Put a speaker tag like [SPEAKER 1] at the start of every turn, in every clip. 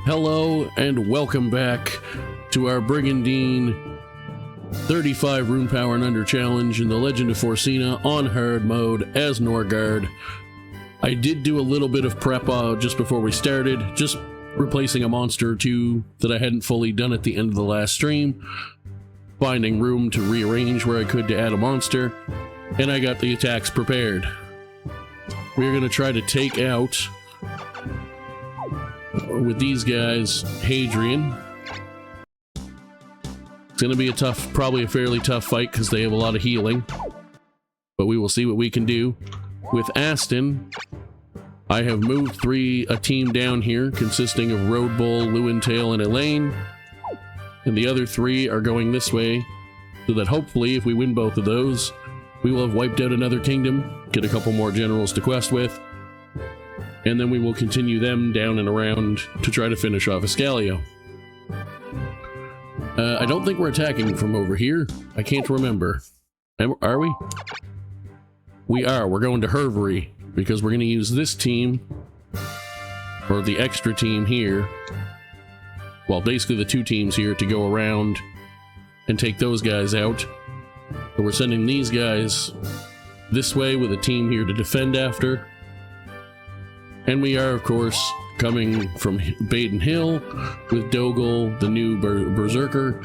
[SPEAKER 1] Hello and welcome back to our Brigandine 35 Rune Power and Under challenge in the Legend of Forsena on hard mode as Norgard. I did do a little bit of prep just before we started, just replacing a monster or two that I hadn't fully done at the end of the last stream, finding room to rearrange where I could to add a monster, and I got the attacks prepared. We're going to try to take out, with these guys, Hadrian. It's going to be a tough, probably a fairly tough fight because they have a lot of healing, but we will see what we can do. With Aston, I have moved a team down here consisting of Road Bull, Lewintail, and Elaine, and the other three are going this way, so that hopefully if we win both of those, we will have wiped out another kingdom, get a couple more generals to quest with, and then we will continue them down and around to try to finish off Escalio. I don't think we're attacking from over here. I can't remember. Are we? We are. We're going to Hervery, because we're going to use this team, or the extra team here, well, basically the two teams here, to go around and take those guys out. So we're sending these guys this way with a team here to defend after. And we are, of course, coming from Baden Hill with Dougal, the new Berserker,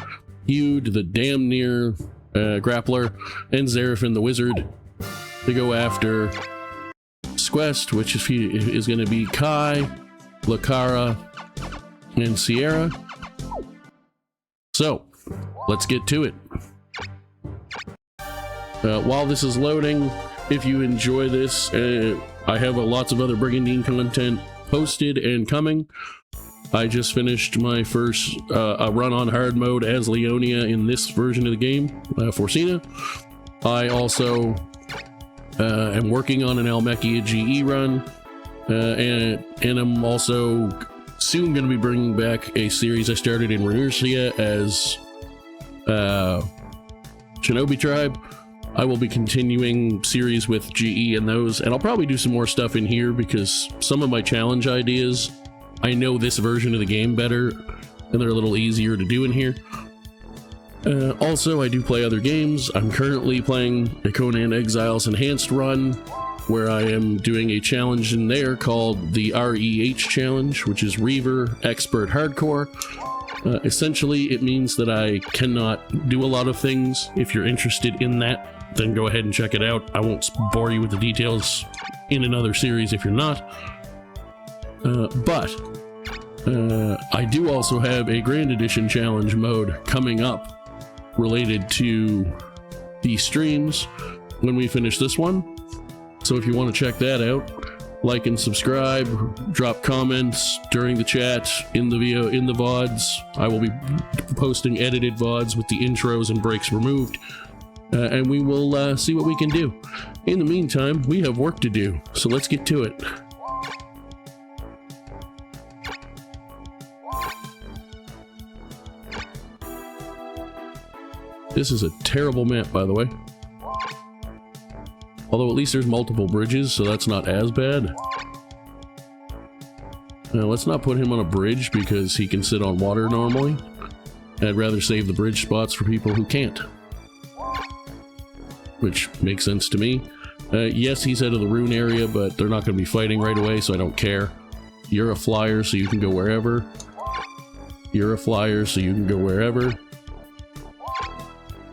[SPEAKER 1] Hude, the damn near grappler, and Xerafen, the wizard, to go after Squest, which is going to be Kai, Lakara, and Sierra. So, let's get to it. While this is loading, if you enjoy this, I have lots of other Brigandine content posted and coming. I just finished my first run on hard mode as Leonia in this version of the game, Forsena. I also am working on an Almekia GE run, and I'm also soon going to be bringing back a series I started in Runersia as Shinobi Tribe. I will be continuing series with GE and those, and I'll probably do some more stuff in here because some of my challenge ideas, I know this version of the game better, and they're a little easier to do in here. Also, I do play other games. I'm currently playing a Conan Exiles Enhanced run, where I am doing a challenge in there called the REH Challenge, which is Reaver Expert Hardcore. Essentially, it means that I cannot do a lot of things. If you're interested in that, then go ahead and check it out. I won't bore you with the details in another series if you're not. But I do also have a Grand Edition Challenge mode coming up related to these streams when we finish this one. So if you want to check that out, like and subscribe, drop comments during the chat, in the video, in the VODs. I will be posting edited VODs with the intros and breaks removed, and we will see what we can do. In the meantime, we have work to do, so let's get to it. This is a terrible map, by the way. Although at least there's multiple bridges, so that's not as bad. Now, let's not put him on a bridge because he can sit on water normally. I'd rather save the bridge spots for people who can't. Which makes sense to me. Yes, he's out of the rune area, but they're not going to be fighting right away, so I don't care. You're a flyer, so you can go wherever. You're a flyer, so you can go wherever.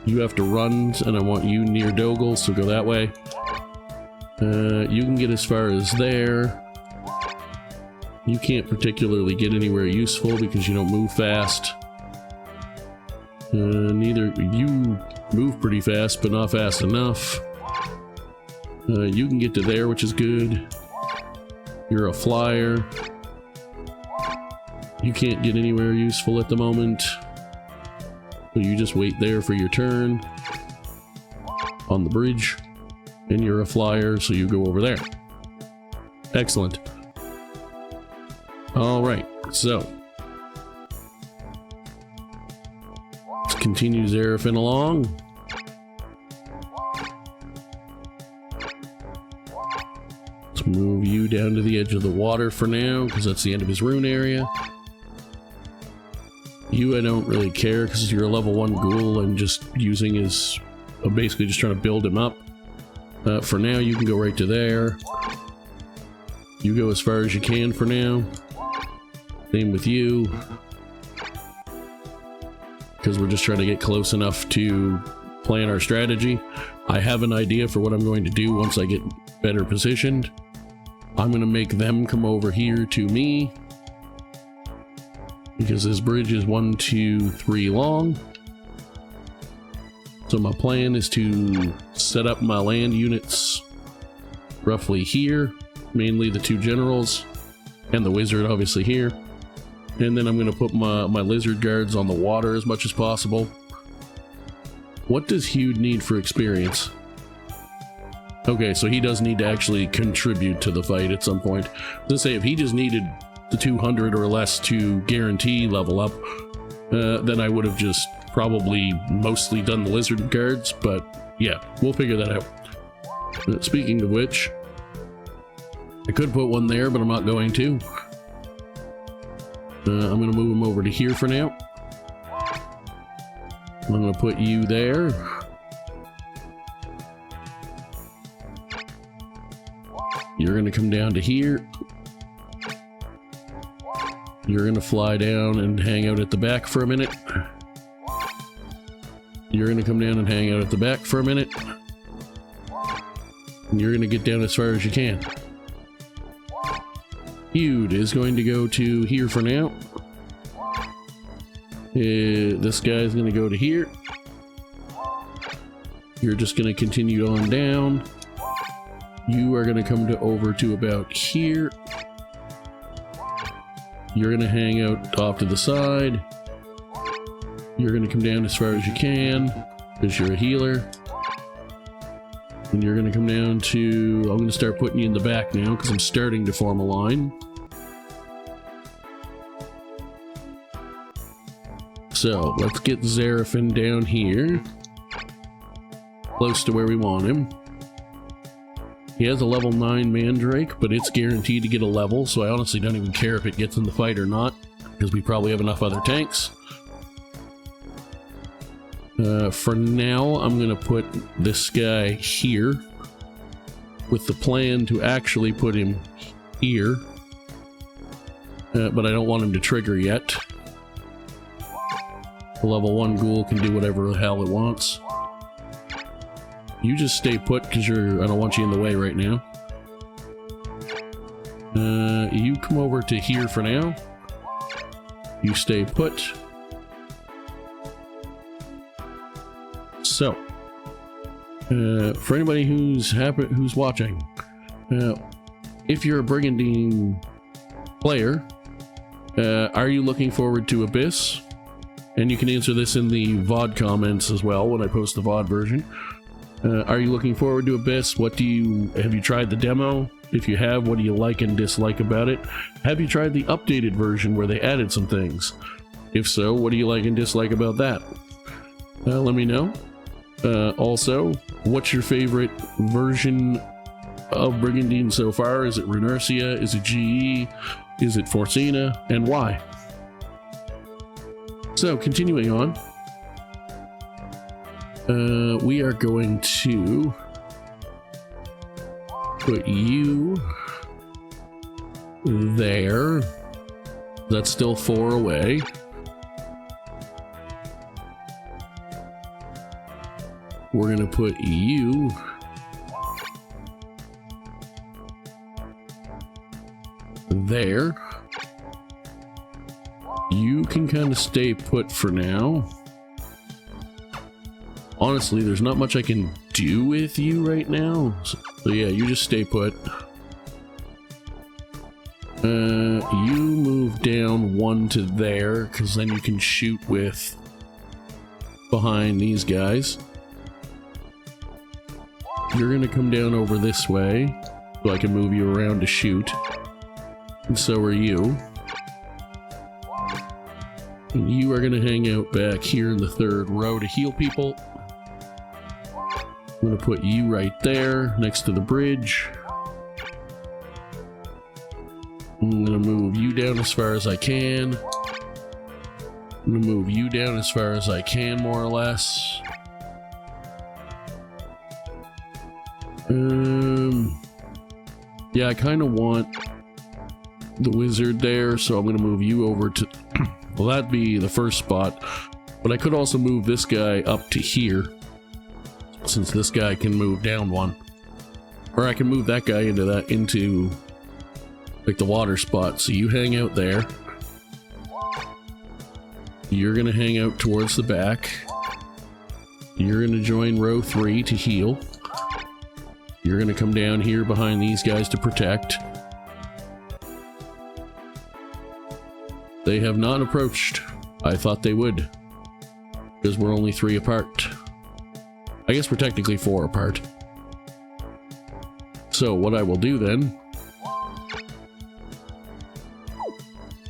[SPEAKER 1] You have to run, and I want you near Dougal, so go that way. You can get as far as there. You can't particularly get anywhere useful because you don't move fast. Neither you move pretty fast, but not fast enough. You can get to there, which is good. You're a flyer. You can't get anywhere useful at the moment. So you just wait there for your turn on the bridge. And you're a flyer, so you go over there. Excellent. Alright, so let's continue Xerafen along. Let's move you down to the edge of the water for now, because that's the end of his rune area. You, I don't really care because you're a level 1 ghoul. I'm just using as... I'm basically just trying to build him up. For now, you can go right to there. You go as far as you can for now. Same with you. Because we're just trying to get close enough to plan our strategy. I have an idea for what I'm going to do once I get better positioned. I'm going to make them come over here to me. Because this bridge is 1, 2, 3 long. So my plan is to set up my land units roughly here. Mainly the 2 generals. And the wizard obviously here. And then I'm going to put my lizard guards on the water as much as possible. What does Hugh need for experience? Okay, so he does need to actually contribute to the fight at some point. Let's say if he just needed the 200 or less to guarantee level up, then I would have just probably mostly done the lizard guards, but yeah, we'll figure that out. Speaking of which, I could put one there, but I'm not going to. I'm going to move him over to here for now. I'm going to put you there. You're going to come down to here. You're going to fly down and hang out at the back for a minute. You're going to come down and hang out at the back for a minute. And you're going to get down as far as you can. Feud is going to go to here for now. This guy's going to go to here. You're just going to continue on down. You are going to come to over to about here. You're going to hang out off to the side. You're going to come down as far as you can because you're a healer. And you're going to come down to... I'm going to start putting you in the back now because I'm starting to form a line. So, let's get Zarafin down here. Close to where we want him. He has a level 9 Mandrake, but it's guaranteed to get a level, so I honestly don't even care if it gets in the fight or not, because we probably have enough other tanks. For now, I'm going to put this guy here, with the plan to actually put him here, but I don't want him to trigger yet. The level 1 ghoul can do whatever the hell it wants. You just stay put because I don't want you in the way right now. You come over to here for now. You stay put. So, for anybody who's watching, if you're a Brigandine player, are you looking forward to Abyss? And you can answer this in the VOD comments as well when I post the VOD version. Are you looking forward to Abyss? Have you tried the demo? If you have, what do you like and dislike about it? Have you tried the updated version where they added some things? If so, what do you like and dislike about that? Let me know. Also, what's your favorite version of Brigandine so far? Is it Runersia? Is it GE? Is it Forsena? And why? So, continuing on, we are going to put you there. That's still 4 away. We're going to put you there. You can kind of stay put for now. Honestly, there's not much I can do with you right now. So yeah, you just stay put. You move down 1 to there, because then you can shoot with behind these guys. You're going to come down over this way, so I can move you around to shoot. And so are you. And you are going to hang out back here in the 3rd row to heal people. I'm going to put you right there, next to the bridge. I'm going to move you down as far as I can. I'm gonna move you down as far as I can, more or less. Yeah, I kind of want the wizard there, so I'm gonna move you over to... Well, that'd be the first spot, but I could also move this guy up to here, since this guy can move down one. Or I can move that guy into like the water spot. So you hang out there. You're gonna hang out towards the back. You're gonna join row 3 to heal. You're gonna come down here behind these guys to protect. They have not approached. I thought they would, because we're only 3 apart. I guess we're technically 4 apart. So what I will do then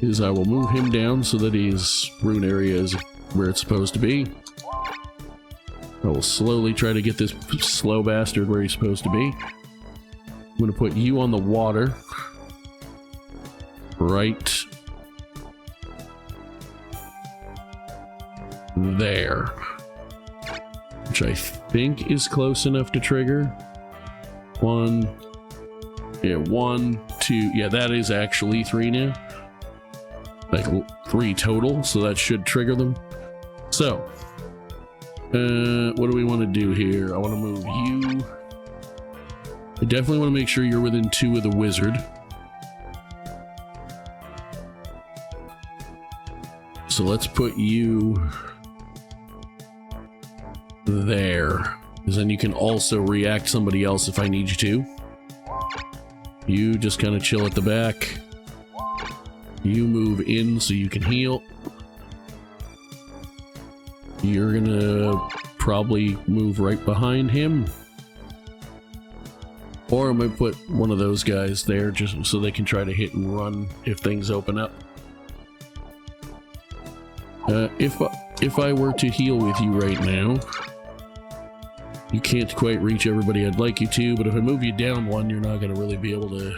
[SPEAKER 1] is I will move him down so that his rune area is where it's supposed to be. I will slowly try to get this slow bastard where he's supposed to be. I'm going to put you on the water. Right there. Which I think is close enough to trigger. 1. Yeah, 1, 2. Yeah, that is actually 3 now. Like 3 total, so that should trigger them. So, what do we want to do here? I want to move you. I definitely want to make sure you're within 2 of the wizard. So let's put you there, because then you can also react somebody else if I need you to. You just kind of chill at the back. You move in so you can heal. You're gonna probably move right behind him. Or I might put one of those guys there just so they can try to hit and run if things open up. If I were to heal with you right now, you can't quite reach everybody I'd like you to, but if I move you down 1, you're not going to really be able to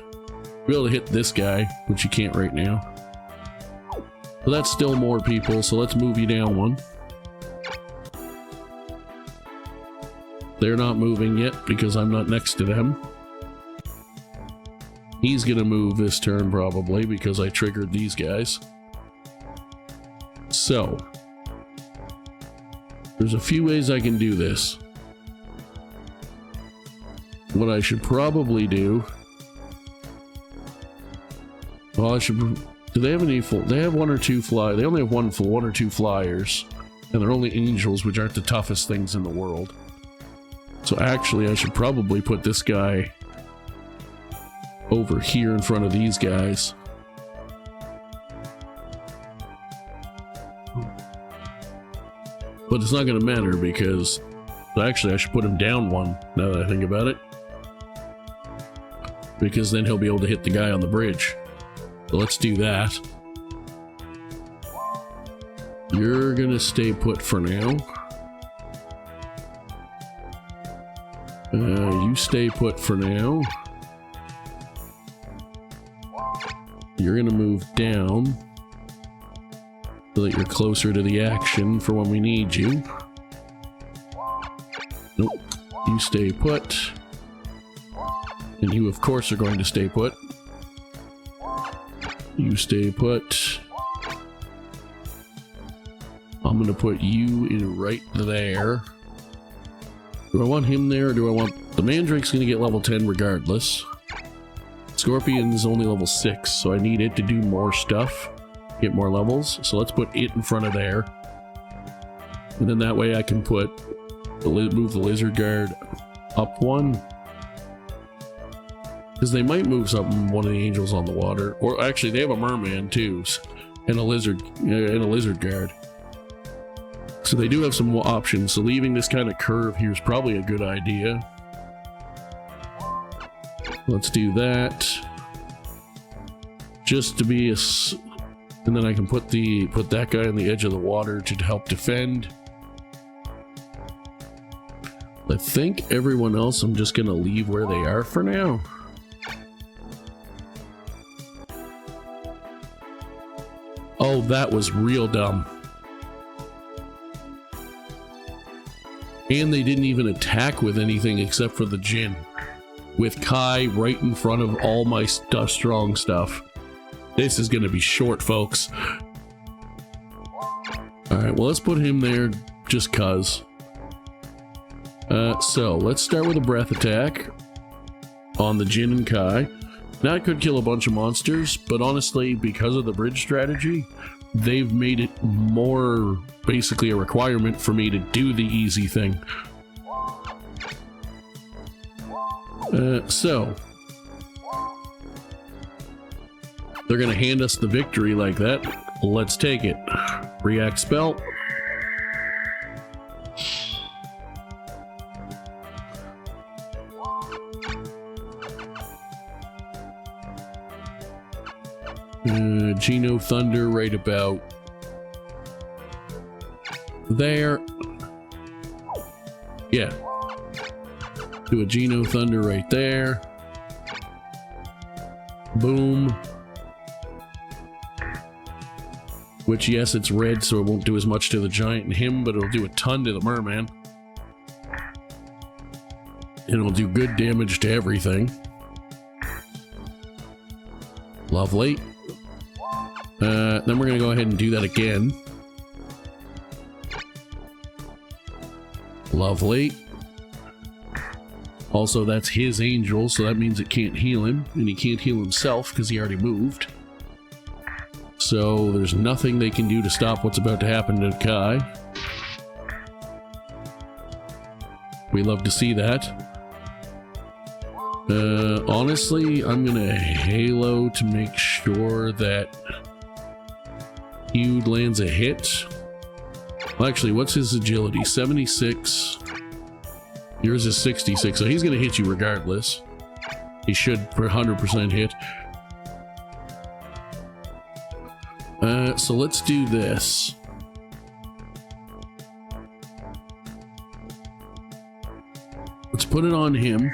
[SPEAKER 1] hit this guy, which you can't right now. So that's still more people, so let's move you down 1. They're not moving yet because I'm not next to them. He's going to move this turn probably because I triggered these guys. So, there's a few ways I can do this. What I should probably do... Well, I should... Do they have any full... They have 1 or 2 fly... They only have 1 or 2 flyers. And they're only angels, which aren't the toughest things in the world. So actually, I should probably put this guy over here in front of these guys. But it's not going to matter because... Actually, I should put him down 1, now that I think about it. Because then he'll be able to hit the guy on the bridge. So let's do that. You're going to stay put for now. You stay put for now. You're going to move down so that you're closer to the action for when we need you. Nope. You stay put. And you, of course, are going to stay put. You stay put. I'm going to put you in right there. Do I want him there, or do I want... The Mandrake's going to get level 10 regardless. Scorpion's only level 6, so I need it to do more stuff. Get more levels. So let's put it in front of there. And then that way I can put... Move the Lizard Guard up 1. Because they might move one of the angels on the water. Or actually, they have a merman too. And a lizard guard. So they do have some options. So leaving this kind of curve here is probably a good idea. Let's do that. Just to be a... And then I can put that guy on the edge of the water to help defend. I think everyone else I'm just gonna leave where they are for now. Oh, that was real dumb. And they didn't even attack with anything except for the Jin. With Kai right in front of all my strong stuff. This is going to be short, folks. Alright, well, let's put him there just cuz. So, let's start with a breath attack on the Jin and Kai. Now, I could kill a bunch of monsters, but honestly, because of the bridge strategy, they've made it more basically a requirement for me to do the easy thing. So, they're going to hand us the victory like that. Let's take it. React spell. Geno Thunder right about there. Yeah. Do a Geno Thunder right there. Boom. Which, yes, it's red, so it won't do as much to the giant and him, but it'll do a ton to the merman. And it'll do good damage to everything. Lovely. Then we're going to go ahead and do that again. Lovely. Also, that's his angel, so that means it can't heal him, and he can't heal himself because he already moved. So there's nothing they can do to stop what's about to happen to Kai. We love to see that. Honestly, I'm gonna Halo to make sure that Hugh lands a hit. Well, actually, what's his agility? 76. Yours is 66, so he's gonna hit you regardless. He should for 100% hit. So let's do this. Let's put it on him.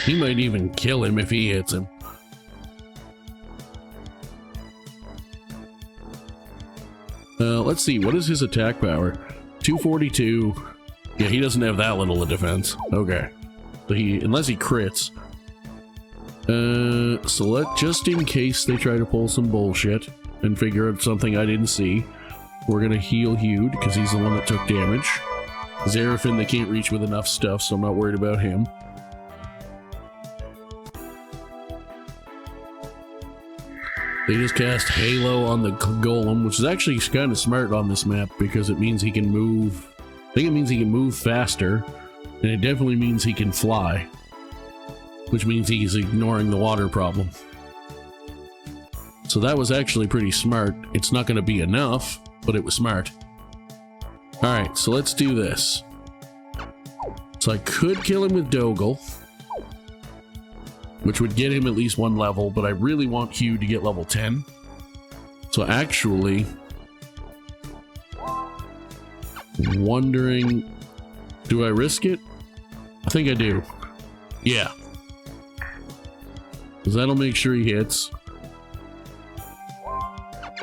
[SPEAKER 1] He might even kill him if he hits him. Let's see, what is his attack power? 242. Yeah, he doesn't have that little of defense. Okay. So unless he crits. So just in case they try to pull some bullshit and figure out something I didn't see, we're gonna heal Hugh because he's the one that took damage. Xeraphon they can't reach with enough stuff, so I'm not worried about him. They just cast Halo on the Golem, which is actually kind of smart on this map because it means he can move. I think it means he can move faster, and it definitely means he can fly, which means he's ignoring the water problem. So that was actually pretty smart. It's not going to be enough, but it was smart. Alright, so let's do this. So I could kill him with Doggle, which would get him at least one level, but I really want Hugh to get level 10. So actually, wondering, do I risk it? I think I do. Yeah. Because that'll make sure he hits.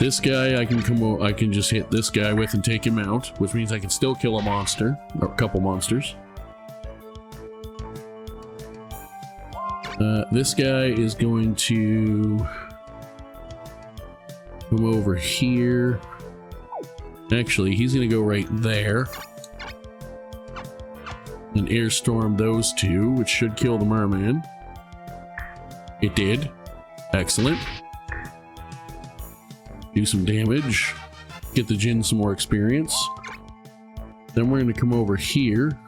[SPEAKER 1] This guy I can just hit this guy with and take him out, which means I can still kill a monster, or a couple monsters. This guy is going to come over here. Actually, he's going to go right there and air storm those two, which should kill the merman. It did. Excellent. Do some damage. Get the Jinn some more experience. Then we're going to come over here.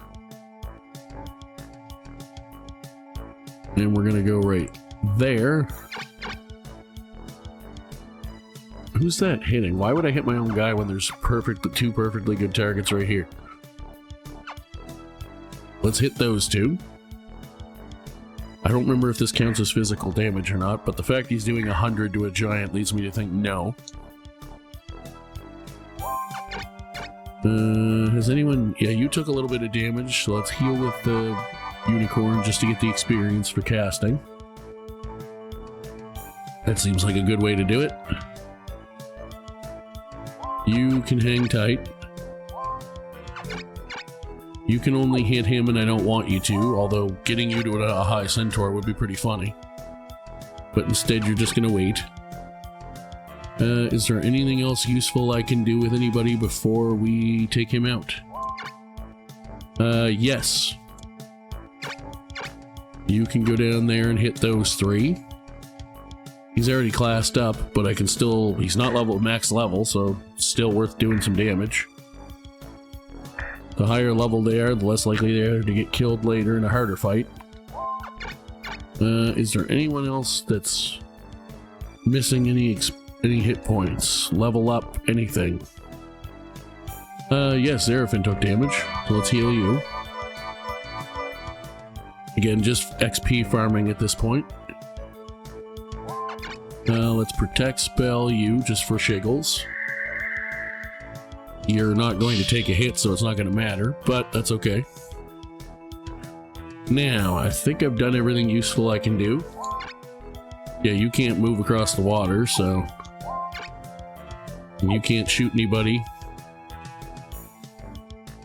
[SPEAKER 1] And we're going to go right there. Who's that hitting? Why would I hit my own guy when there's two perfectly good targets right here? Let's hit those two. I don't remember if this counts as physical damage or not, but the fact he's doing 100 to a giant leads me to think no. Has anyone... Yeah, you took a little bit of damage, so let's heal with the unicorn just to get the experience for casting. That seems like a good way to do it. You can hang tight. You can only hit him and I don't want you to, although getting you to a high centaur would be pretty funny. But instead you're just gonna wait. Is there anything else useful I can do with anybody before we take him out? Yes. You can go down there and hit those 3. He's already classed up, but I can still... He's not max level, so still worth doing some damage. The higher level they are, the less likely they are to get killed later in a harder fight. Is there anyone else that's missing any hit points? Level up, anything? Yes, Zerafin took damage, so let's heal you. Again, just XP farming at this point. Let's protect spell you just for shiggles. You're not going to take a hit, so it's not going to matter, but that's okay. Now, I think I've done everything useful I can do. Yeah, you can't move across the water, so... And you can't shoot anybody.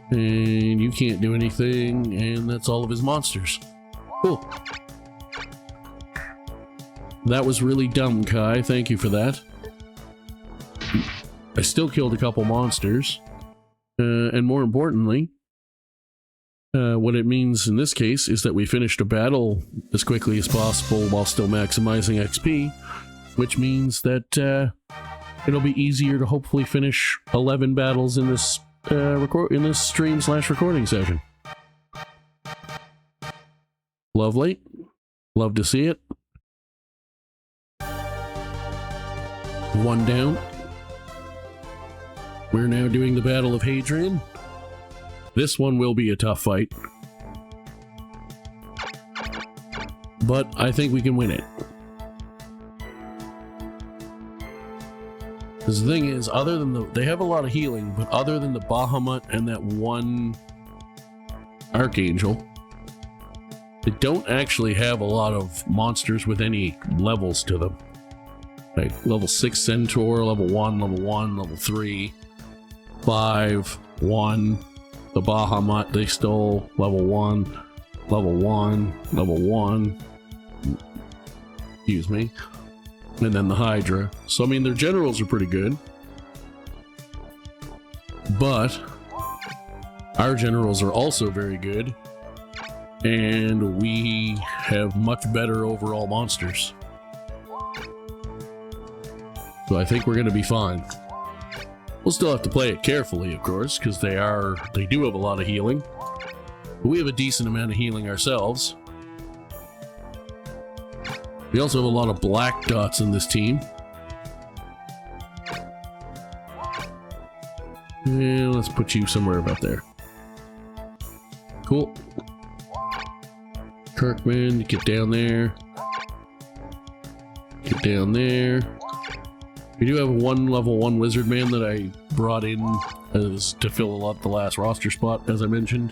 [SPEAKER 1] And you can't do anything, and that's all of his monsters. Cool. That was really dumb, Kai. Thank you for that. I still killed a couple monsters. And more importantly, what it means in this case is that we finished a battle as quickly as possible while still maximizing XP, which means that it'll be easier to hopefully finish 11 battles in this stream/recording session. Lovely. Love to see it. 1 down. We're now doing the Battle of Hadrian. This one will be a tough fight, but I think we can win it. Because the thing is, other than they have a lot of healing, but other than the Bahamut and that one Archangel, they don't actually have a lot of monsters with any levels to them. Like level 6 Centaur, level 1, level 3, 5, 1. The Bahamut they stole, level 1, level 1, level 1. Excuse me. And then the Hydra. So, I mean, their generals are pretty good. But our generals are also very good. And we have much better overall monsters. So I think we're going to be fine. We'll still have to play it carefully, of course, because they do have a lot of healing. But we have a decent amount of healing ourselves. We also have a lot of black dots in this team. And let's put you somewhere about there. Cool. Kirkman, get down there. Get down there. We do have one level 1 wizard man that I brought in as to fill out the last roster spot, as I mentioned.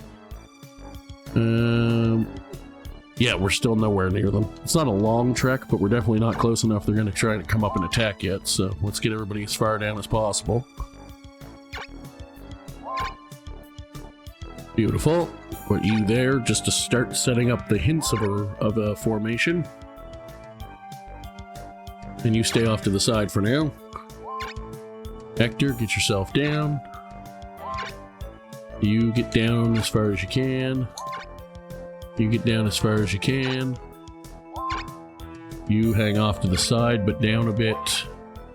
[SPEAKER 1] Yeah, we're still nowhere near them. It's not a long trek, but we're definitely not close enough. They're going to try to come up and attack yet, so let's get everybody as far down as possible. Beautiful. Put you there just to start setting up the hints of a formation. And you stay off to the side for now. Hector, get yourself down. You get down as far as you can. You get down as far as you can. You hang off to the side, but down a bit.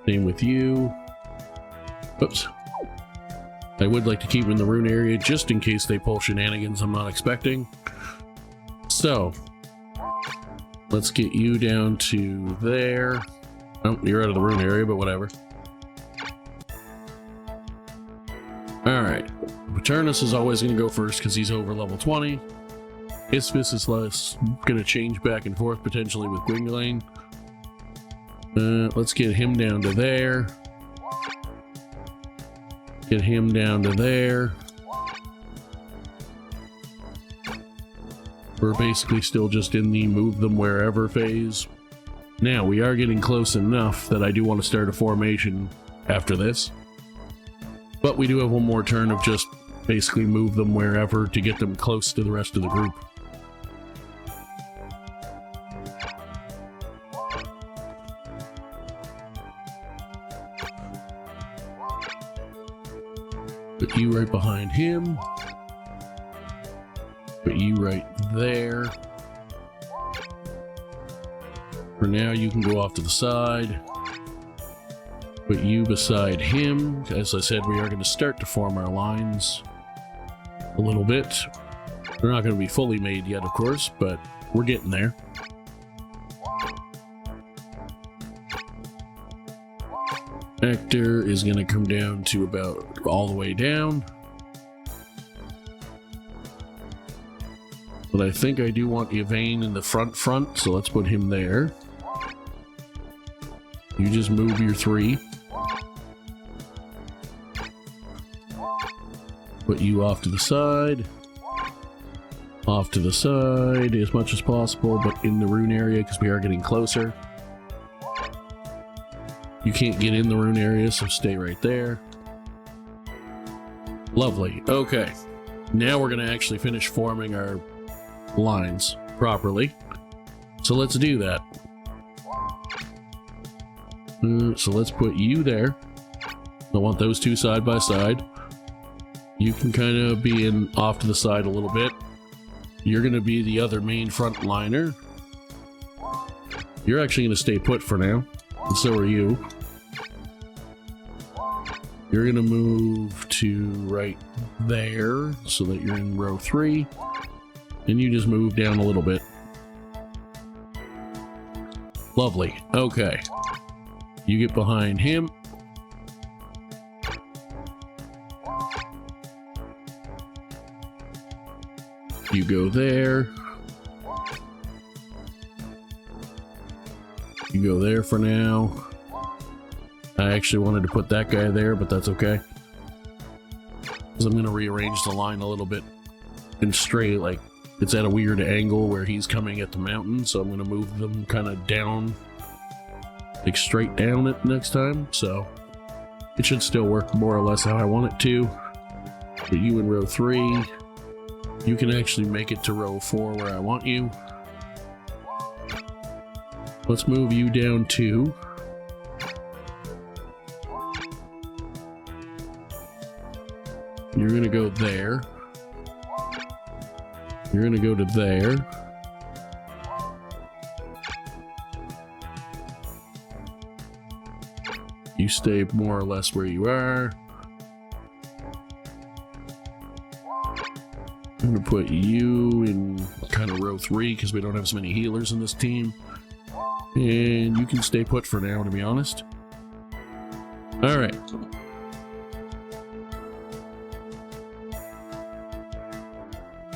[SPEAKER 1] Same with you. Oops. I would like to keep in the rune area just in case they pull shenanigans I'm not expecting. So, let's get you down to there. Oh, you're out of the rune area, but whatever. Alright. Paternus is always going to go first because he's over level 20. Isphus is going to change back and forth potentially with Brigandine. Let's get him down to there. Get him down to there. We're basically still just in the move them wherever phase. Now, we are getting close enough that I do want to start a formation after this. But we do have one more turn of just basically move them wherever to get them close to the rest of the group. Put you right behind him. Put you right there. For now, you can go off to the side. Put you beside him. As I said, we are going to start to form our lines a little bit. They're not going to be fully made yet, of course, but we're getting there. Actor is going to come down to about all the way down. But I think I do want Yvain in the front, so let's put him there. You just move your 3. Put you off to the side. Off to the side as much as possible, but in the rune area because we are getting closer. You can't get in the rune area, so stay right there. Lovely. Okay. Now we're going to actually finish forming our lines properly. So let's do that. So let's put you there. I want those two side by side. You can kind of be in off to the side a little bit. You're going to be the other main front liner. You're actually going to stay put for now. And so are you. You're going to move to right there so that you're in row 3. And you just move down a little bit. Lovely. Okay. You get behind him. You go there. You go there for now. I actually wanted to put that guy there, but that's okay. Because I'm going to rearrange the line a little bit and straight, like it's at a weird angle where he's coming at the mountain, so I'm going to move them kind of down, like straight down it next time, so it should still work more or less how I want it to. Put you in row 3. You can actually make it to row 4 where I want you. Let's move you down 2. You're gonna go there. You're gonna go to there. You stay more or less where you are. I'm gonna put you in kind of row 3 because we don't have as many healers in this team. And you can stay put for now, to be honest. Alright.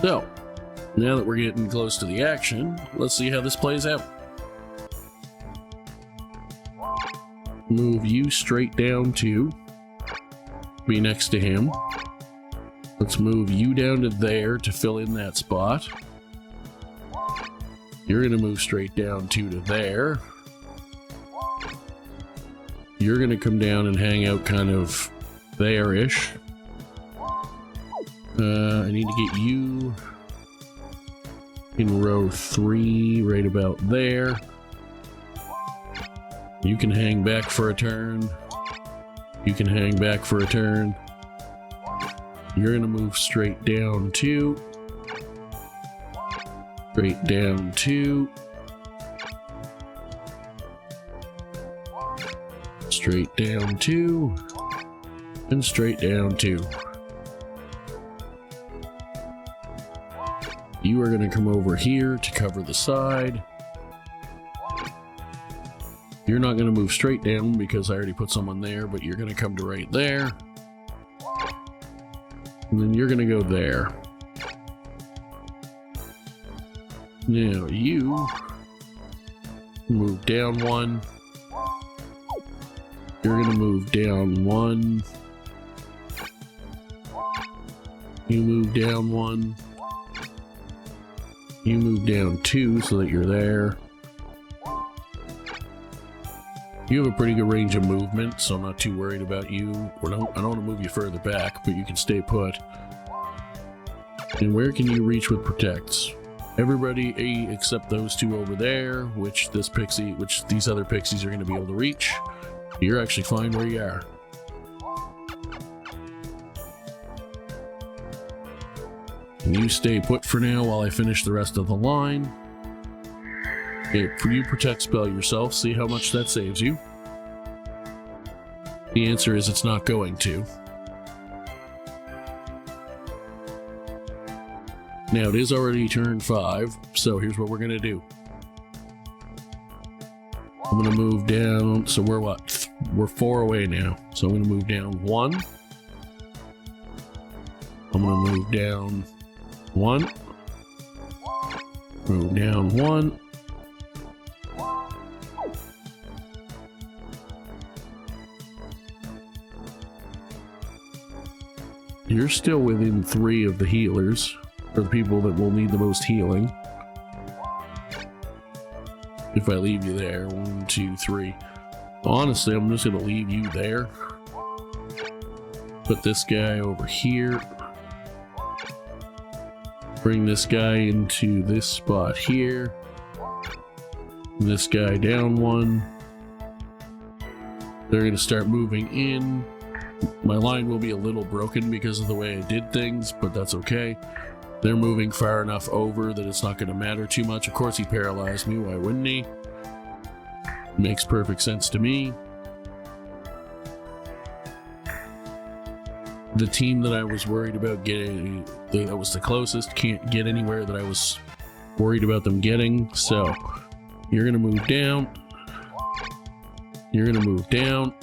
[SPEAKER 1] So, now that we're getting close to the action, let's see how this plays out. Move you straight down to be next to him. Let's move you down to there to fill in that spot. You're going to move straight down to there. You're going to come down and hang out kind of there-ish. I need to get you in row 3, right about there. You can hang back for a turn. You can hang back for a turn. You're going to move straight down 2. Straight down 2. Straight down 2. And straight down 2. You are going to come over here to cover the side. You're not going to move straight down because I already put someone there, but you're going to come to right there. And then you're going to go there. Now you move down 1. You're going to move down 1. You move down 1. You move down 2 so that you're there. You have a pretty good range of movement, so I'm not too worried about you. I don't want to move you further back, but you can stay put. And where can you reach with protects? Everybody except those two over there, which these other pixies are going to be able to reach. You're actually fine where you are. And you stay put for now while I finish the rest of the line. Okay, you protect spell yourself, see how much that saves you. The answer is it's not going to. Now it is already turn 5, so here's what we're gonna do. I'm gonna move down, so we're what? We're 4 away now. So I'm gonna move down 1. I'm gonna move down 1. Move down 1. You're still within 3 of the healers, or the people that will need the most healing. If I leave you there, 1, 2, 3. Honestly, I'm just gonna leave you there. Put this guy over here. Bring this guy into this spot here. This guy down 1. They're gonna start moving in. My line will be a little broken because of the way I did things, but that's okay. They're moving far enough over that it's not going to matter too much. Of course, he paralyzed me. Why wouldn't he? Makes perfect sense to me. The team that I was worried about getting, that was the closest, can't get anywhere that I was worried about them getting. So, you're going to move down. You're going to move down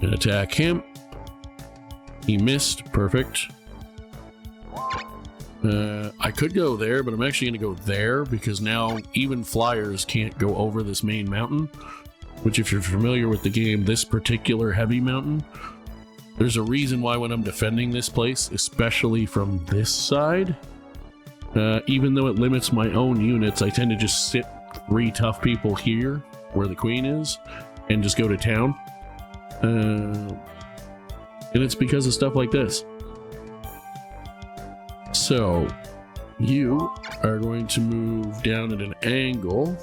[SPEAKER 1] and attack him. He missed. Perfect. I could go there, but I'm actually going to go there because now even flyers can't go over this main mountain, which if you're familiar with the game, this particular heavy mountain, there's a reason why when I'm defending this place, especially from this side, even though it limits my own units, I tend to just sit 3 tough people here where the queen is and just go to town. And it's because of stuff like this. So, you are going to move down at an angle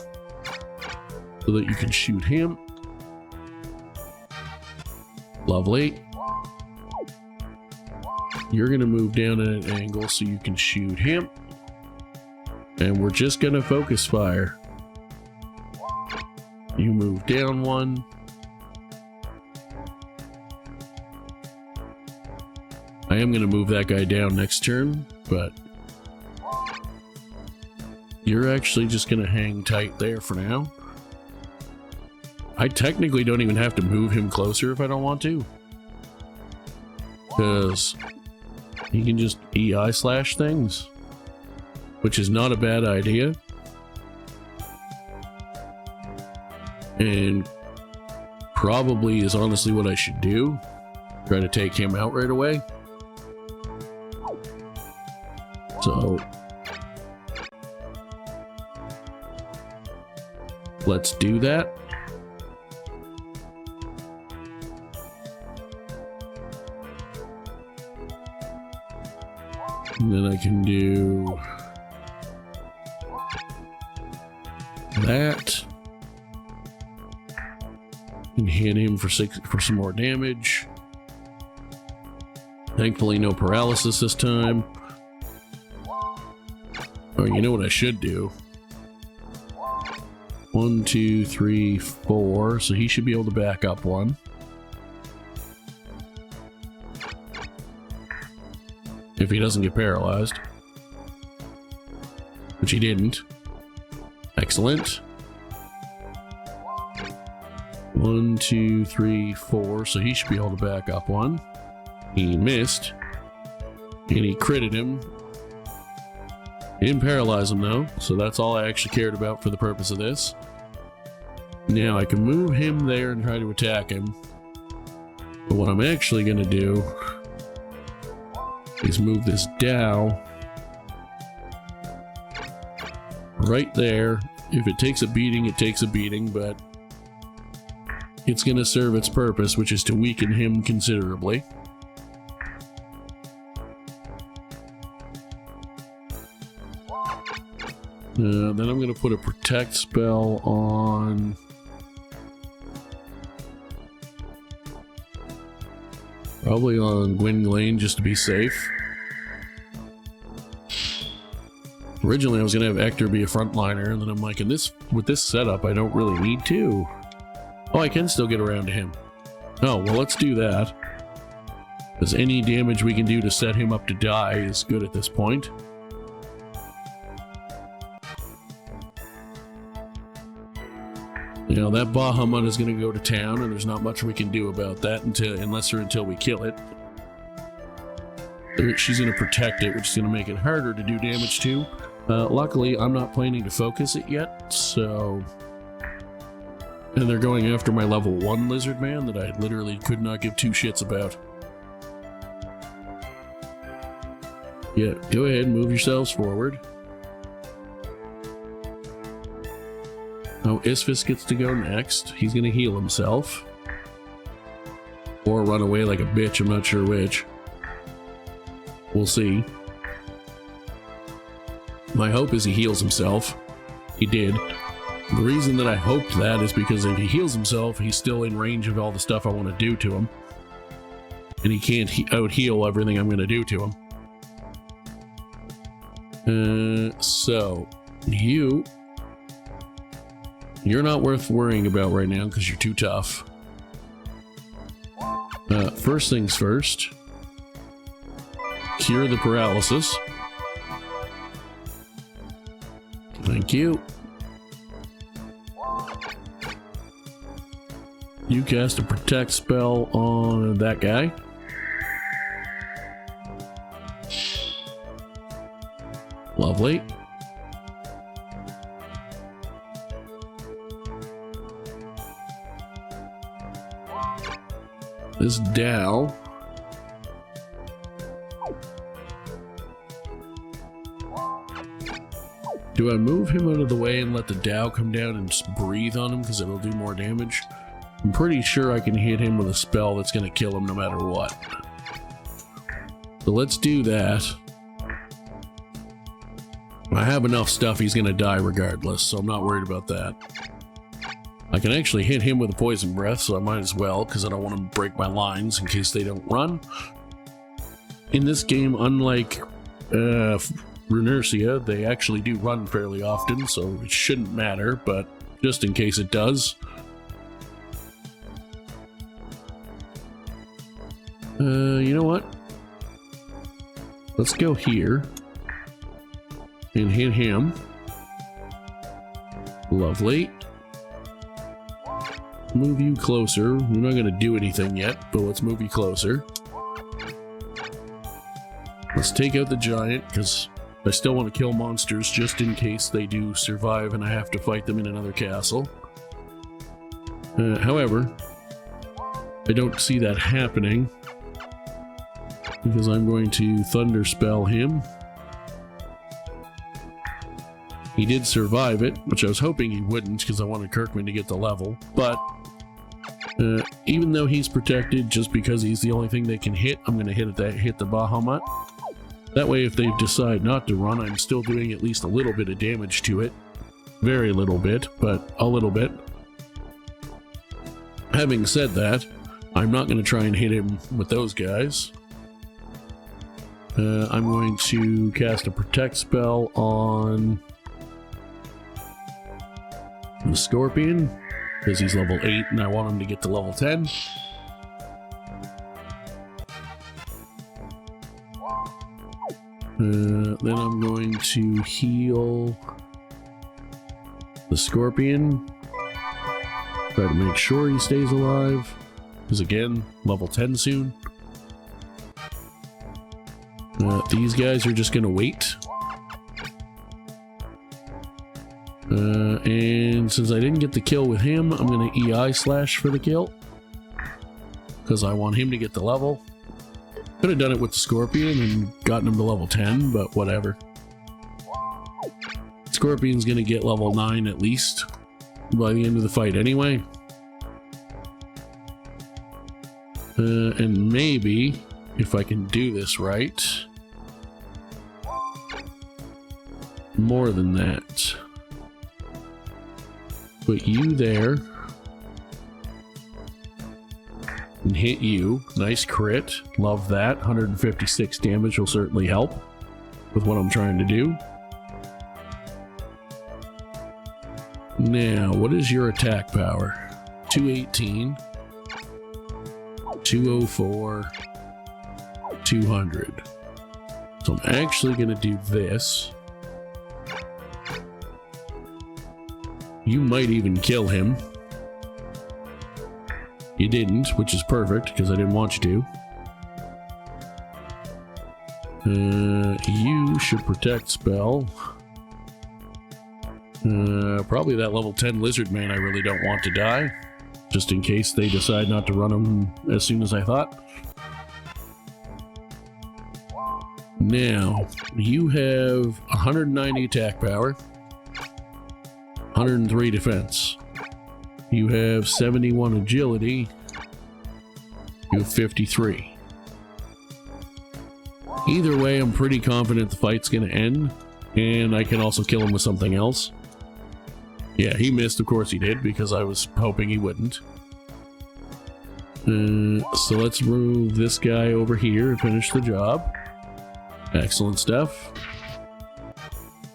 [SPEAKER 1] so that you can shoot him. Lovely. You're going to move down at an angle so you can shoot him. And we're just going to focus fire. You move down 1. I am going to move that guy down next turn, but you're actually just going to hang tight there for now. I technically don't even have to move him closer if I don't want to, because he can just EI slash things, which is not a bad idea. And probably is honestly what I should do. Try to take him out right away. So, let's do that. And then I can do that. And hit him for some more damage. Thankfully, no paralysis this time. Oh, you know what I should do? 1, 2, 3, 4. So he should be able to back up 1. If he doesn't get paralyzed. Which he didn't. Excellent. 1, 2, 3, 4. So he should be able to back up 1. He missed. And he critted him. He didn't paralyze him though, so that's all I actually cared about for the purpose of this. Now I can move him there and try to attack him. But what I'm actually going to do is move this Dow right there. If it takes a beating, it takes a beating, but it's going to serve its purpose, which is to weaken him considerably. Then I'm going to put a protect spell on... Probably on Gwynglane just to be safe. Originally I was going to have Hector be a frontliner, and then I'm like, with this setup I don't really need to. Oh, I can still get around to him. Oh, well, let's do that. Because any damage we can do to set him up to die is good at this point. You know, that Bahamut is going to go to town, and there's not much we can do about that until we kill it. She's going to protect it, which is going to make it harder to do damage to. Luckily, I'm not planning to focus it yet, so... And they're going after my level 1 lizard man that I literally could not give two shits about. Yeah, go ahead and move yourselves forward. Oh, Isfis gets to go next. He's gonna heal himself. Or run away like a bitch, I'm not sure which. We'll see. My hope is he heals himself. He did. The reason that I hoped that is because if he heals himself, he's still in range of all the stuff I want to do to him. And he can't out-heal everything I'm going to do to him. So, you're not worth worrying about right now because you're too tough. First things first. Cure the paralysis. Thank you. You cast a protect spell on that guy. Lovely. This Dow. Do I move him out of the way and let the Dow come down and just breathe on him because it'll do more damage? I'm pretty sure I can hit him with a spell that's going to kill him no matter what. So let's do that. I have enough stuff, he's going to die regardless, so I'm not worried about that. I can actually hit him with a poison breath, so I might as well, because I don't want to break my lines in case they don't run. In this game, unlike Runercia, they actually do run fairly often, so it shouldn't matter, but just in case it does. You know what? Let's go here and hit him. Lovely. Move you closer. We're not going to do anything yet, but let's move you closer. Let's take out the giant, because I still want to kill monsters just in case they do survive and I have to fight them in another castle. However, I don't see that happening, because I'm going to Thunder Spell him. He did survive it, which I was hoping he wouldn't, because I wanted Kirkman to get the level, but even though he's protected, just because he's the only thing they can hit, I'm going to hit the Bahamut. That way, if they decide not to run, I'm still doing at least a little bit of damage to it. Very little bit, but a little bit. Having said that, I'm not going to try and hit him with those guys. I'm going to cast a protect spell on the Scorpion, because he's level 8 and I want him to get to level 10. Then I'm going to heal the Scorpion. Try to make sure he stays alive, because again, level 10 soon. These guys are just going to wait. And since I didn't get the kill with him, I'm going to EI slash for the kill, because I want him to get the level. Could have done it with the Scorpion and gotten him to level 10, but whatever. Scorpion's going to get level 9 at least by the end of the fight anyway. And maybe, if I can do this right, more than that. put you there. And hit you. Nice crit. Love that. 156 damage will certainly help with what I'm trying to do. Now, what is your attack power? 218, 204, 200. So I'm actually going to do this. You might even kill him. You didn't, which is perfect, because I didn't want you to. You should protect spell. Probably that level 10 lizard man I really don't want to die, just in case they decide not to run him as soon as I thought. Now, you have 190 attack power, 103 defense. You have 71 agility. You have 53. Either way, I'm pretty confident the fight's gonna end, and I can also kill him with something else. Yeah, he missed, of course he did, because I was hoping he wouldn't. So let's move this guy over here and finish the job. Excellent stuff.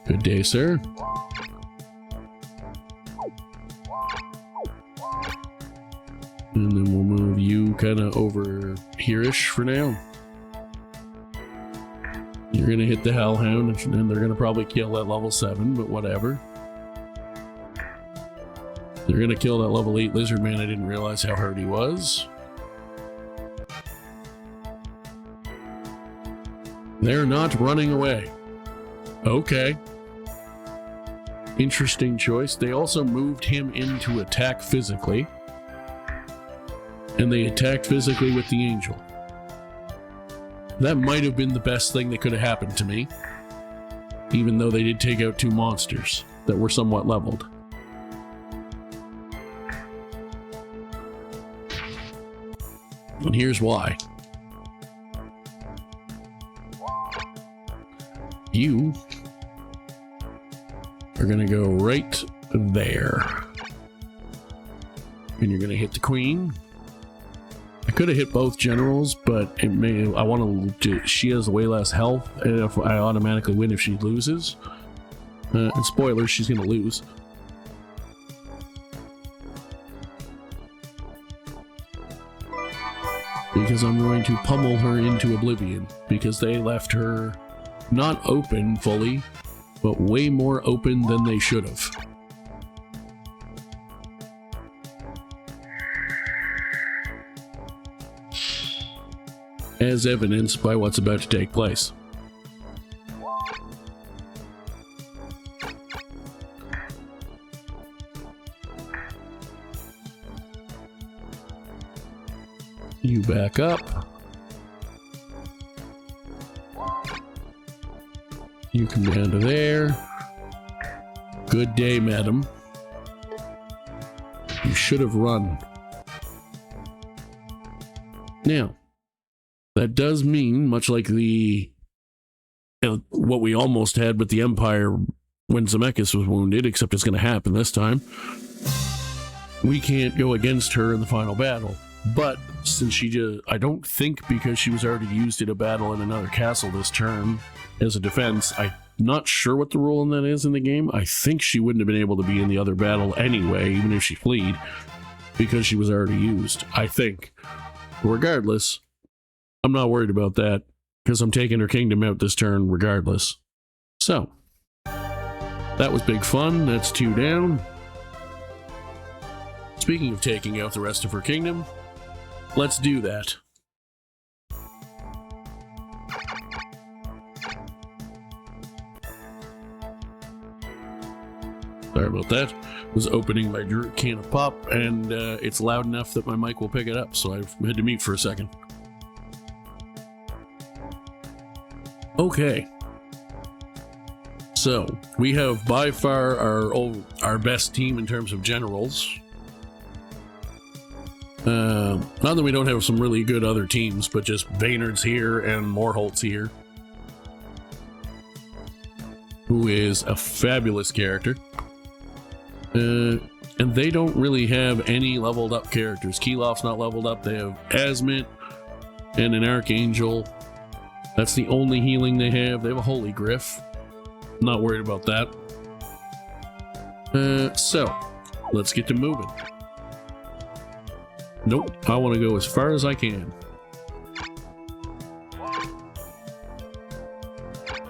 [SPEAKER 1] Good day, sir. And then we'll move you kind of over here-ish for now. You're going to hit the Hellhound, and they're going to probably kill that level 7, but whatever. They're going to kill that level 8 Lizard Man. I didn't realize how hurt he was. They're not running away. Okay. Interesting choice. They also moved him in to attack physically. And they attacked physically with the angel. That might have been the best thing that could have happened to me. Even though they did take out 2 monsters that were somewhat leveled. And here's why. You are going to go right there. And you're going to hit the queen. I could have hit both generals, but it may. I want to. She has way less health, and if I automatically win if she loses. And spoilers, she's going to lose. Because I'm going to pummel her into oblivion, because they left her not open fully, but way more open than they should have. As evidenced by what's about to take place. You back up. You come down to there. Good day, madam. You should have run. Now, that does mean, much like the what we almost had with the Empire when Zemeckis was wounded, except it's going to happen this time, we can't go against her in the final battle. But since she just, I don't think because she was already used in a battle in another castle this turn as a defense, I'm not sure what the rule in that is in the game. I think she wouldn't have been able to be in the other battle anyway, even if she fled, because she was already used, I think. Regardless, I'm not worried about that, because I'm taking her kingdom out this turn regardless. So, that was big fun. That's 2 down. Speaking of taking out the rest of her kingdom, let's do that. Sorry about that. I was opening my can of pop, and it's loud enough that my mic will pick it up, so I've had to mute for a second. Okay. So, we have by far our best team in terms of generals. Not that we don't have some really good other teams, but just Vaynard's here and Morholt's here, who is a fabulous character. And they don't really have any leveled up characters. Kilof's not leveled up. They have Asmit and an Archangel. That's the only healing they have. They have a Holy Griff. Not worried about that. So, let's get to moving. Nope, I want to go as far as I can.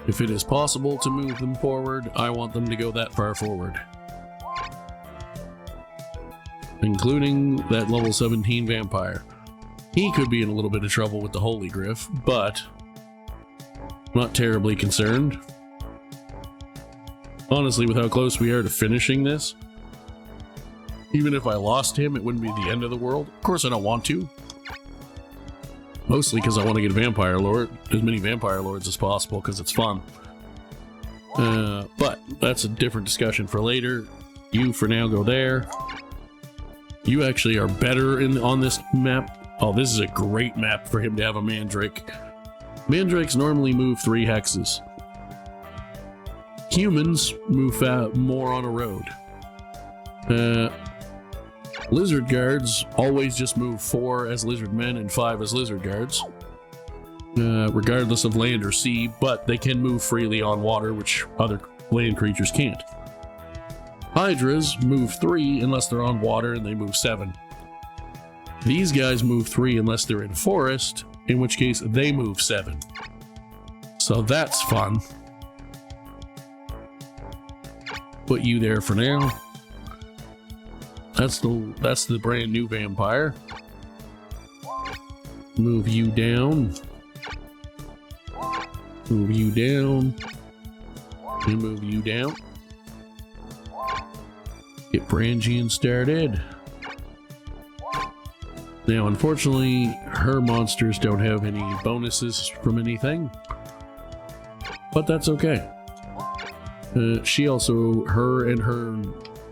[SPEAKER 1] If it is possible to move them forward, I want them to go that far forward. Including that level 17 vampire. He could be in a little bit of trouble with the Holy Griff, but I'm not terribly concerned. Honestly, with how close we are to finishing this, even if I lost him, it wouldn't be the end of the world. Of course, I don't want to. Mostly because I want to get Vampire Lord, as many Vampire Lords as possible, because it's fun. But that's a different discussion for later. You, for now, go there. You actually are better on this map. Oh, this is a great map for him to have a Mandrake. Mandrakes normally move 3 hexes. Humans move more on a road. Lizard guards always just move 4 as lizard men and 5 as lizard guards, regardless of land or sea, but they can move freely on water, which other land creatures can't. Hydras move 3 unless they're on water, and they move 7. These guys move 3 unless they're in forest, in which case they move 7. So that's fun. Put you there for now. That's the brand new vampire. Move you down. Move you down. And move you down. Get Brangian started. Now, unfortunately, her monsters don't have any bonuses from anything. But that's okay. She also, her and her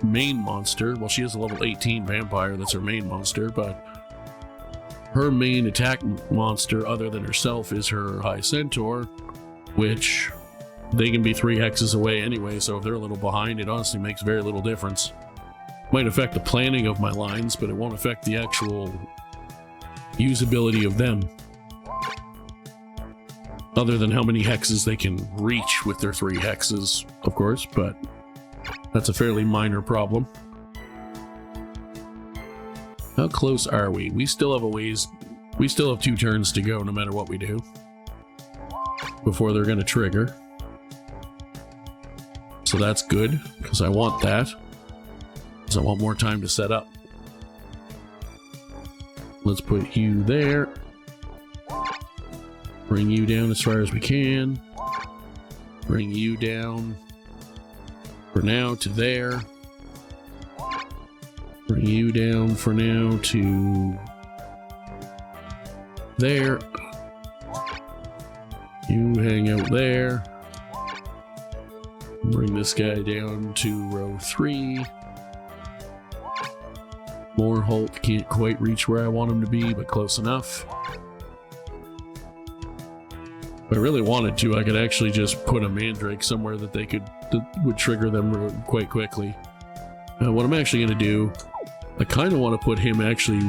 [SPEAKER 1] main monster, well, she has a level 18 vampire, that's her main monster, but her main attack monster other than herself is her High Centaur, which they can be 3 hexes away anyway, so if they're a little behind, it honestly makes very little difference. Might affect the planning of my lines, but it won't affect the actual usability of them. Other than how many hexes they can reach with their 3 hexes, of course, but that's a fairly minor problem. How close are we? We still have a ways. We still have 2 turns to go no matter what we do before they're going to trigger. So that's good, because I want that. Because I want more time to set up. Let's put you there. Bring you down as far as we can. Bring you down for now to there. Bring you down for now to there. You hang out there. Bring this guy down to row 3. Moorholt can't quite reach where I want him to be, but close enough. If I really wanted to, I could actually just put a Mandrake somewhere that would trigger them quite quickly. What I'm actually going to do, I kind of want to put him actually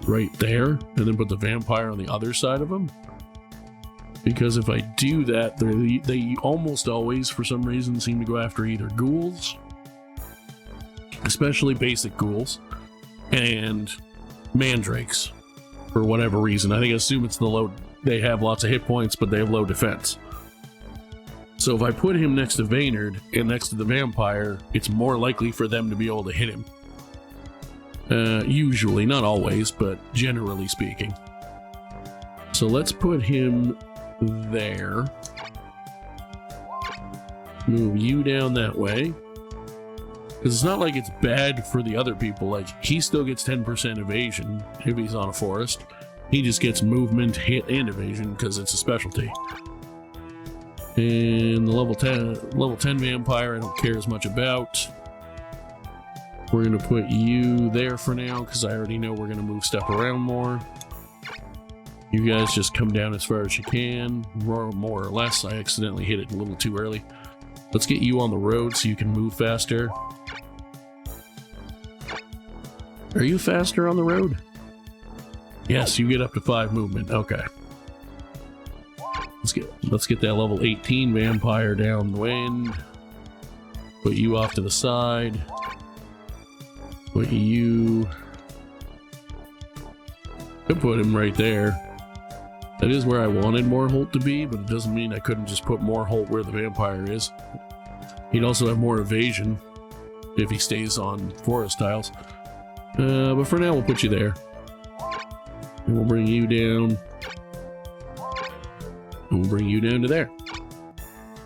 [SPEAKER 1] right there, and then put the vampire on the other side of him. Because if I do that, they almost always, for some reason, seem to go after either ghouls, especially basic ghouls, and Mandrakes, for whatever reason. I assume it's the low. They have lots of hit points, but they have low defense. So if I put him next to Vaynard and next to the vampire, it's more likely for them to be able to hit him. Usually, not always, but generally speaking. So let's put him there. Move you down that way. Because it's not like it's bad for the other people. Like, he still gets 10% evasion if he's on a forest. He just gets movement, hit, and evasion because it's a specialty. And the level 10 vampire I don't care as much about. We're going to put you there for now because I already know we're going to move stuff around more. You guys just come down as far as you can, more or less. I accidentally hit it a little too early. Let's get you on the road so you can move faster. Are you faster on the road? Yes, you get up to 5 movement. Okay. Let's get that level 18 vampire downwind. Put you off to the side. Put you... Could put him right there. That is where I wanted Morholt to be, but it doesn't mean I couldn't just put Morholt where the vampire is. He'd also have more evasion if he stays on forest tiles. But for now, we'll put you there. And we'll bring you down. And we'll bring you down to there.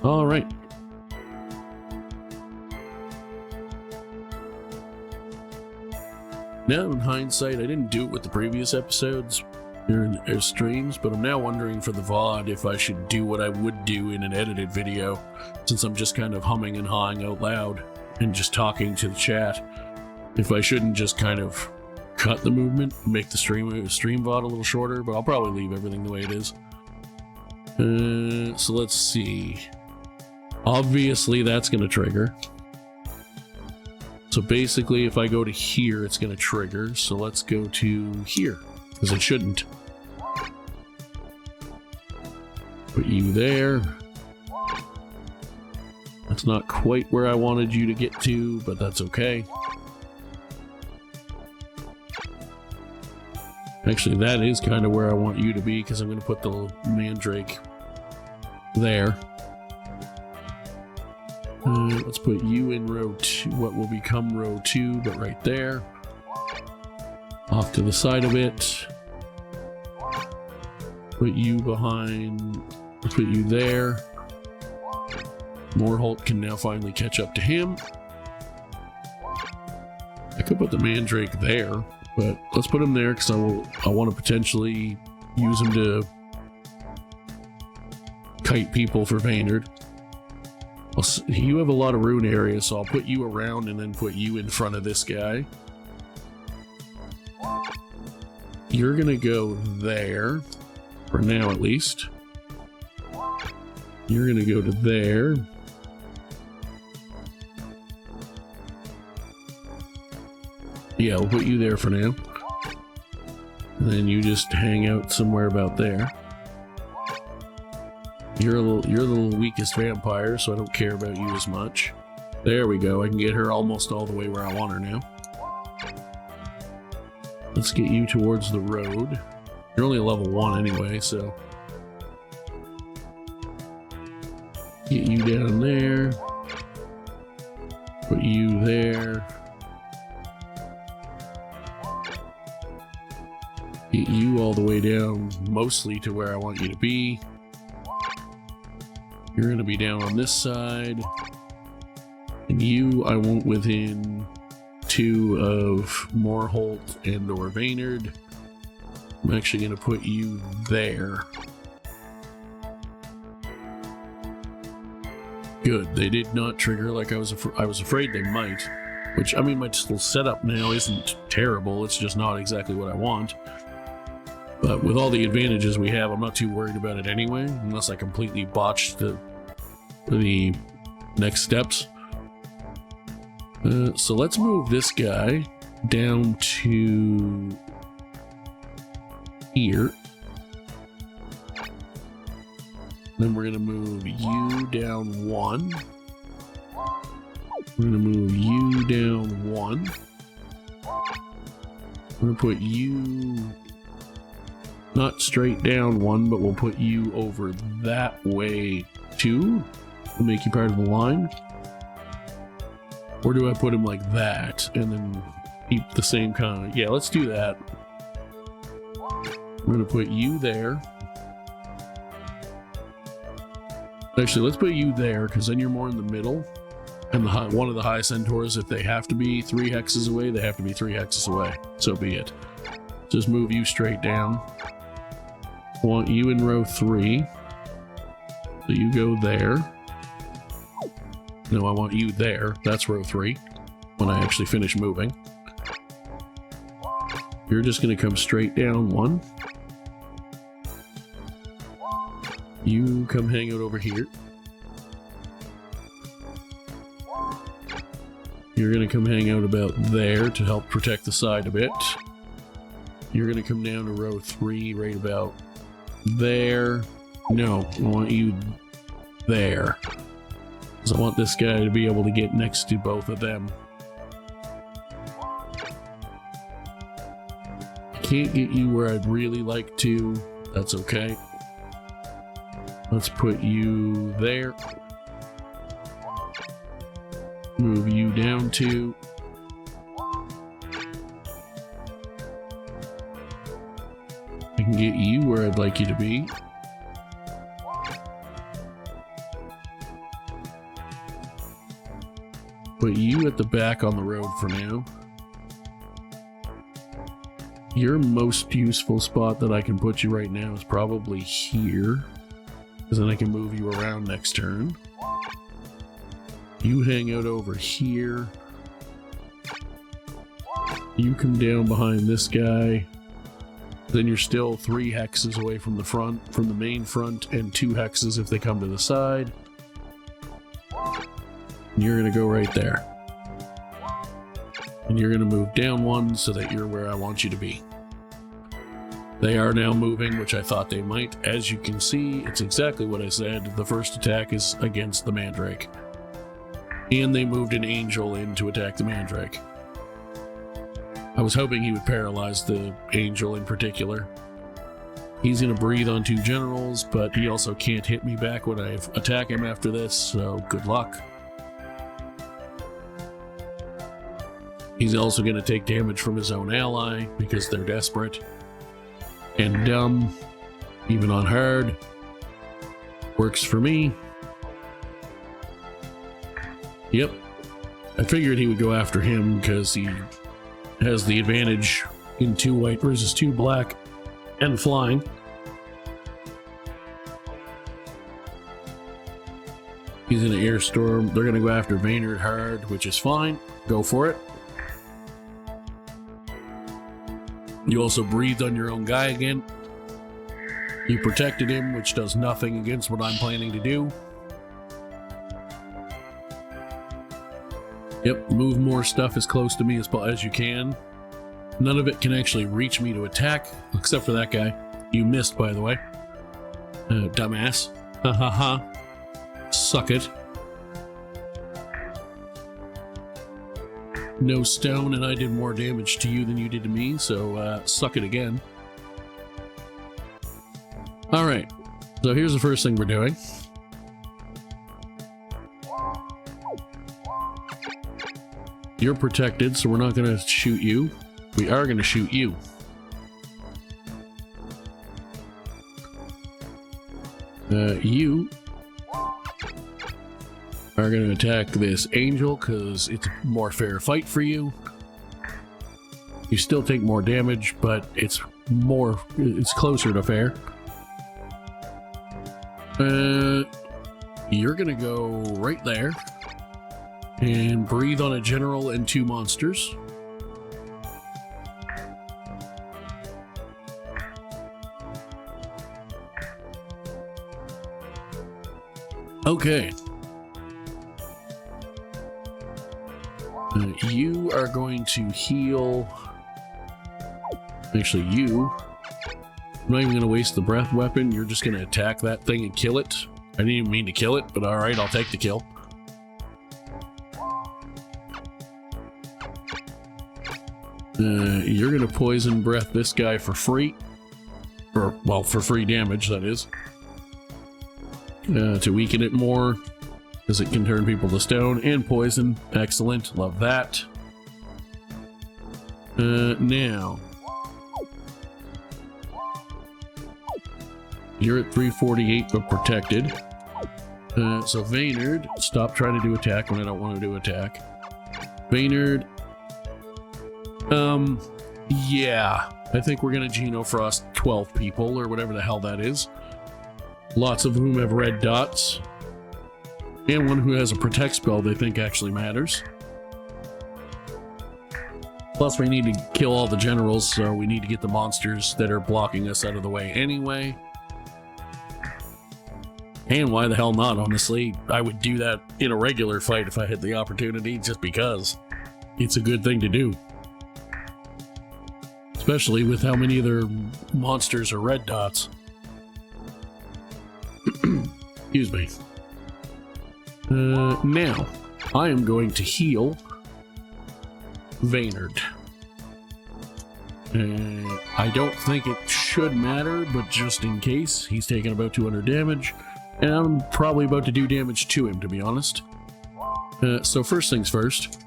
[SPEAKER 1] All right. Now, in hindsight, I didn't do it with the previous episodes or streams, but I'm now wondering for the VOD if I should do what I would do in an edited video, since I'm just kind of humming and hawing out loud and just talking to the chat. If I shouldn't just kind of cut the movement, make the stream VOD a little shorter, but I'll probably leave everything the way it is. So let's see. Obviously, that's going to trigger. So basically, if I go to here, it's going to trigger. So let's go to here, because it shouldn't. Put you there. That's not quite where I wanted you to get to, but that's okay. Actually, that is kind of where I want you to be, because I'm going to put the Mandrake there. Let's put you in row 2, what will become row 2, but right there. Off to the side of it. Put you behind, put you there. Morholt can now finally catch up to him. I could put the Mandrake there, but let's put him there because I want to potentially use him to kite people for Vanguard. You have a lot of rune areas, so I'll put you around and then put you in front of this guy. You're gonna go there, for now at least. You're gonna go to there. Yeah, we'll put you there for now. And then you just hang out somewhere about there. You're the weakest vampire, so I don't care about you as much. There we go. I can get her almost all the way where I want her now. Let's get you towards the road. You're only a level 1 anyway, so... Get you down there. Put you there. Get you all the way down, mostly to where I want you to be. You're going to be down on this side. And you, I want within 2 of Morholt and or Vanguard. I'm actually going to put you there. Good. They did not trigger like I was afraid they might. Which, I mean, my setup now isn't terrible. It's just not exactly what I want. But with all the advantages we have, I'm not too worried about it anyway, unless I completely botched the next steps. So let's move this guy down to here. Then we're going to move you down 1. We're going to move you down 1. We're going to put you... not straight down 1, but we'll put you over that way 2. We'll make you part of the line. Or do I put him like that and then keep the same kind of... Yeah, let's do that. We're going to put you there. Actually, let's put you there, because then you're more in the middle. And one of the high centaurs, if they have to be 3 hexes away, they have to be 3 hexes away. So be it. Just move you straight down. I want you in row 3. So you go there. No, I want you there. That's row 3. When I actually finish moving. You're just going to come straight down 1. You come hang out over here. You're going to come hang out about there to help protect the side a bit. You're going to come down to row 3 right about there. No, I want you there. Because I want this guy to be able to get next to both of them. I can't get you where I'd really like to. That's okay. Let's put you there. Move you down to. I can get you where I'd like you to be. Put you at the back on the road for now. Your most useful spot that I can put you right now is probably here, because then I can move you around next turn. You hang out over here. You come down behind this guy. Then you're still 3 hexes away from the front, from the main front, and 2 hexes if they come to the side. And you're going to go right there. And you're going to move down 1 so that you're where I want you to be. They are now moving, which I thought they might. As you can see, it's exactly what I said. The first attack is against the Mandrake. And they moved an Angel in to attack the Mandrake. I was hoping he would paralyze the Angel in particular. He's going to breathe on 2 generals, but he also can't hit me back when I attack him after this, so good luck. He's also going to take damage from his own ally because they're desperate and dumb, even on hard. Works for me. Yep. I figured he would go after him because he has the advantage in 2 white versus 2 black and flying. He's in an air storm. They're going to go after Vaynard hard, which is fine. Go for it. You also breathed on your own guy again. You protected him, which does nothing against what I'm planning to do. Yep, move more stuff as close to me as you can. None of it can actually reach me to attack, except for that guy. You missed, by the way. Dumbass. Ha ha ha. Suck it. No stone, and I did more damage to you than you did to me, so suck it again. Alright, so here's the first thing we're doing. You're protected, so we're not going to shoot you. We are going to shoot you. You are going to attack this Angel because it's a more fair fight for you. You still take more damage, but it's closer to fair. You're going to go right there and breathe on a general and 2 monsters. Okay. You are going to heal. Actually, I'm not even going to waste the breath weapon. You're just going to attack that thing and kill it. I didn't even mean to kill it, but alright, I'll take the kill. You're going to poison breath this guy for free. Or, well, for free damage, that is. To weaken it more, because it can turn people to stone and poison. Excellent, love that. Now. You're at 348 but protected. So Vaynard, stop trying to do attack when I don't want to do attack. Vaynard. Yeah. I think we're gonna Genofrost 12 people, or whatever the hell that is. Lots of whom have red dots. And one who has a protect spell they think actually matters. Plus we need to kill all the generals, so we need to get the monsters that are blocking us out of the way anyway. And why the hell not, honestly? I would do that in a regular fight if I had the opportunity, just because it's a good thing to do. Especially with how many of their monsters are red dots. Excuse me. Now, I am going to heal Vaynard. I don't think it should matter, but just in case, he's taking about 200 damage, and I'm probably about to do damage to him, to be honest. So first things first.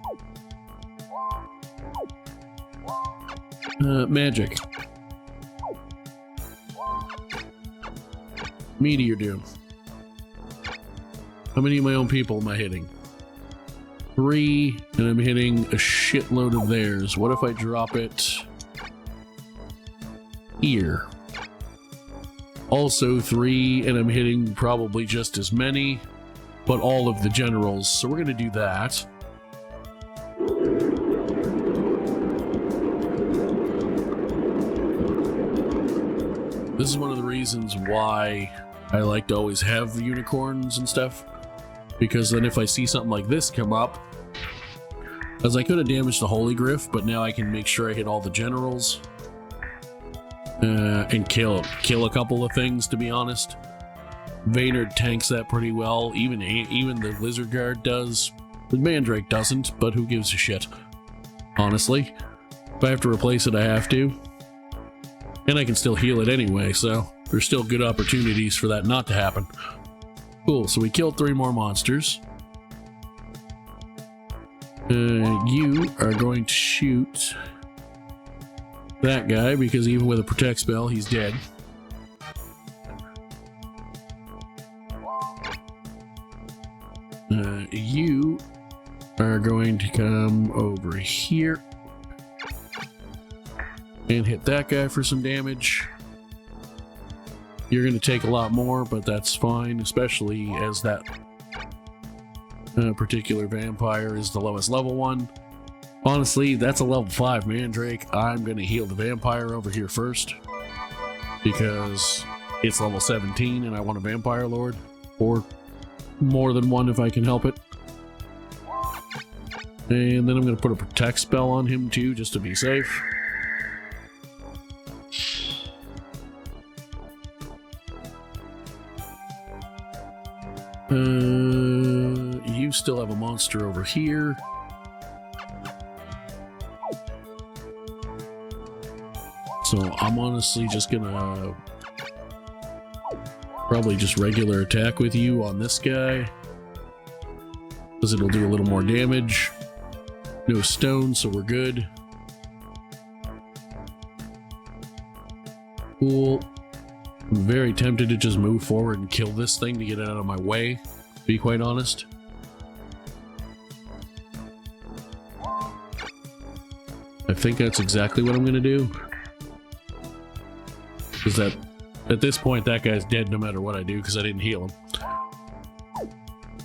[SPEAKER 1] Magic. Meteor Doom. How many of my own people am I hitting? 3, and I'm hitting a shitload of theirs. What if I drop it here? Also 3, and I'm hitting probably just as many, but all of the generals. So we're going to do that. This is one of the reasons why I like to always have the unicorns and stuff, because then if I see something like this come up, as I could have damaged the Holy Griff, but now I can make sure I hit all the generals and kill a couple of things, to be honest. Vaynard tanks that pretty well, even the Lizard Guard does. The Mandrake doesn't, but who gives a shit, honestly. If I have to replace it, I have to. And I can still heal it anyway, so there's still good opportunities for that not to happen. Cool, so we killed 3 more monsters. You are going to shoot that guy, because even with a protect spell, he's dead. You are going to come over here and hit that guy for some damage. You're going to take a lot more, but that's fine, especially as that particular vampire is the lowest level one. Honestly, that's a level 5 Mandrake. I'm going to heal the vampire over here first, because it's level 17 and I want a Vampire Lord, or more than one if I can help it. And then I'm going to put a protect spell on him too, just to be safe. You still have a monster over here. So I'm honestly just gonna probably just regular attack with you on this guy, because it'll do a little more damage. No stone, so we're good. Cool. I'm very tempted to just move forward and kill this thing to get it out of my way, to be quite honest. I think that's exactly what I'm going to do. Because that, at this point, that guy's dead no matter what I do, because I didn't heal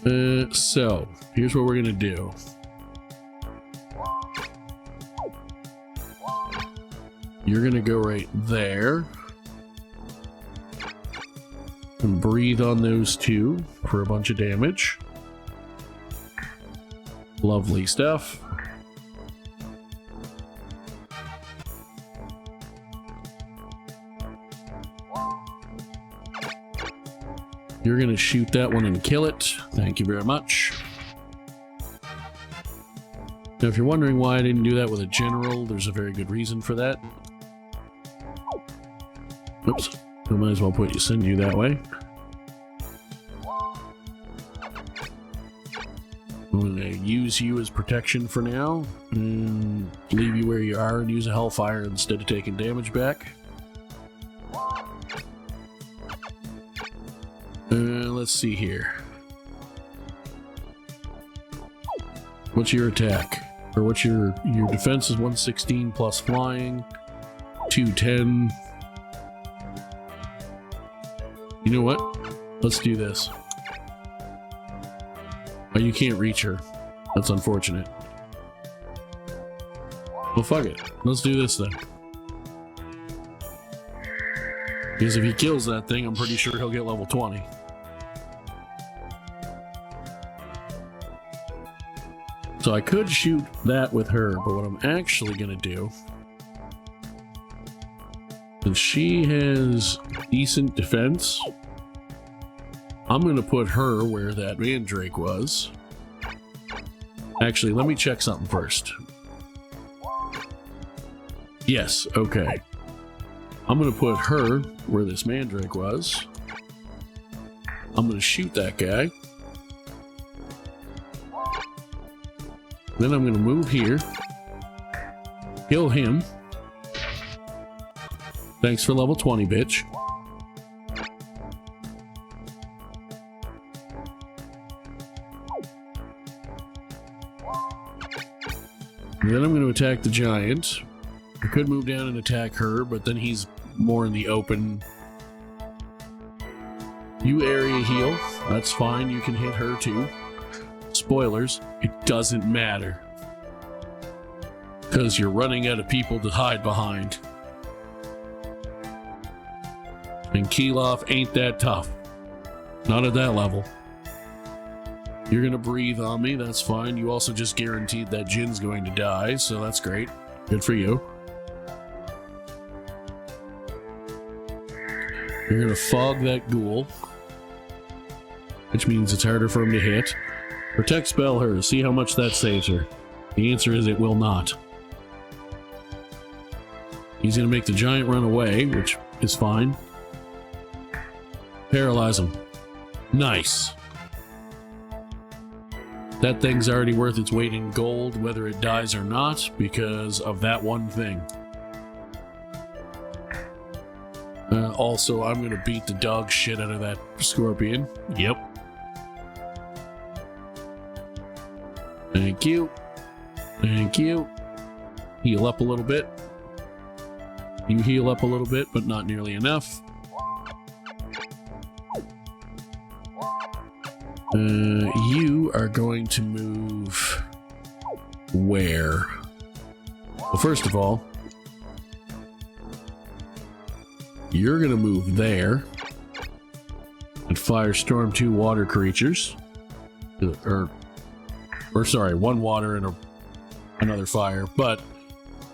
[SPEAKER 1] him. So, here's what we're going to do. You're going to go right there. And breathe on those 2 for a bunch of damage. Lovely stuff. You're gonna shoot that one and kill it. Thank you very much. Now, if you're wondering why I didn't do that with a general, there's a very good reason for that. Oops. I might as well send you that way. I'm going to use you as protection for now, and leave you where you are and use a Hellfire instead of taking damage back. Let's see here. What's your attack? Or what's your defense is 116 plus flying, 210. You know what? Let's do this. Oh, you can't reach her. That's unfortunate. Well, fuck it. Let's do this then. Because if he kills that thing, I'm pretty sure he'll get level 20. So I could shoot that with her, but what I'm actually gonna do, since she has decent defense, I'm gonna put her where that mandrake was. Actually, let me check something first. Yes, okay. I'm gonna put her where this mandrake was. I'm gonna shoot that guy. Then I'm gonna move here. Kill him. Thanks for level 20, bitch. Then I'm going to attack the giant. I could move down and attack her, but then he's more in the open. You area heal. That's fine. You can hit her too. Spoilers, it doesn't matter. Because you're running out of people to hide behind. And Keeloff ain't that tough. Not at that level. You're gonna breathe on me, that's fine. You also just guaranteed that Jin's going to die, so that's great. Good for you. You're gonna fog that ghoul, which means it's harder for him to hit. Protect spell her, see how much that saves her. The answer is it will not. He's gonna make the giant run away, which is fine. Paralyze him. Nice. That thing's already worth its weight in gold, whether it dies or not, because of that one thing. Also, I'm gonna beat the dog shit out of that scorpion. Yep. Thank you. Thank you. Heal up a little bit. You heal up a little bit, but not nearly enough. You are going to move where? Well, first of all, you're going to move there and firestorm 2 water creatures. Or sorry, 1 water and another fire, but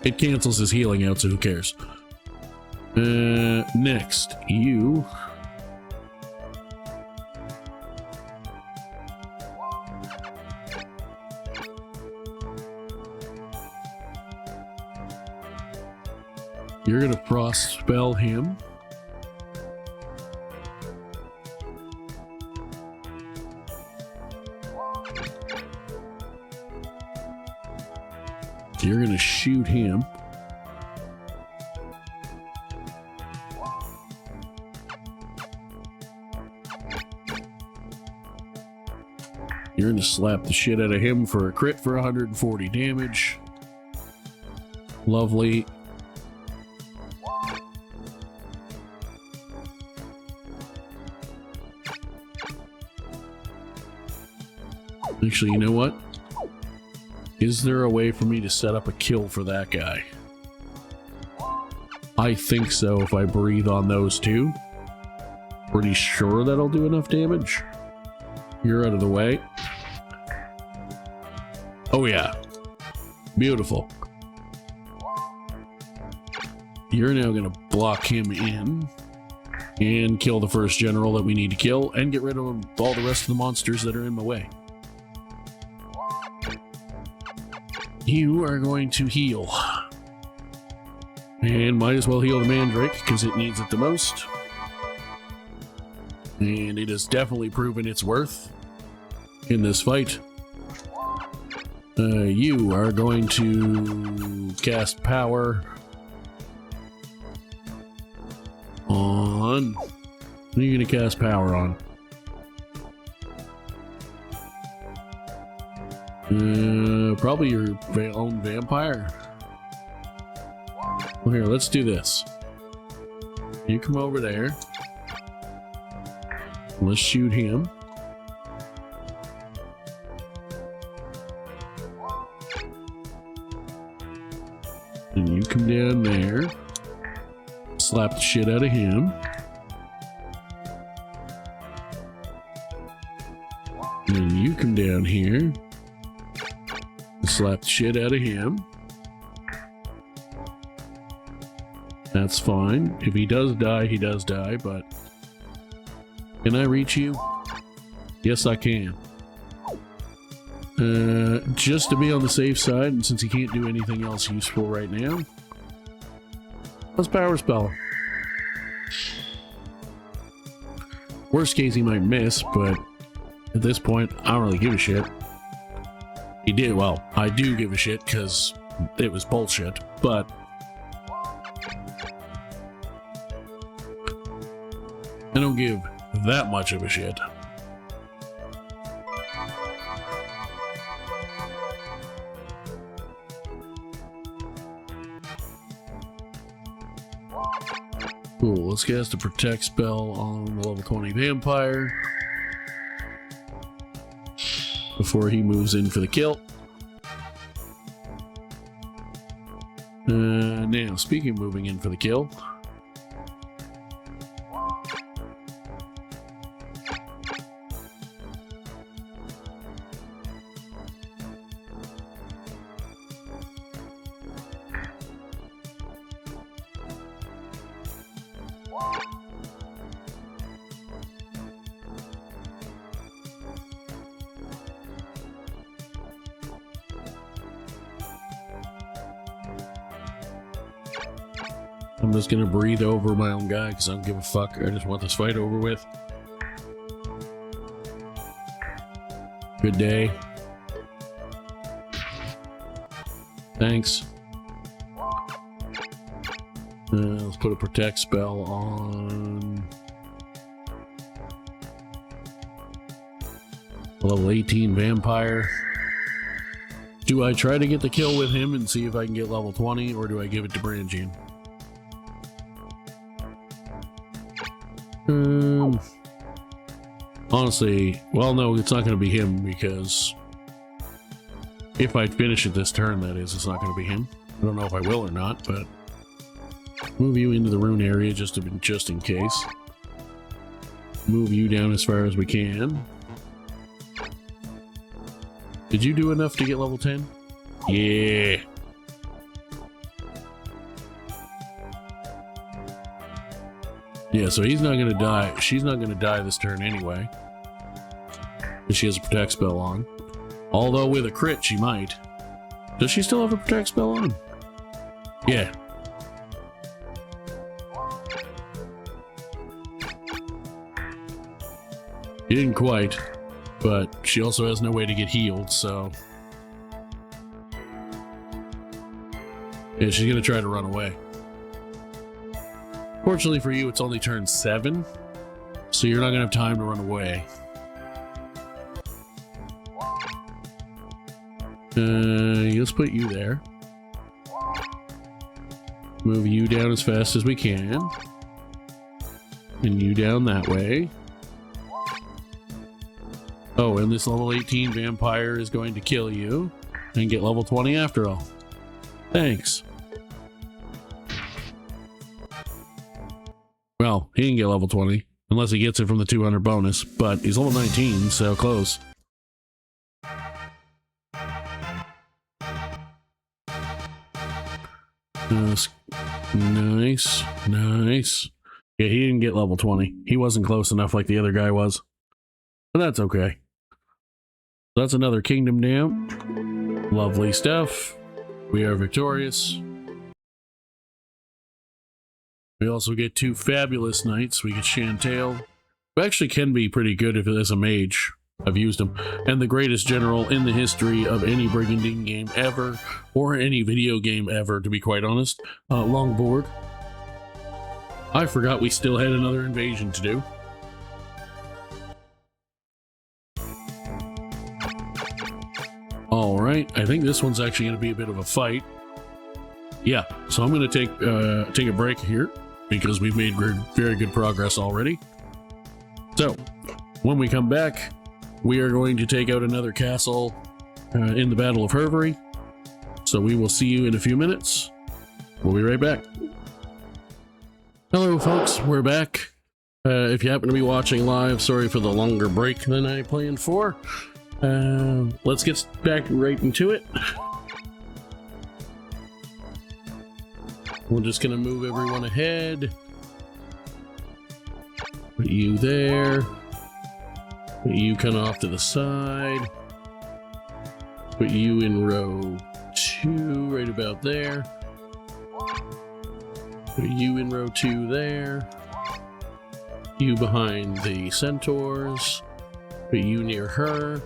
[SPEAKER 1] it cancels his healing out, so who cares? Next, you... You're gonna frost spell him. You're gonna shoot him. You're gonna slap the shit out of him for a crit for 140 damage. Lovely. Actually, you know what? Is there a way for me to set up a kill for that guy? I think so if I breathe on those 2. Pretty sure that'll do enough damage. You're out of the way. Oh yeah. Beautiful. You're now gonna block him in and kill the first general that we need to kill and get rid of all the rest of the monsters that are in the way. You are going to heal. And might as well heal the Mandrake because it needs it the most. And it has definitely proven its worth in this fight. You are going to cast power on... Who are you going to cast power on? Probably your own vampire. Well, here, let's do this. You come over there. Let's shoot him. And you come down there. Slap the shit out of him. And then you come down here. Slap the shit out of him. That's fine. If he does die, he does die, but... Can I reach you? Yes, I can. Just to be on the safe side, and since he can't do anything else useful right now, let's power spell. Worst case, he might miss, but at this point, I don't really give a shit. He did, well, I do give a shit, because it was bullshit, but... I don't give that much of a shit. Cool, let's cast a protect spell on the level 20 vampire before he moves in for the kill. Now, speaking of moving in for the kill, I'm just gonna breathe over my own guy because I don't give a fuck. I just want this fight over with. Good day. Thanks. Let's put a protect spell on level 18 vampire. Do I try to get the kill with him and see if I can get level 20, or do I give it to Brigandine? Honestly, well, no, it's not going to be him, because if I finish it this turn, that is, it's not going to be him. I don't know if I will or not, but move you into the rune area just in case. Move you down as far as we can. Did you do enough to get level 10? Yeah. Yeah, so he's not going to die. She's not going to die this turn anyway. She has a protect spell on. Although with a crit, she might. Does she still have a protect spell on? Yeah. He didn't quite, but she also has no way to get healed, so... Yeah, she's going to try to run away. Fortunately for you, it's only turn 7, so you're not going to have time to run away. Let's put you there. Move you down as fast as we can. And you down that way. Oh, and this level 18 vampire is going to kill you and get level 20 after all. Thanks. Well, he can get level 20, unless he gets it from the 200 bonus, but he's level 19, so close. Nice, nice. Yeah, he didn't get level 20. He wasn't close enough like the other guy was. But that's okay. That's another kingdom down. Lovely stuff. We are victorious. We also get 2 fabulous knights. We get Chantal, who actually can be pretty good if it is a mage. I've used him. And the greatest general in the history of any Brigandine game ever, or any video game ever, to be quite honest. Longboard. I forgot we still had another invasion to do. Alright, I think this one's actually going to be a bit of a fight. Yeah, so I'm going to take a break here, because we've made very good progress already. So, when we come back, we are going to take out another castle in the Battle of Hervery. So we will see you in a few minutes. We'll be right back. Hello folks, we're back. If you happen to be watching live, sorry for the longer break than I planned for. Let's get back right into it. We're just gonna move everyone ahead. Put you there. Put you kind of off to the side. Put you in row 2, right about there. Put you in row 2 there. You behind the centaurs. Put you near her.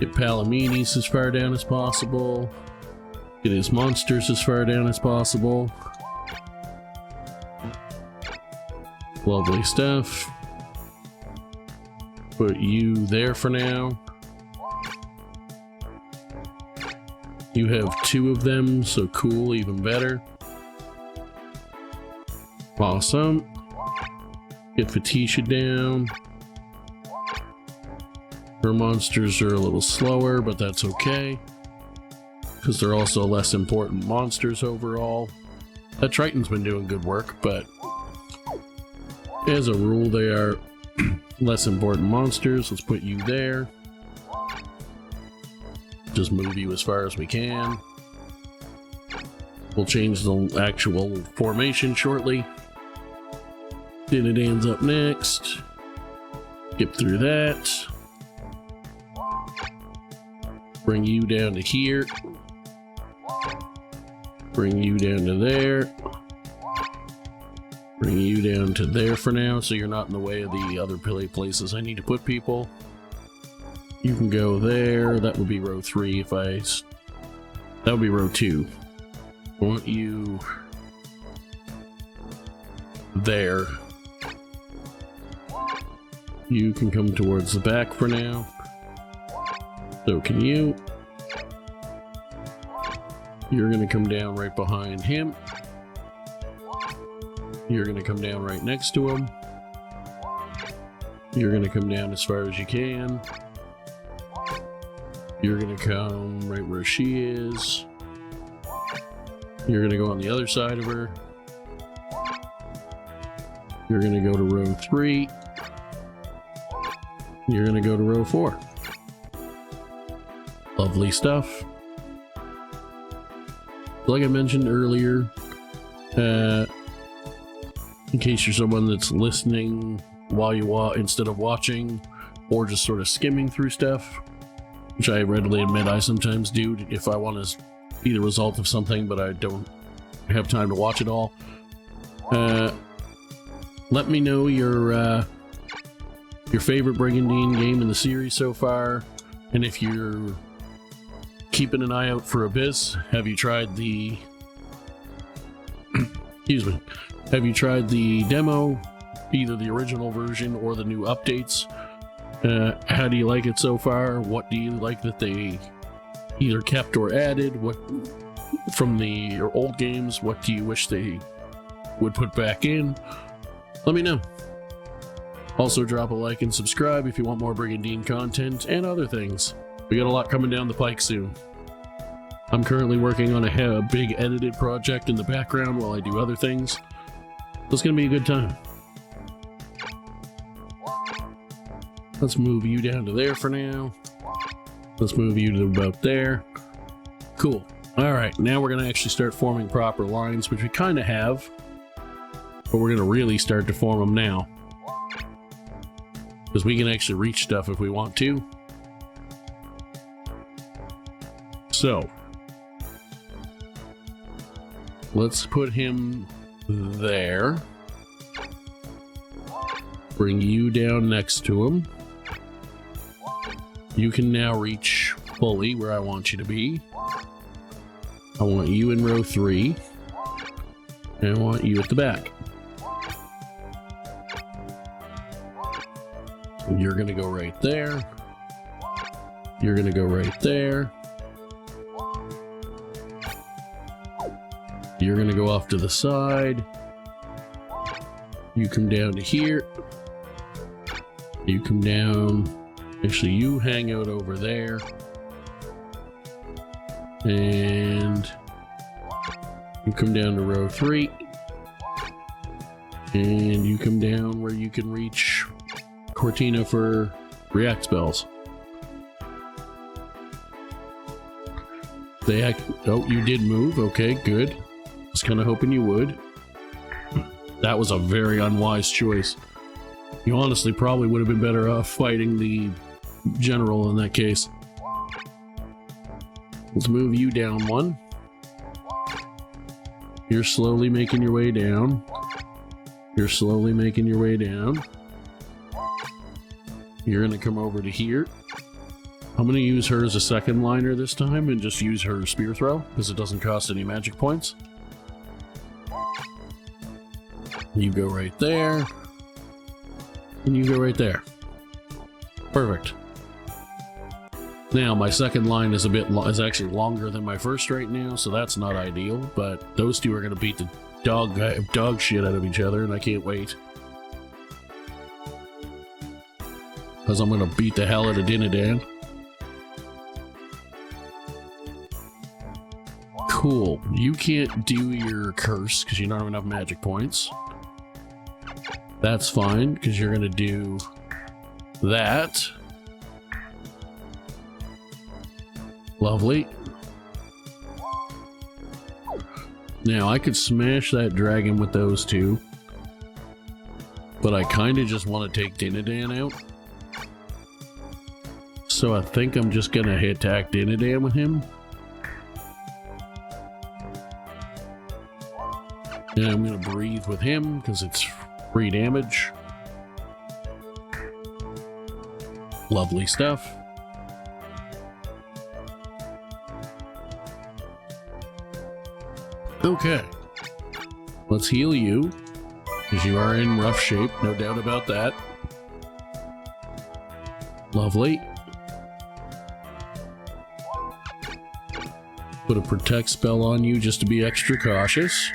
[SPEAKER 1] Get Palamedes as far down as possible. Get his monsters as far down as possible. Lovely stuff. Put you there for now. You have 2 of them, so cool, even better. Awesome. Get Fatisha down. Her monsters are a little slower, but that's okay, because they're also less important monsters overall. That Triton's been doing good work, but as a rule, they are less important monsters. Let's put you there. Just move you as far as we can. We'll change the actual formation shortly. Dinadan's up next. Skip through that. Bring you down to here. Bring you down to there. Bring you down to there for now, so you're not in the way of the other places I need to put people. You can go there. That would be row 3 if I... That would be row 2. I want you... there. You can come towards the back for now. So can you. You're going to come down right behind him. You're going to come down right next to him. You're going to come down as far as you can. You're going to come right where she is. You're going to go on the other side of her. You're going to go to row 3. You're going to go to row 4. Lovely stuff. Like I mentioned earlier, in case you're someone that's listening while you instead of watching, or just sort of skimming through stuff, which I readily admit I sometimes do if I want to see the result of something, but I don't have time to watch it all. Let me know your favorite Brigandine game in the series so far, and if you're keeping an eye out for Abyss, have you tried the excuse me, have you tried the demo, either the original version or the new updates? How do you like it so far? What do you like that they either kept or added? What from the old games, what do you wish they would put back in? Let me know. Also, drop a like and subscribe if you want more Brigandine content and other things. We got a lot coming down the pike soon. I'm currently working on a big edited project in the background while I do other things. So it's going to be a good time. Let's move you down to there for now. Let's move you to about there. Cool. Alright, now we're going to actually start forming proper lines, which we kind of have. But we're going to really start to form them now. Because we can actually reach stuff if we want to. So, let's put him there. Bring you down next to him. You can now reach fully where I want you to be. I want you in row 3. And I want you at the back. You're going to go right there. You're going to go right there. You're going to go off to the side. You come down to here. You come down. Actually, you hang out over there. And you come down to row 3. And you come down where you can reach Cortina for react spells. Oh, you did move. Okay, good. I was kind of hoping you would. That was a very unwise choice. You honestly probably would have been better off fighting the general in that case. Let's move you down one. You're slowly making your way down. You're slowly making your way down. You're gonna come over to here. I'm gonna use her as a second liner this time and just use her spear throw because it doesn't cost any magic points. You go right there. And you go right there. Perfect. Now my second line is is actually longer than my first right now, so that's not ideal, but those two are gonna beat the dog shit out of each other, and I can't wait. Because I'm gonna beat the hell out of Dinadan. Cool. You can't do your curse because you don't have enough magic points. That's fine, because you're gonna do that. Lovely. Now, I could smash that dragon with those two, but I kind of just want to take Dinadan out. So I think I'm just gonna attack Dinadan with him. And I'm gonna breathe with him because it's free damage. Lovely stuff. Okay. Let's heal you, because you are in rough shape, no doubt about that. Lovely. Put a protect spell on you just to be extra cautious.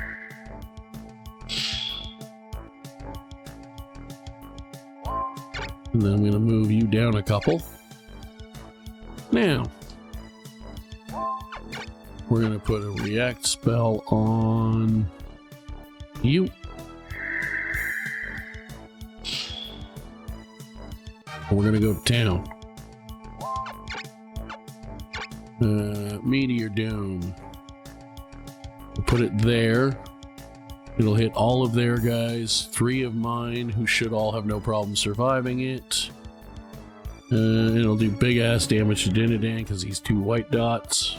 [SPEAKER 1] And then I'm going to move you down a couple. Now, we're going to put a react spell on you. We're going to go to town. Meteor Dome. We'll put it there. It'll hit all of their guys, 3 of mine, who should all have no problem surviving it. It'll do big ass damage to Dinadan because he's 2 white dots.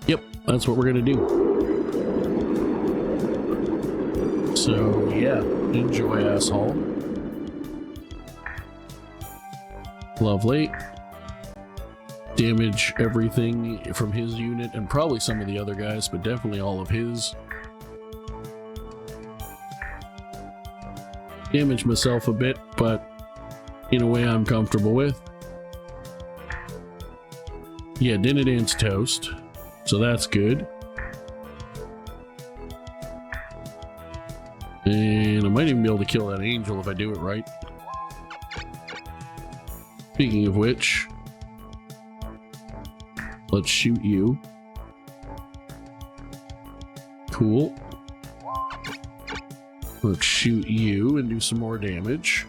[SPEAKER 1] Yep, that's what we're gonna do. So yeah, enjoy, asshole. Lovely. Damage everything from his unit and probably some of the other guys, but definitely all of his. Damage myself a bit, but in a way I'm comfortable with. Yeah, Dinadan's toast, so that's good. And I might even be able to kill that angel if I do it right. Speaking of which, let's shoot you. Cool. Let's shoot you and do some more damage.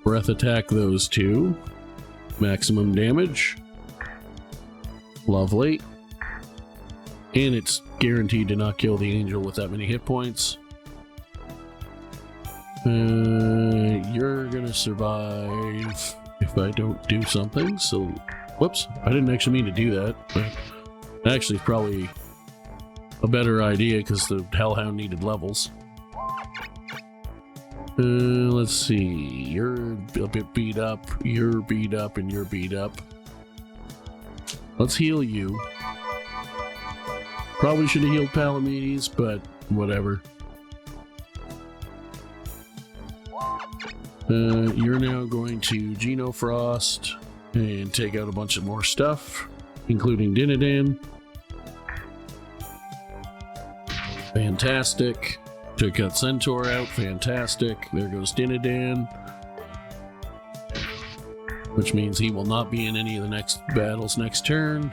[SPEAKER 1] Breath attack those 2. Maximum damage. Lovely. And it's guaranteed to not kill the angel with that many hit points. You're gonna survive if I don't do something, so... Whoops, I didn't actually mean to do that, but actually it's probably a better idea because the Hellhound needed levels. Let's see, you're a bit beat up, you're beat up, and you're beat up. Let's heal you. Probably should have healed Palamedes, but whatever. You're now going to Genofrost and take out a bunch of more stuff, including Dinadan. Fantastic. Took that Centaur out. Fantastic. There goes Dinadan. Which means he will not be in any of the next battles next turn.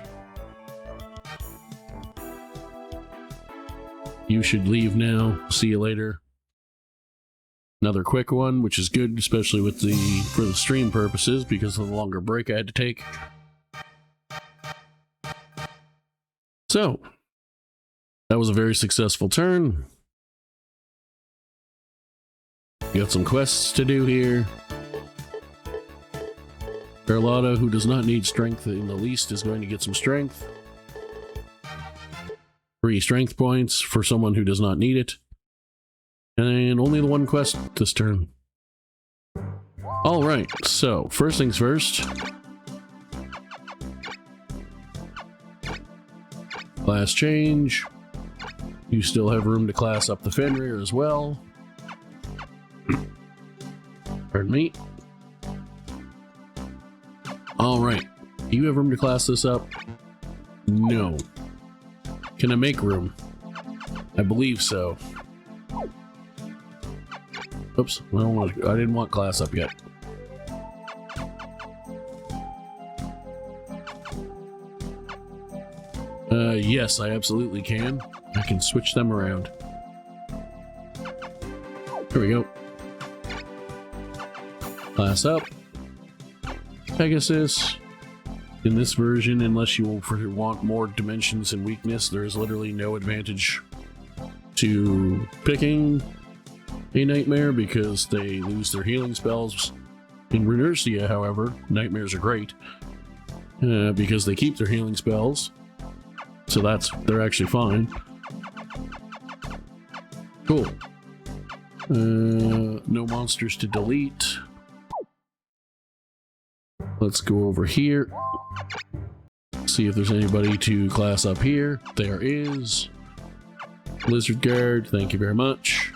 [SPEAKER 1] You should leave now. See you later. Another quick one, which is good, especially with for the stream purposes, because of the longer break I had to take. So, that was a very successful turn. Got some quests to do here. Carlotta, who does not need strength in the least, is going to get some strength. 3 strength points for someone who does not need it. And only the one quest this turn. Alright, so first things first. Class change. You still have room to class up the Fenrir as well. Pardon me. Alright. Do you have room to class this up? No. Can I make room? I believe so. Oops, I didn't want class up yet. Yes, I absolutely can. I can switch them around. Here we go. Class up. Pegasus. In this version, unless you want more dimensions and weakness, there is literally no advantage to picking a Nightmare because they lose their healing spells. In Runersia, however, Nightmares are great because they keep their healing spells. So they're actually fine. Cool. No monsters to delete. Let's go over here. See if there's anybody to class up here. There is. Lizard Guard, thank you very much.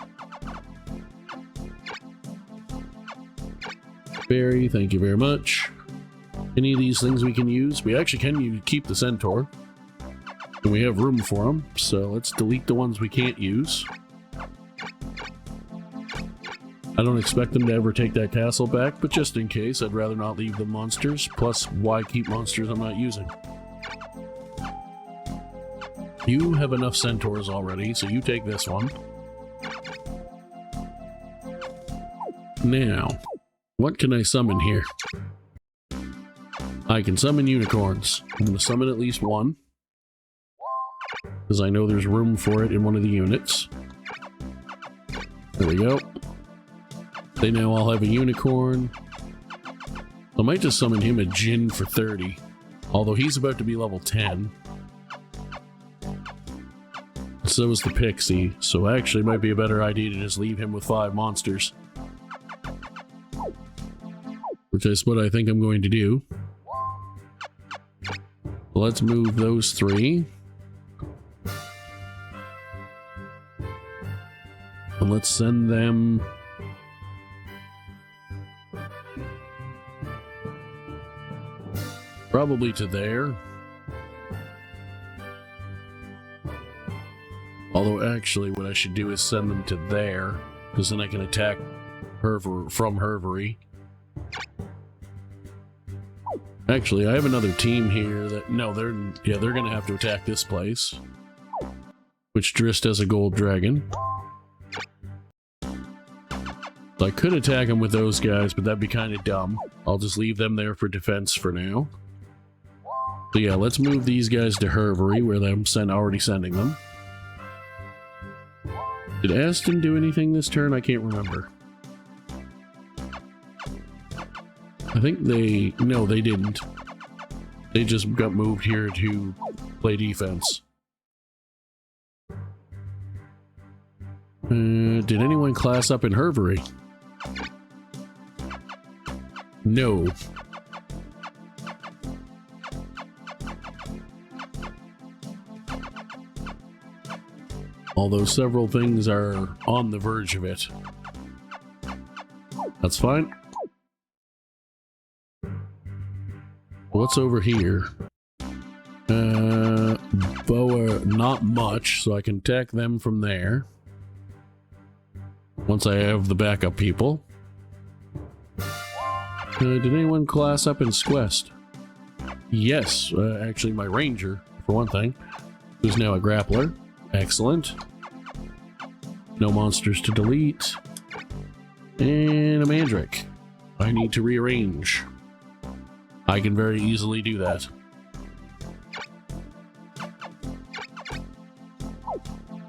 [SPEAKER 1] Berry, thank you very much. Any of these things we can use? We actually can keep the Centaur. And we have room for them, so let's delete the ones we can't use. I don't expect them to ever take that castle back, but just in case, I'd rather not leave them monsters. Plus, why keep monsters I'm not using? You have enough centaurs already, so you take this one. Now, what can I summon here? I can summon unicorns. I'm going to summon at least one, because I know there's room for it in one of the units. There we go. They now all have a unicorn. I might just summon him a Jinn for 30, although he's about to be level 10. So is the Pixie, so actually it might be a better idea to just leave him with 5 monsters. Which is what I think I'm going to do. Let's move those 3. And let's send them... probably to there. Although actually what I should do is send them to there, because then I can attack from Hervery. Actually, I have another team here that... no, they're gonna have to attack this place. Which Drist has a gold dragon. So I could attack them with those guys, but that'd be kind of dumb. I'll just leave them there for defense for now. So yeah, let's move these guys to Hervery, where I'm already sending them. Did Aston do anything this turn? I can't remember. I think they... no, they didn't. They just got moved here to play defense. Did anyone class up in Hervery? No. Although several things are on the verge of it. That's fine. What's over here? Boa, not much, so I can attack them from there. Once I have the backup people. Did anyone class up in Squest? Yes, actually my ranger, for one thing, who's now a grappler. Excellent. No monsters to delete. And a Mandrake. I need to rearrange. I can very easily do that.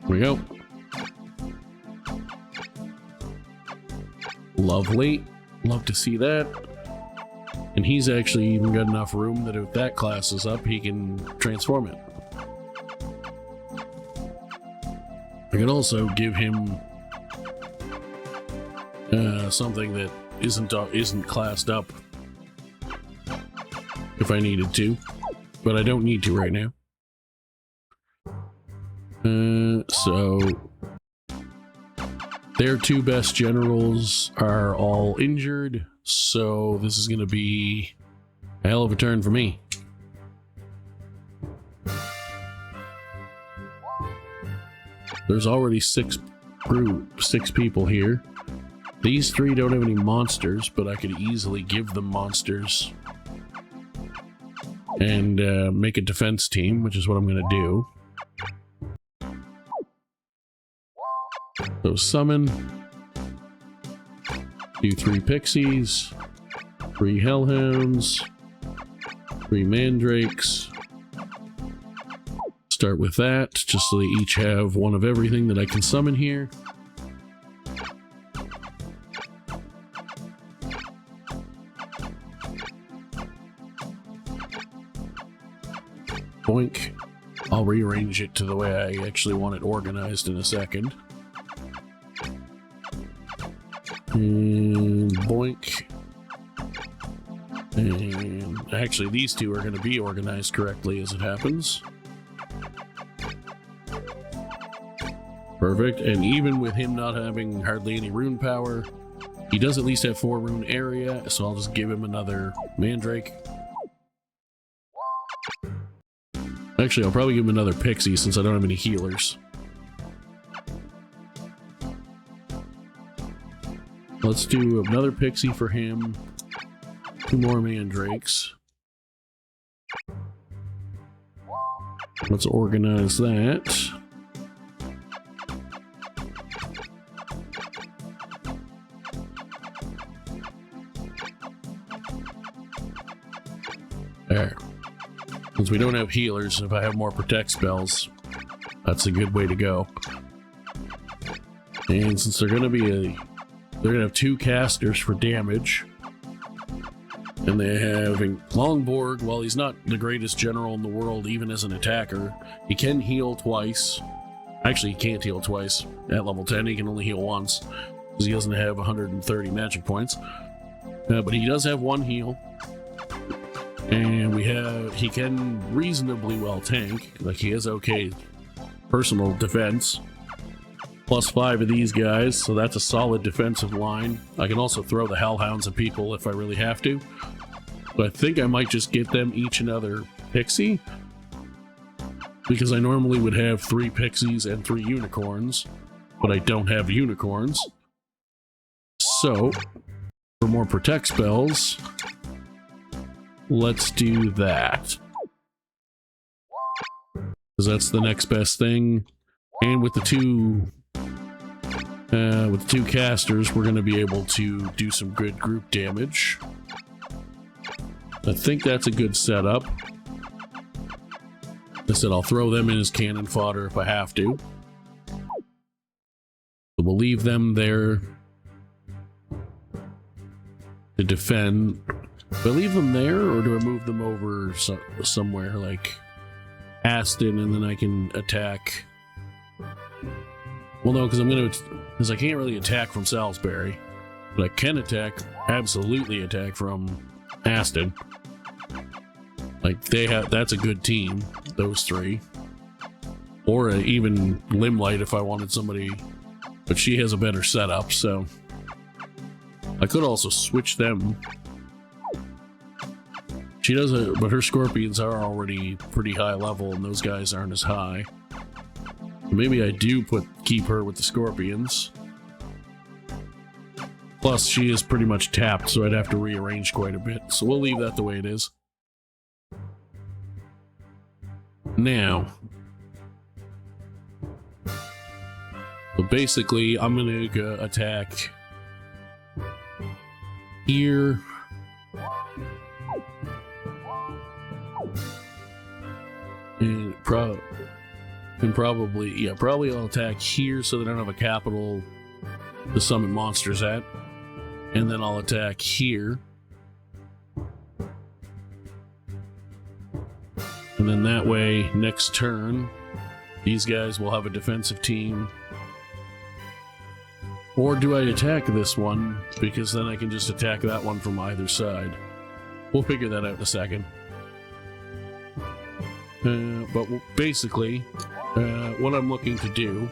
[SPEAKER 1] Here we go. Lovely. Love to see that. And he's actually even got enough room that if that class is up, he can transform it. I can also give him something that isn't classed up if I needed to, but I don't need to right now. So their two best generals are all injured, so this is going to be a hell of a turn for me. There's already six people here. These three don't have any monsters, but I could easily give them monsters and make a defense team, which is what I'm going to do. So summon, do 3 pixies, 3 hellhounds, 3 mandrakes. Start with that, just so they each have one of everything that I can summon here. Boink. I'll rearrange it to the way I actually want it organized in a second. And boink. And actually these two are going to be organized correctly as it happens. Perfect. And even with him not having hardly any rune power, he does at least have 4 rune area, so I'll just give him another mandrake. Actually, I'll probably give him another pixie since I don't have any healers. Let's do another pixie for him. 2 more mandrakes. Let's organize that. There. Since we don't have healers, if I have more protect spells, that's a good way to go. And since they're gonna have 2 casters for damage, and they have Longborg. While he's not the greatest general in the world, even as an attacker, he can heal twice. Actually, he can't heal twice. At level 10, he can only heal once, because he doesn't have 130 magic points. But he does have 1 heal. And he can reasonably well tank. Like, he has okay personal defense. +5 of these guys, so that's a solid defensive line. I can also throw the hellhounds at people if I really have to. But I think I might just get them each another pixie, because I normally would have 3 pixies and 3 unicorns, but I don't have unicorns. So, for more protect spells, let's do that, because that's the next best thing. And with the two casters, we're going to be able to do some good group damage. I think that's a good setup. Like I said, I'll throw them in as cannon fodder if I have to. So we'll leave them there to defend. Do I leave them there, or do I move them over somewhere like Aston, and then I can attack? Well, no, because I can't really attack from Salisbury, but I can absolutely attack from Aston. Like, that's a good team, those 3. Or even Limelight if I wanted somebody, but she has a better setup, so I could also switch them. She does but her scorpions are already pretty high level, and those guys aren't as high. Maybe I do keep her with the scorpions. Plus, she is pretty much tapped, so I'd have to rearrange quite a bit. So we'll leave that the way it is. Now, so basically, I'm going to attack here. And probably I'll attack here so they don't have a capital to summon monsters at. And then I'll attack here. And then that way, next turn, these guys will have a defensive team. Or do I attack this one? Because then I can just attack that one from either side. We'll figure that out in a second. But basically, what I'm looking to do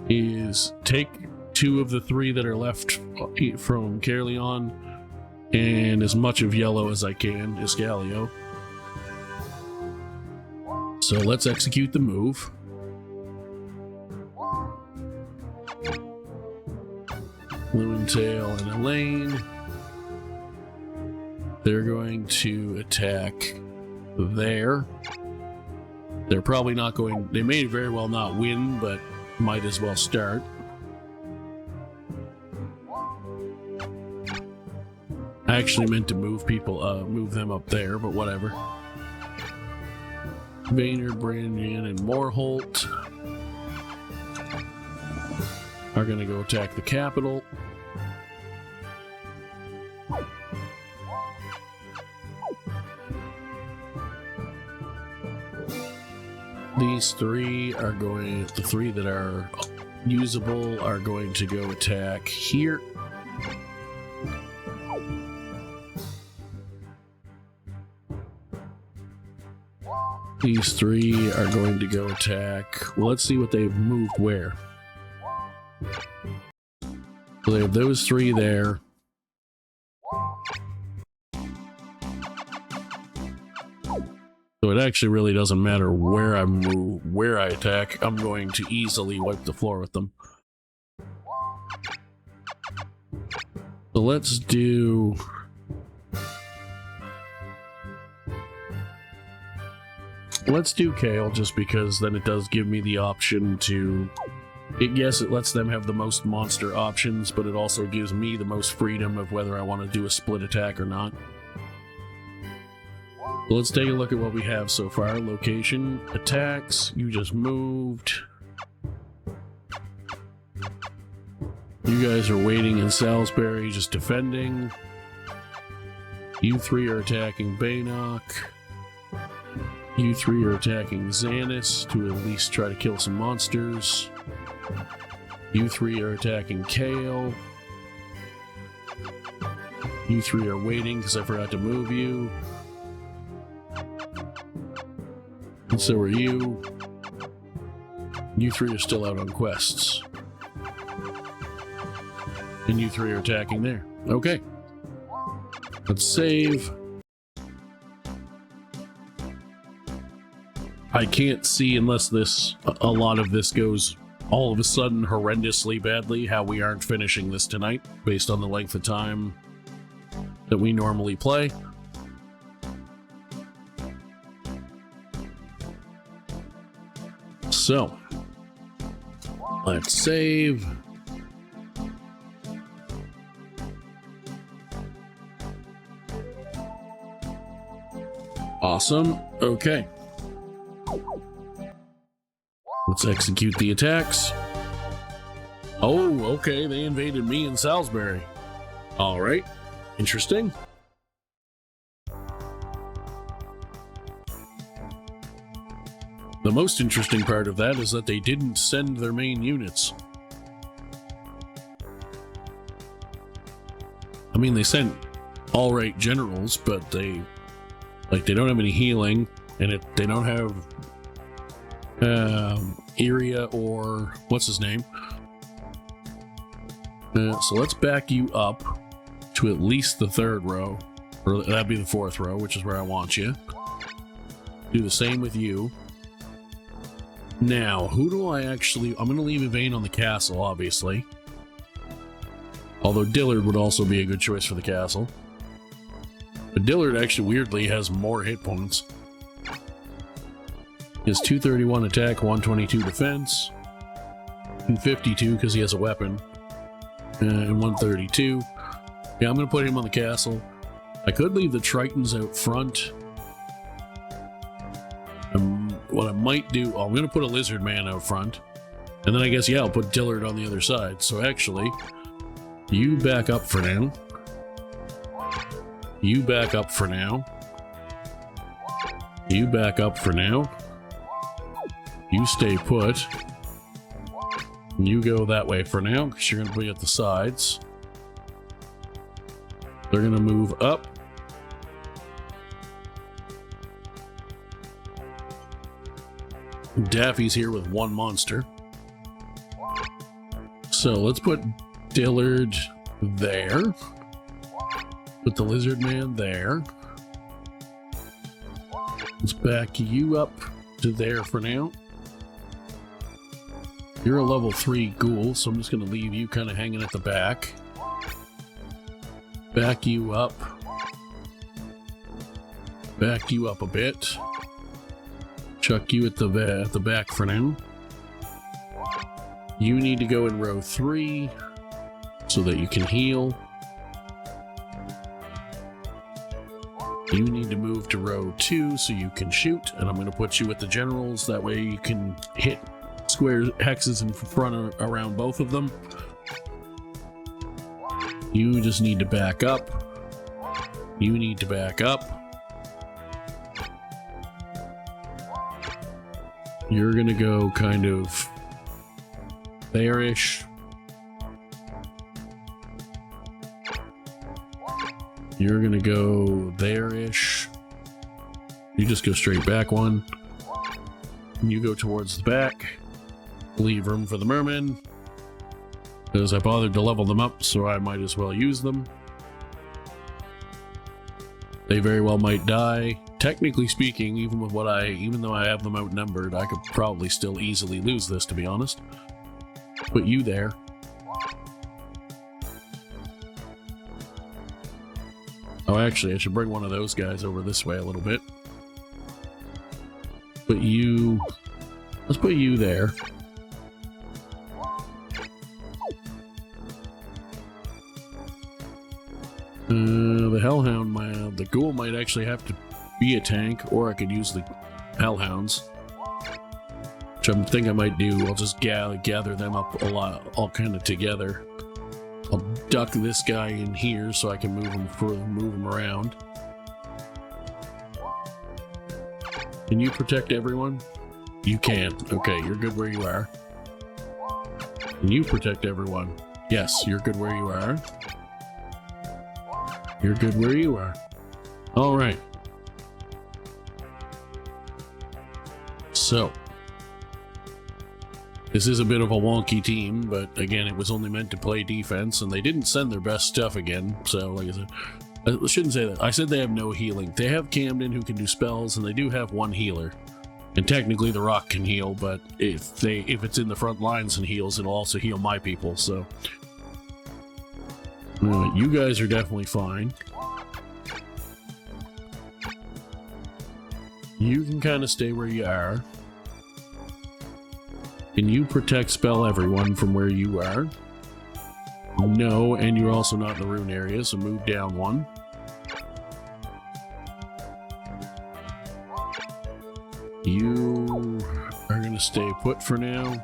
[SPEAKER 1] is take 2 of the 3 that are left from Caerleon and as much of yellow as I can, Iscalio. So let's execute the move. Loontail and Elaine. They're going to attack there. They're probably not going... They may very well not win, but might as well start. I actually meant to move them up there, but whatever. Vayner, Brigandine, and Morholt are going to go attack the capital. These 3 are going, the 3 that are usable are going to go attack here. These 3 are going to go attack. Well, let's see what they've moved where. So they have those 3 there. So it actually really doesn't matter where I move, where I attack. I'm going to easily wipe the floor with them. So let's do... Let's do Kale, just because then it does give me the option to... Yes, it lets them have the most monster options, but it also gives me the most freedom of whether I want to do a split attack or not. So let's take a look at what we have so far. Location, attacks, you just moved. You guys are waiting in Salisbury, just defending. You 3 are attacking Bannock. You 3 are attacking Xanis to at least try to kill some monsters. You 3 are attacking Kale. You 3 are waiting because I forgot to move you. And so are you. You 3 are still out on quests. And you 3 are attacking there. Okay. Let's save. I can't see, unless a lot of this goes all of a sudden horrendously badly, how we aren't finishing this tonight, based on the length of time that we normally play. So, let's save. Awesome. Okay. Let's execute the attacks. Oh, okay, they invaded me in Salisbury. All right, interesting. The most interesting part of that is that they didn't send their main units. I mean, they sent all right generals, but they don't have any healing, and they don't have Iria or what's his name. So let's back you up to at least the 3rd row, or that'd be the 4th row, which is where I want you. Do the same with you. Now, who do I actually... I'm going to leave Yvain on the castle, obviously. Although Dillard would also be a good choice for the castle. But Dillard actually, weirdly, has more hit points. He has 231 attack, 122 defense, and 52 because he has a weapon, and 132. Yeah, I'm going to put him on the castle. I could leave the Tritons out front. What I might do, I'm going to put a Lizard Man out front. And then I guess, yeah, I'll put Dillard on the other side. So actually, you back up for now. You back up for now. You back up for now. You stay put. You go that way for now, because you're going to be at the sides. They're going to move up. Daffy's here with one monster. So let's put Dillard there. Put the Lizard Man there. Let's back you up to there for now. You're a level 3 ghoul, so I'm just going to leave you kind of hanging at the back. Back you up. Back you up a bit. Chuck you at the back for now. You need to go in row 3 so that you can heal. You need to move to row 2 so you can shoot, and I'm going to put you with the generals. That way you can hit squares, hexes in front around both of them. You just need to back up. You need to back up. You're going to go kind of there-ish. You're gonna go there-ish. You just go straight back one. And you go towards the back. Leave room for the mermen. Because I bothered to level them up, so I might as well use them. They very well might die. Technically speaking, even though I have them outnumbered, I could probably still easily lose this, to be honest. Put you there. Oh, actually, I should bring one of those guys over this way a little bit. Put you... Let's put you there. The Hellhound, the Ghoul might actually have to be a tank, or I could use the Hellhounds. Which I think I might do. I'll just gather them up a lot, all kind of together. I'll duck this guy in here so I can move him around. Can you protect everyone? You can. Okay, you're good where you are. Can you protect everyone? Yes, you're good where you are. You're good where you are. All right. So, this is a bit of a wonky team, but again, it was only meant to play defense, and they didn't send their best stuff again. So, like I said, I shouldn't say that. I said they have no healing. They have Camden who can do spells, and they do have one healer. And technically, the Rock can heal, but if it's in the front lines and heals, it'll also heal my people. So, you guys are definitely fine. You can kind of stay where you are. Can you protect spell everyone from where you are? No, and you're also not in the rune area, so move down one. You are going to stay put for now.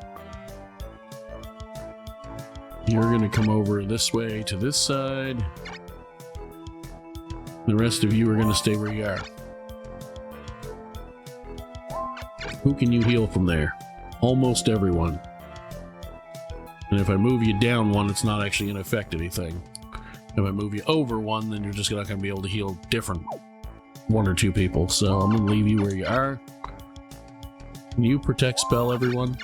[SPEAKER 1] You're going to come over this way to this side. The rest of you are going to stay where you are. Who can you heal from there? Almost everyone. And if I move you down one, it's not actually going to affect anything. If I move you over one, then you're just not going to be able to heal different one or two people. So I'm going to leave you where you are. Can you protect spell everyone?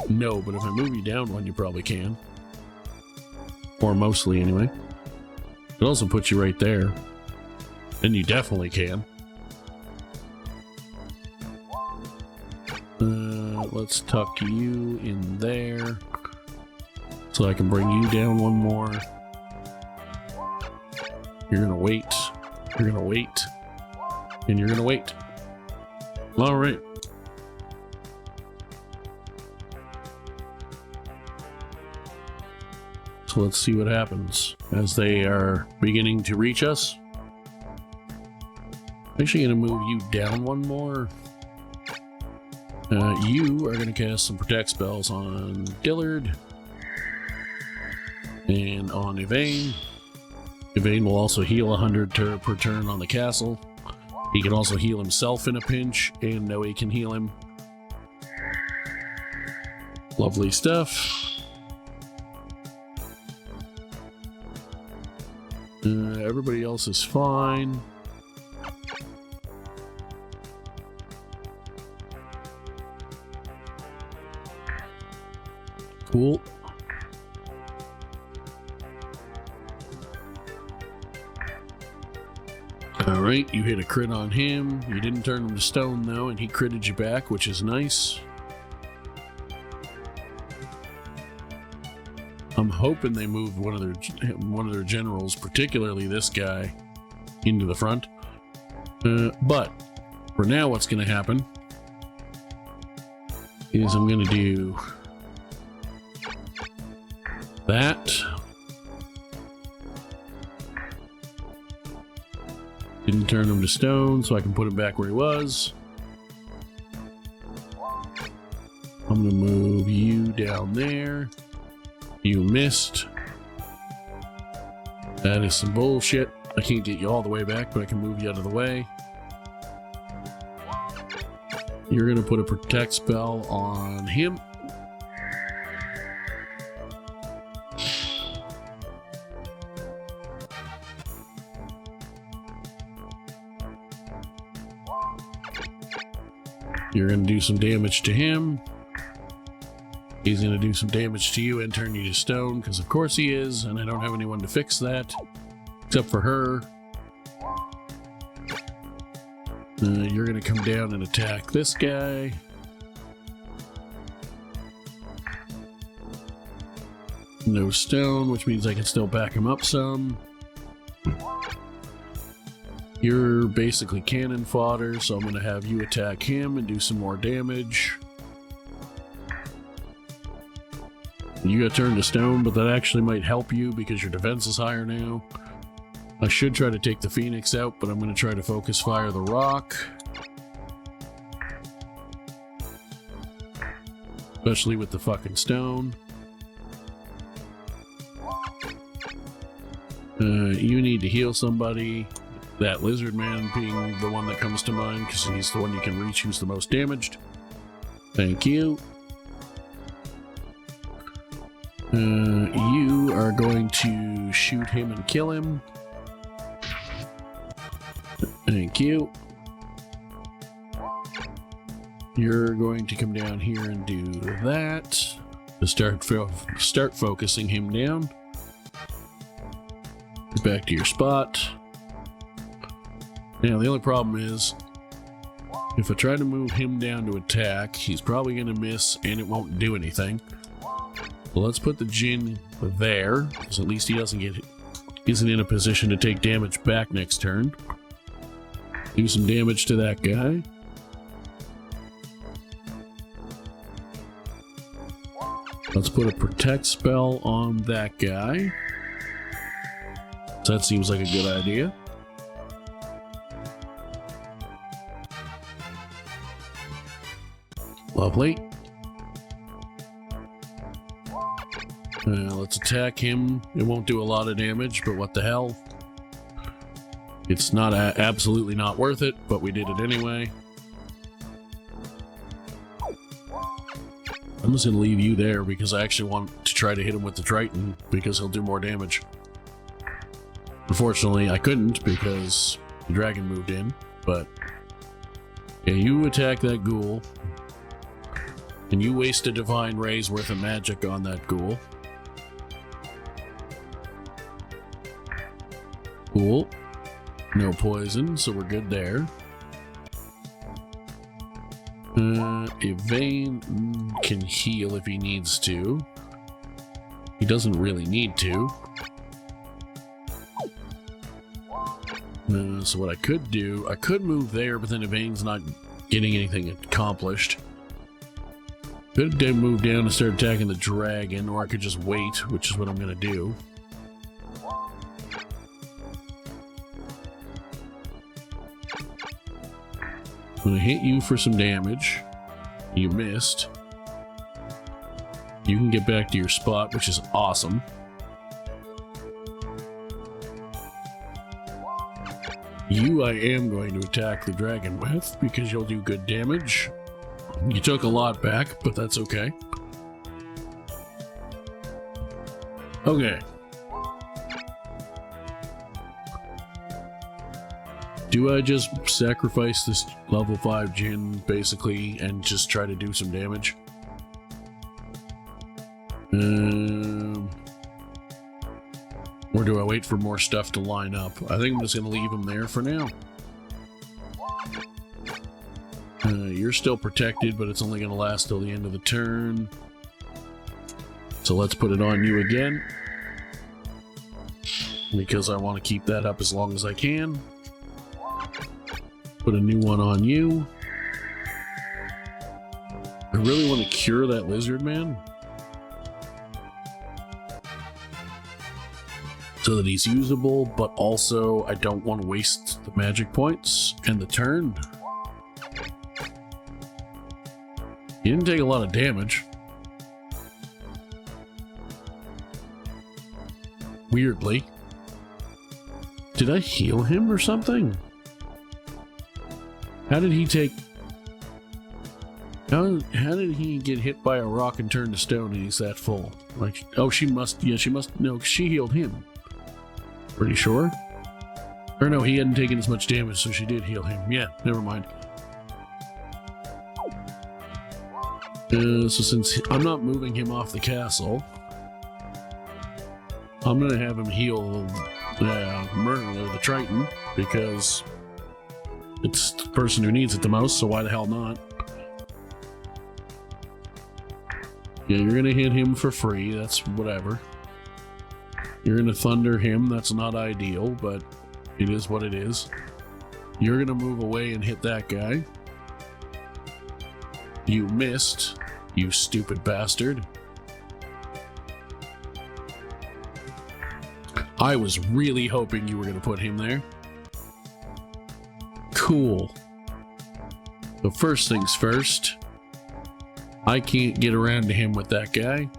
[SPEAKER 1] No, but if I move you down one, you probably can. Or mostly, anyway. It also puts you right there. Then you definitely can. Let's tuck you in there. So I can bring you down one more. You're gonna wait. You're gonna wait. And you're gonna wait. Alright. So let's see what happens as they are beginning to reach us. I'm actually going to move you down one more. You are going to cast some protect spells on Dillard and on Yvain. Yvain will also heal 100 per turn on the castle. He can also heal himself in a pinch, and Noe can heal him. Lovely stuff. Everybody else is fine. Cool. Alright, you hit a crit on him. You didn't turn him to stone though, and he critted you back, which is nice. I'm hoping they moved one of their generals, particularly this guy, into the front. But for now, what's going to happen is I'm going to do that. Didn't turn him to stone, so I can put him back where he was. I'm going to move you down there. You missed. That is some bullshit. I can't get you all the way back, but I can move you out of the way. You're going to put a protect spell on him. You're going to do some damage to him. He's going to do some damage to you and turn you to stone, because of course he is, and I don't have anyone to fix that, except for her. You're going to come down and attack this guy. No stone, which means I can still back him up some. You're basically cannon fodder, so I'm going to have you attack him and do some more damage. You got turned to stone, but that actually might help you because your defense is higher now. I should try to take the Phoenix out, but I'm going to try to focus fire the rock. Especially with the fucking stone. You need to heal somebody. That lizard man being the one that comes to mind, because he's the one you can reach who's the most damaged. Thank you. You are going to shoot him and kill him. Thank you. You're going to come down here and do that to start focusing him down. Get back to your spot. Now the only problem is, if I try to move him down to attack, he's probably going to miss and it won't do anything. Well, let's put the Jinn there, because at least he isn't in a position to take damage back next turn. Do some damage to that guy. Let's put a protect spell on that guy. So that seems like a good idea. Lovely. Let's attack him. It won't do a lot of damage, but what the hell? It's not absolutely not worth it, but we did it anyway. I'm just going to leave you there because I actually want to try to hit him with the Triton because he'll do more damage. Unfortunately, I couldn't because the dragon moved in, but yeah, you attack that ghoul and you waste a divine ray's worth of magic on that ghoul. Cool. No poison, so we're good there. Yvain can heal if he needs to. He doesn't really need to. So what I could do, I could move there, but then Yvain's not getting anything accomplished. Could move down and start attacking the dragon, or I could just wait, which is what I'm going to do. I'm going to hit you for some damage. You missed. You can get back to your spot, which is awesome. You I am going to attack the dragon with, because you'll do good damage. You took a lot back, but that's okay. Okay. Do I just sacrifice this level 5 Jinn, basically, and just try to do some damage? Or do I wait for more stuff to line up? I think I'm just going to leave him there for now. You're still protected, but it's only going to last till the end of the turn. So let's put it on you again. Because I want to keep that up as long as I can. Put a new one on you. I really want to cure that lizard man. So that he's usable, but also I don't want to waste the magic points and the turn. He didn't take a lot of damage. Weirdly. Did I heal him or something? How did he take... How did he get hit by a rock and turn to stone and he's that full? Like, oh, she must... Yeah, she must... No, she healed him. Pretty sure. Or no, he hadn't taken as much damage, so she did heal him. Yeah, never mind. So since I'm not moving him off the castle, I'm going to have him heal the Triton, because it's the person who needs it the most, so why the hell not? Yeah, you're going to hit him for free, that's whatever. You're going to thunder him, that's not ideal, but it is what it is. You're going to move away and hit that guy. You missed, you stupid bastard. I was really hoping you were going to put him there. Cool. So first things first, I can't get around to him with that guy,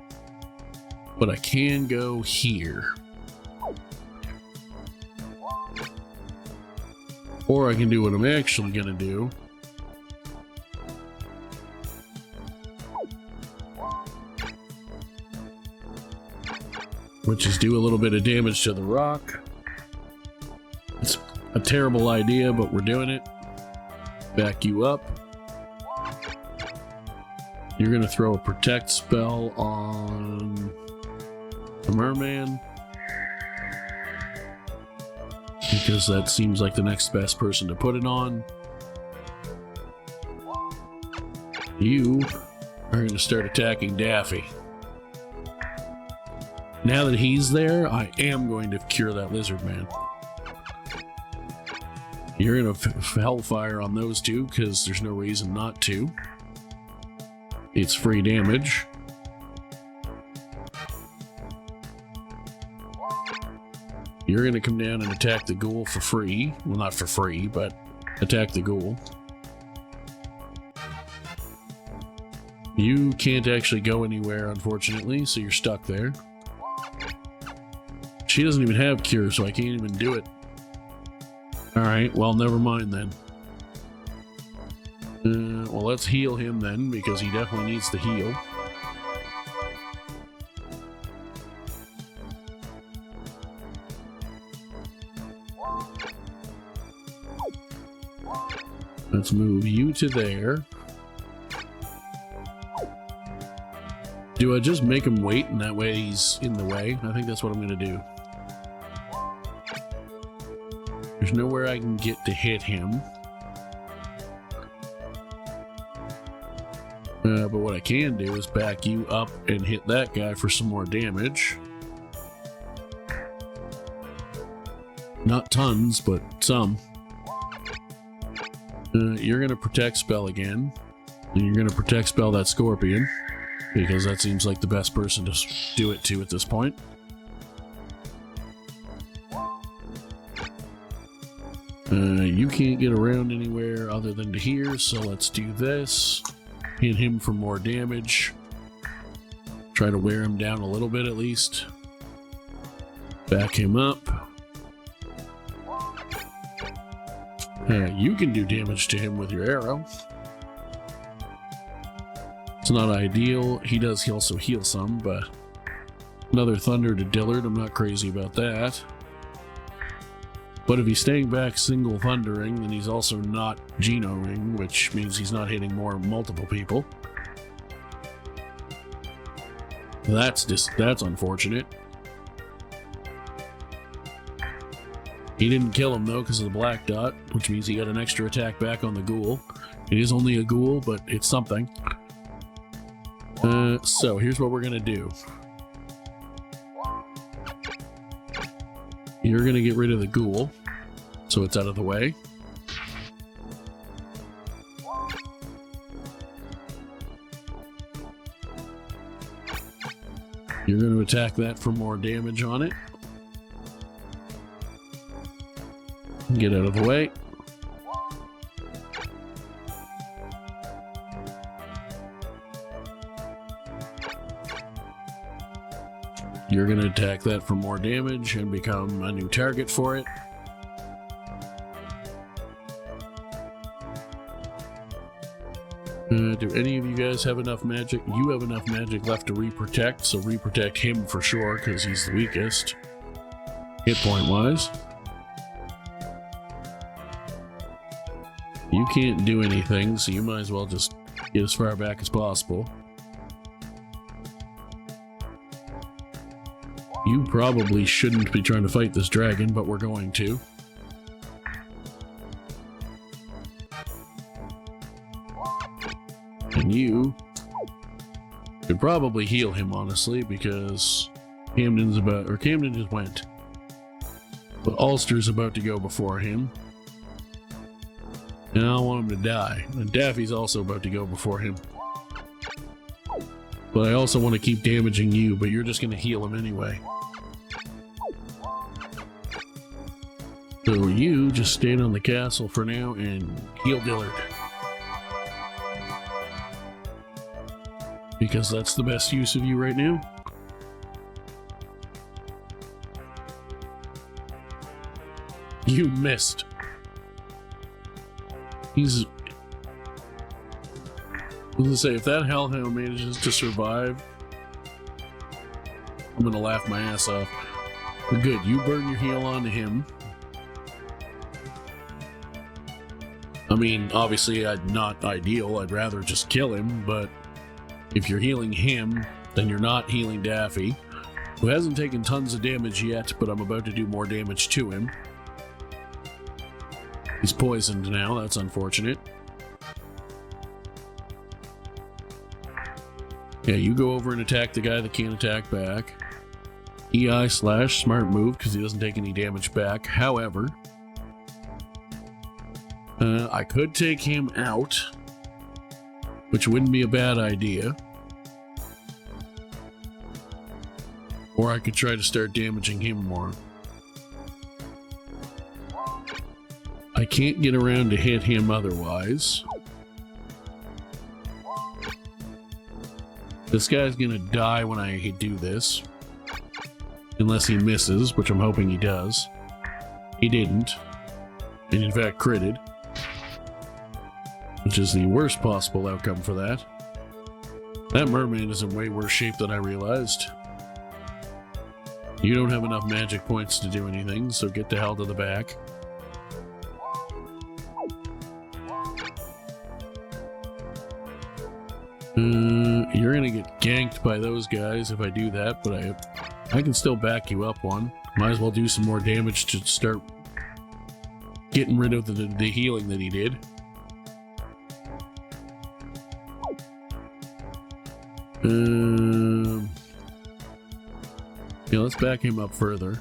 [SPEAKER 1] but I can go here. Or I can do what I'm actually going to do. Which is do a little bit of damage to the rock. It's a terrible idea, but we're doing it. Back you up. You're going to throw a protect spell on the merman. Because that seems like the next best person to put it on. You are going to start attacking Daffy. Now that he's there, I am going to cure that lizard man. You're going to hellfire on those two, because there's no reason not to. It's free damage. You're going to come down and attack the ghoul for free. Well, not for free, but attack the ghoul. You can't actually go anywhere, unfortunately, so you're stuck there. She doesn't even have cure, so I can't even do it. Alright, well, never mind then. Well, let's heal him then, because he definitely needs to heal. Let's move you to there. Do I just make him wait, and that way he's in the way? I think that's what I'm going to do. There's nowhere I can get to hit him. But what I can do is back you up and hit that guy for some more damage. Not tons, but some. You're going to protect spell again. And you're going to protect spell that scorpion, because that seems like the best person to do it to at this point. You can't get around anywhere other than to here, so let's do this. Hit him for more damage. Try to wear him down a little bit at least. Back him up. You can do damage to him with your arrow. It's not ideal. He does also heal some, but another thunder to Dillard. I'm not crazy about that. But if he's staying back single thundering, then he's also not Genoing, which means he's not hitting multiple people. That's unfortunate. He didn't kill him though because of the black dot, which means he got an extra attack back on the ghoul. It is only a ghoul, but it's something. So here's what we're gonna do. You're gonna get rid of the ghoul, so it's out of the way. You're gonna attack that for more damage on it. Get out of the way. You're going to attack that for more damage and become a new target for it. Do any of you guys have enough magic? You have enough magic left to re-protect, so re-protect him for sure because he's the weakest. Hit point wise. You can't do anything, so you might as well just get as far back as possible. You probably shouldn't be trying to fight this dragon, but we're going to. And you could probably heal him, honestly, because Camden just went. But Ulster's about to go before him. And I don't want him to die. And Daffy's also about to go before him. But I also want to keep damaging you, but you're just going to heal him anyway. So you just stand on the castle for now and heal Dillard. Because that's the best use of you right now. You missed. I was gonna say, if that hellhound manages to survive, I'm gonna laugh my ass off. But good, you burn your heal onto him. I mean, obviously, not ideal. I'd rather just kill him, but if you're healing him, then you're not healing Daffy, who hasn't taken tons of damage yet, but I'm about to do more damage to him. He's poisoned now, that's unfortunate. Yeah, you go over and attack the guy that can't attack back. EI / smart move, because he doesn't take any damage back. However, I could take him out, which wouldn't be a bad idea. Or I could try to start damaging him more. I can't get around to hit him otherwise. This guy's gonna die when I do this. Unless he misses, which I'm hoping he does. He didn't. And in fact critted. Which is the worst possible outcome for that. That merman is in way worse shape than I realized. You don't have enough magic points to do anything, so get the hell to the back. You're gonna get ganked by those guys if I do that, but I can still back you up one. Might as well do some more damage to start getting rid of the healing that he did. Yeah, let's back him up further.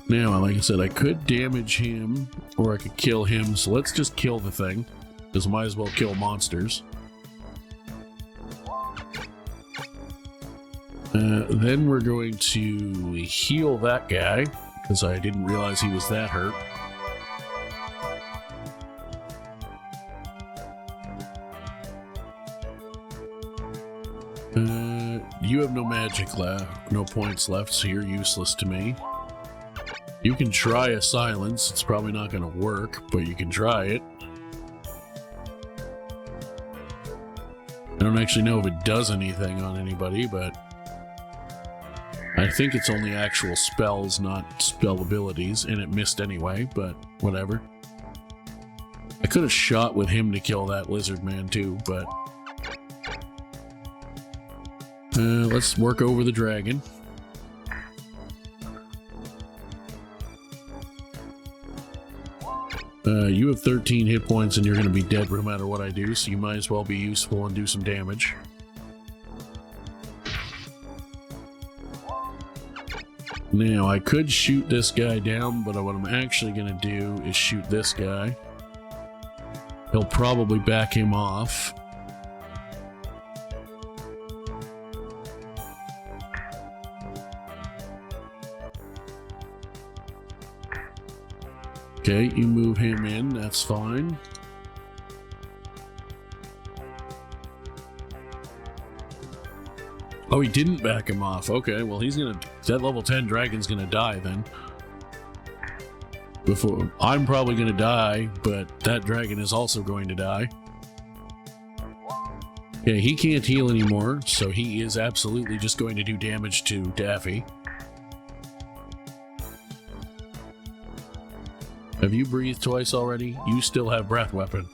[SPEAKER 1] Now, like I said, I could damage him, or I could kill him, so let's just kill the thing. because might as well kill monsters. Then we're going to heal that guy, because I didn't realize he was that hurt. You have no magic left, no points left, so you're useless to me. You can try a silence. It's probably not going to work, but you can try it. I don't actually know if it does anything on anybody, but I think it's only actual spells, not spell abilities, and it missed anyway, but whatever. I could have shot with him to kill that lizard man too, but let's work over the dragon. You have 13 hit points and you're going to be dead no matter what I do, so you might as well be useful and do some damage. Now, I could shoot this guy down, but what I'm actually going to do is shoot this guy. He'll probably back him off. Okay, you move him in, that's fine. Oh, he didn't back him off. Okay, well that level 10 dragon's gonna die then. I'm probably gonna die, but that dragon is also going to die. Okay, he can't heal anymore, so he is absolutely just going to do damage to Daffy. Have you breathed twice already? You still have breath weapon.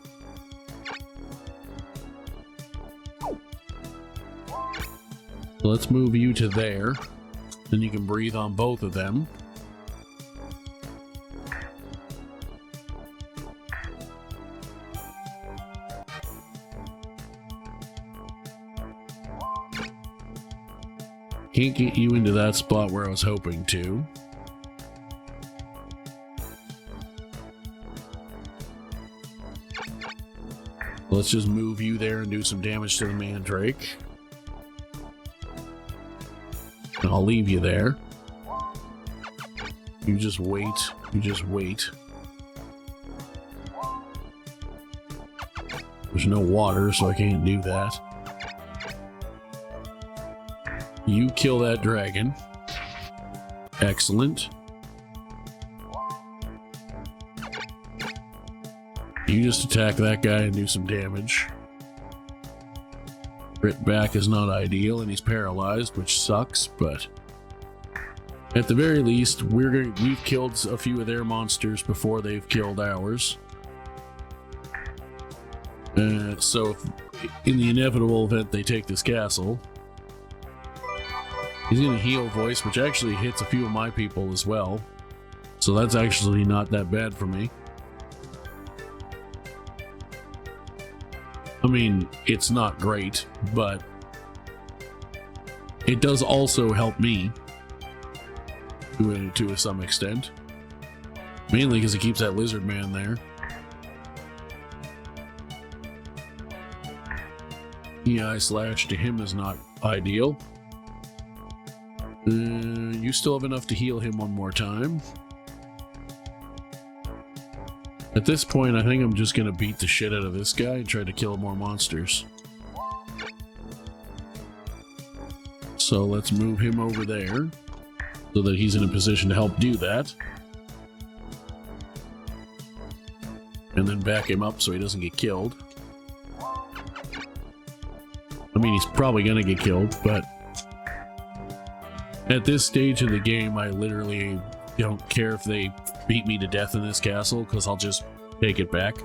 [SPEAKER 1] So let's move you to there. Then you can breathe on both of them. Can't get you into that spot where I was hoping to. Let's just move you there and do some damage to the mandrake. And I'll leave you there. You just wait. You just wait. There's no water, so I can't do that. You kill that dragon. Excellent. You just attack that guy and do some damage. Crit back is not ideal, and he's paralyzed, which sucks, but at the very least, we've killed a few of their monsters before they've killed ours. So if, in the inevitable event they take this castle, he's gonna heal voice, which actually hits a few of my people as well. So that's actually not that bad for me. I mean, it's not great, but it does also help me to some extent. Mainly because it keeps that lizard man there. EI slash to him is not ideal. You still have enough to heal him one more time. At this point, I think I'm just gonna beat the shit out of this guy and try to kill more monsters. So let's move him over there so that he's in a position to help do that. And then back him up so he doesn't get killed. I mean, he's probably gonna get killed, but at this stage of the game, I literally don't care if they beat me to death in this castle, because I'll just take it back.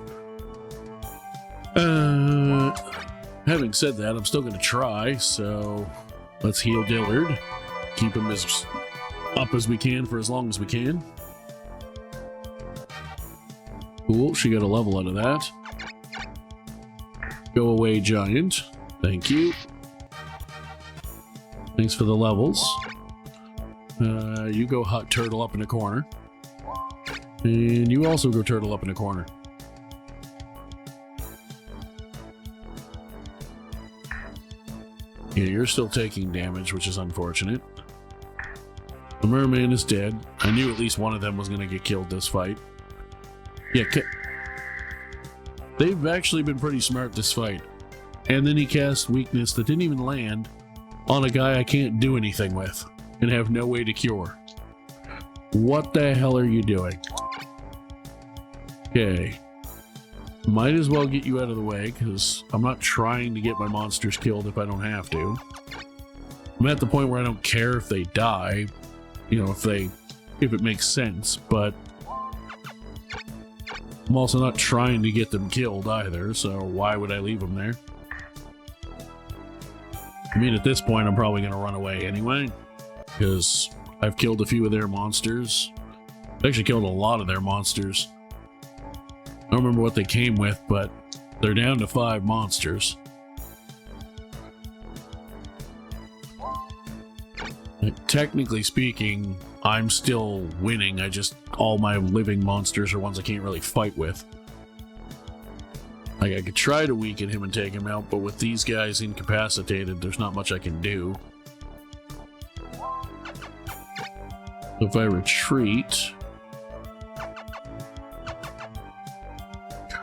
[SPEAKER 1] Having said that, I'm still going to try, so let's heal Dillard. Keep him as up as we can for as long as we can. Cool, she got a level out of that. Go away, giant. Thank you. Thanks for the levels. You go hot turtle up in the corner. And you also go turtle up in the corner. Yeah, you're still taking damage, which is unfortunate. The merman is dead. I knew at least one of them was going to get killed this fight. Yeah, they've actually been pretty smart this fight. And then he cast weakness that didn't even land on a guy I can't do anything with and have no way to cure. What the hell are you doing? Okay. Might as well get you out of the way, because I'm not trying to get my monsters killed if I don't have to. I'm at the point where I don't care if they die, you know, if it makes sense, but I'm also not trying to get them killed either, so why would I leave them there? I mean, at this point, I'm probably going to run away anyway, because I've killed a few of their monsters. I've actually killed a lot of their monsters. I don't remember what they came with, but they're down to 5 monsters. Technically speaking, I'm still winning. All my living monsters are ones I can't really fight with. Like, I could try to weaken him and take him out, but with these guys incapacitated, there's not much I can do. So if I retreat,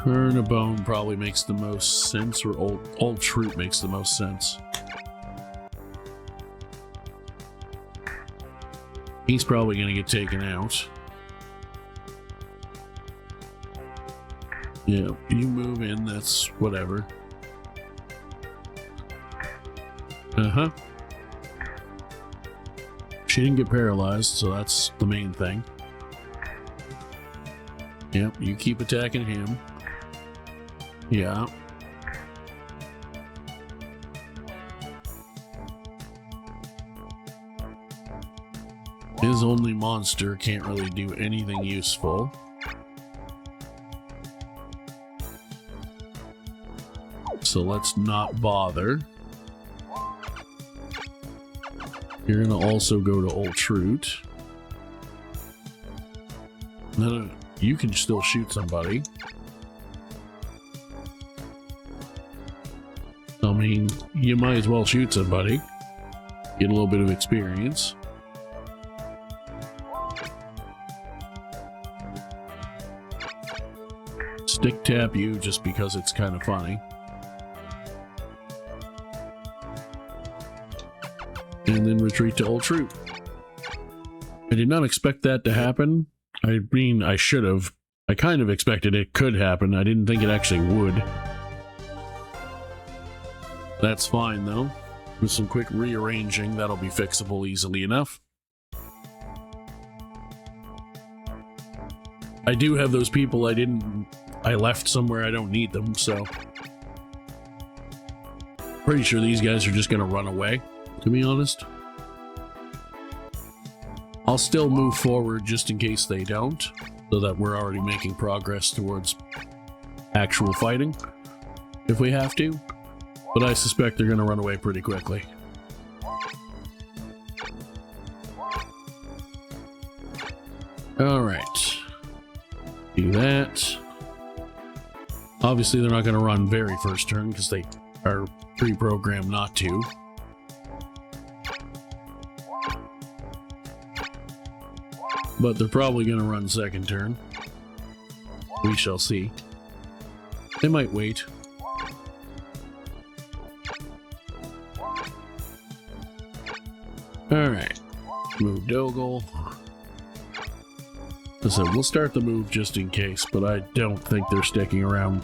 [SPEAKER 1] Turn a Bone probably makes the most sense, or old Troop makes the most sense. He's probably going to get taken out. Yeah, you move in, that's whatever. Uh-huh. She didn't get paralyzed, so that's the main thing. Yep, you keep attacking him. Yeah. His only monster can't really do anything useful. So let's not bother. You're gonna also go to Old Troot. No, you can still shoot somebody. I mean, you might as well shoot somebody. Get a little bit of experience. Stick tap you just because it's kind of funny. And then retreat to Old Troop. I did not expect that to happen. I mean, I should have. I kind of expected it could happen. I didn't think it actually would. That's fine, though. With some quick rearranging, that'll be fixable easily enough. I do have those people I left somewhere I don't need them, so... Pretty sure these guys are just gonna run away, to be honest. I'll still move forward just in case they don't, so that we're already making progress towards actual fighting, if we have to. But I suspect they're gonna run away pretty quickly. Alright. Do that. Obviously they're not gonna run very first turn, because they are pre-programmed not to. But they're probably gonna run second turn. We shall see. They might wait. Alright. Move Dogal. So we'll start the move just in case, but I don't think they're sticking around.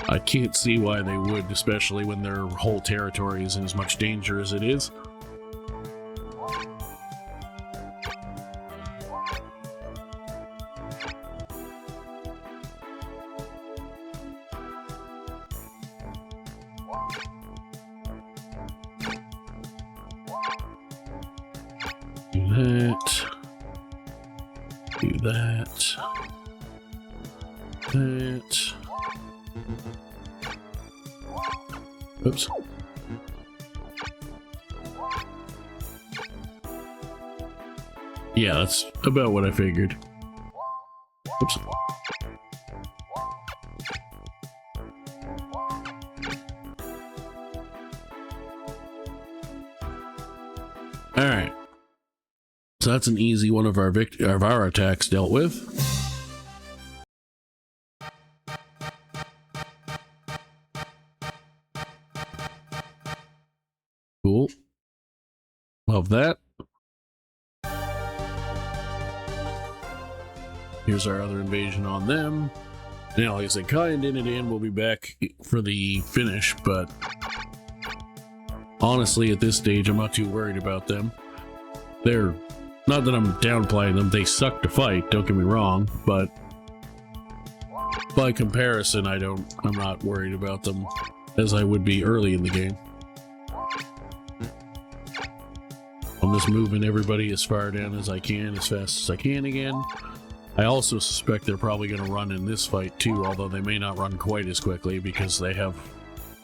[SPEAKER 1] I can't see why they would, especially when their whole territory is in as much danger as it is. Do that. That. Oops. Yeah, that's about what I figured. Oops. Alright. So that's an easy one of our attacks dealt with. Cool. Love that. Here's our other invasion on them. Now, like I said, Kai and Dinadin will be back for the finish, but honestly, at this stage, I'm not too worried about them. They're, not that I'm downplaying them, they suck to fight, don't get me wrong, but by comparison, I'm not worried about them as I would be early in the game. I'm just moving everybody as far down as I can, as fast as I can again. I also suspect they're probably going to run in this fight too, although they may not run quite as quickly because they have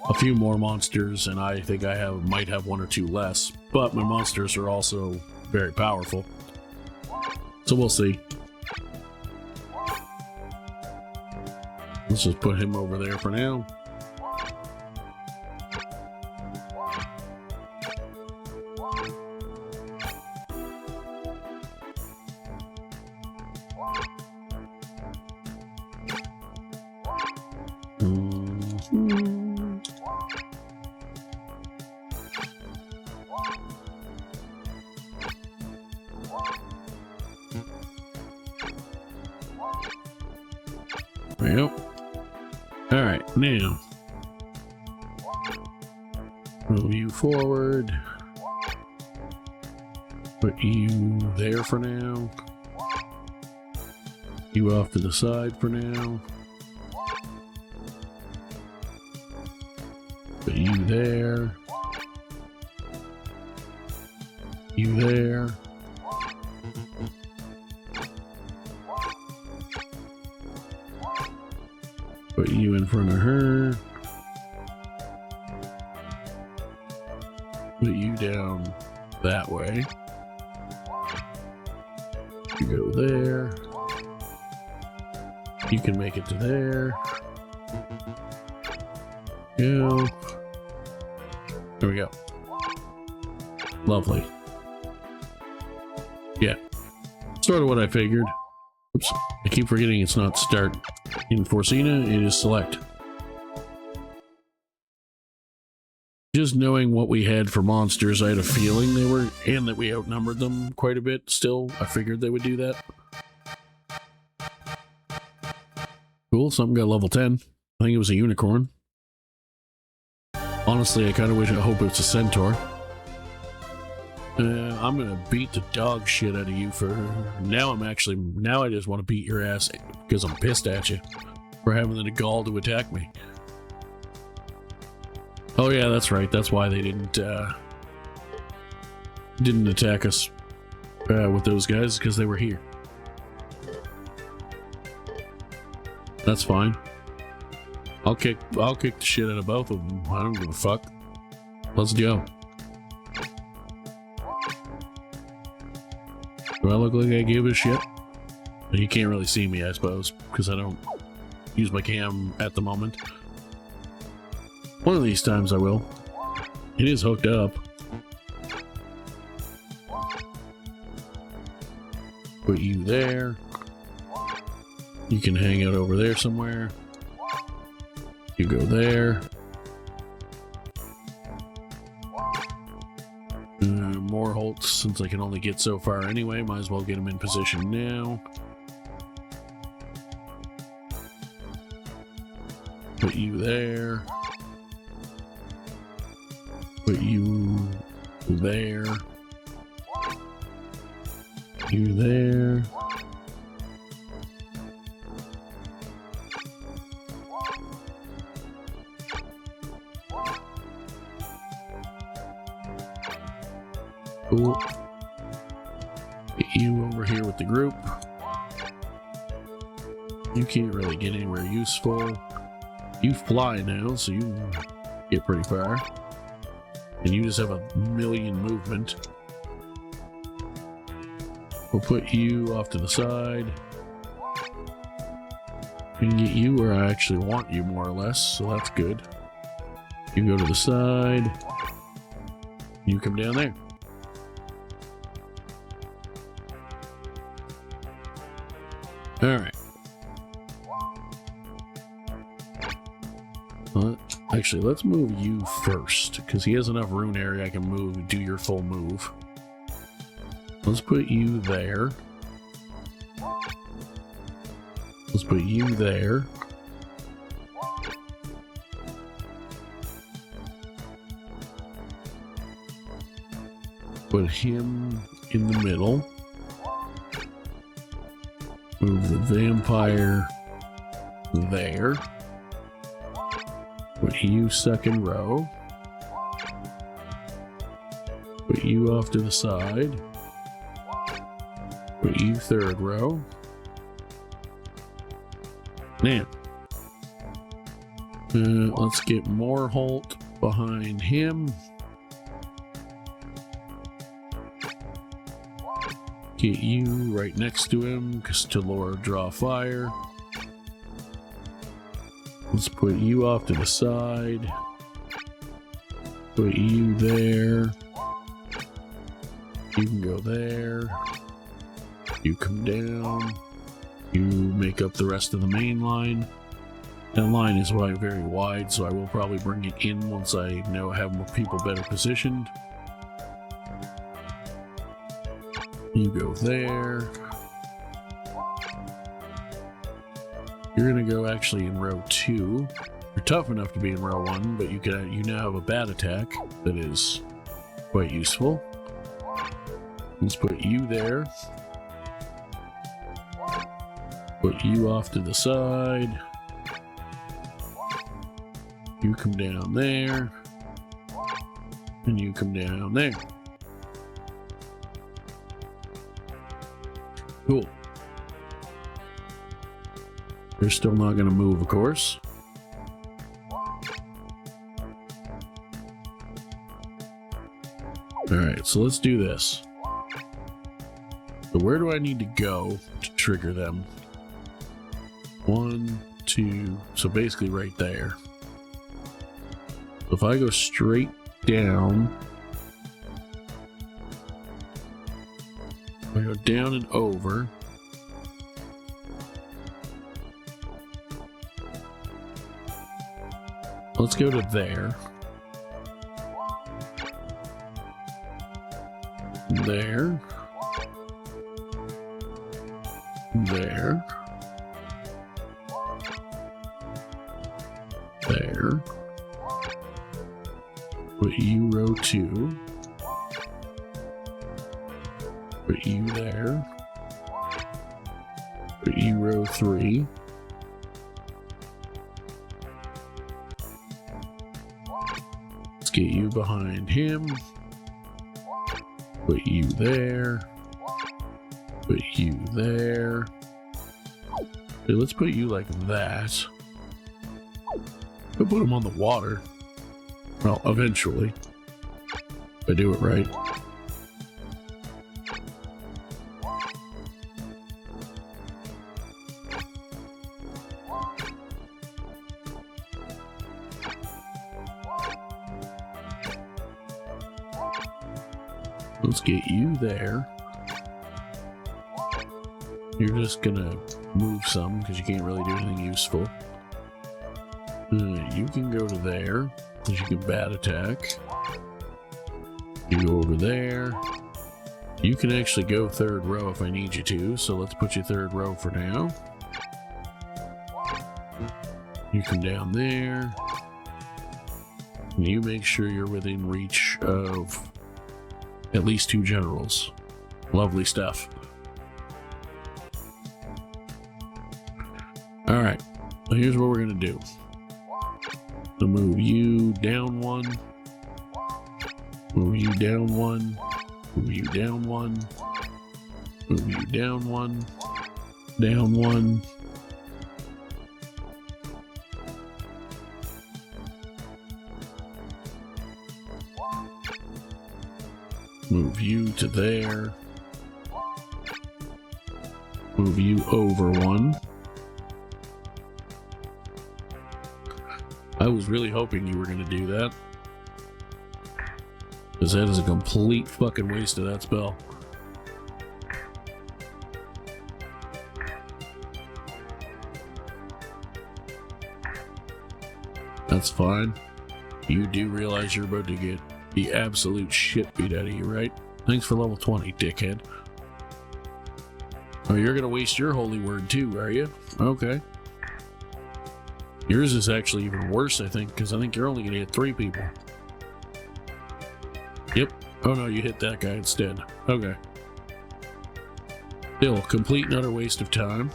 [SPEAKER 1] a few more monsters, and I think I might have one or two less. But my monsters are also very powerful, so we'll see. Let's just put him over there for now. Yep. Alright, now move you forward. Put you there for now. You off to the side for now. Put you there. You there. Put you in front of her. Put you down that way. You go there. You can make it to there. Go. There we go. Lovely. Yeah. Sort of what I figured. Oops. I keep forgetting it's not start. In Forsena, it is select. Just knowing what we had for monsters, I had a feeling they were, and that we outnumbered them quite a bit still. I figured they would do that. Cool, something got level 10. I think it was a unicorn. Honestly, I kind of hope it's a centaur. I'm gonna beat the dog shit out of you for now. Now I just want to beat your ass because I'm pissed at you for having the gall to attack me. Oh yeah, that's right. That's why they didn't attack us with those guys, because they were here. That's fine. I'll kick the shit out of both of them. I don't give a fuck. Let's go. Do I look like I give a shit? You can't really see me, I suppose, because I don't use my cam at the moment. One of these times I will. It is hooked up. Put you there. You can hang out over there somewhere. You go there. More holts, since I can only get so far anyway. Might as well get him in position now. Put you there. Put you there. You there. Cool. Get you over here with the group. You can't really get anywhere useful. You fly now, so you get pretty far. And you just have a million movement. We'll put you off to the side. We can get you where I actually want you, more or less, so that's good. You go to the side. You come down there. Alright. Actually, let's move you first, because he has enough rune area I can move, do your full move. Let's put you there. Let's put you there. Put him in the middle. Move the vampire there. Put you second row. Put you off to the side. Put you third row. Man. Let's get Morholt behind him. Get you right next to him, because to lure draw fire. Let's put you off to the side. Put you there. You can go there. You come down. You make up the rest of the main line. That line is very wide, so I will probably bring it in once I know I have more people better positioned. You go there. You're gonna go actually in row 2. You're tough enough to be in row 1, but you now have a bat attack that is quite useful. Let's put you there. Put you off to the side. You come down there. And you come down there. Cool. They're still not going to move, of course. Alright, so let's do this. So where do I need to go to trigger them? 1, 2, so basically right there. So if I go straight down, I go down and over. Let's go to there. There. There. There. Put you row 2. Put you there. Put you row 3. Let's get you behind him. Put you there. Put you there. Okay, let's put you like that. We'll put him on the water. Well, eventually. If I do it right. Let's get you there. You're just gonna move some because you can't really do anything useful. You can go to there because you can bat attack. You go over there. You can actually go third row if I need you to, so let's put you third row for now. You come down there. And you make sure you're within reach of at least 2 generals. Lovely stuff. Alright, so here's what we're going to do. So move you down 1. Move you down 1. Move you down 1. Move you down 1. Down 1. Move you to there. Move you over 1. I was really hoping you were going to do that. Because that is a complete fucking waste of that spell. That's fine. You do realize you're about to get the absolute shit beat out of you, right? Thanks for level 20, dickhead. Oh, you're gonna waste your holy word too, are you? Okay. Yours is actually even worse, I think, because I think you're only gonna hit 3 people. Yep. Oh no, you hit that guy instead. Okay. Still, complete and utter waste of time.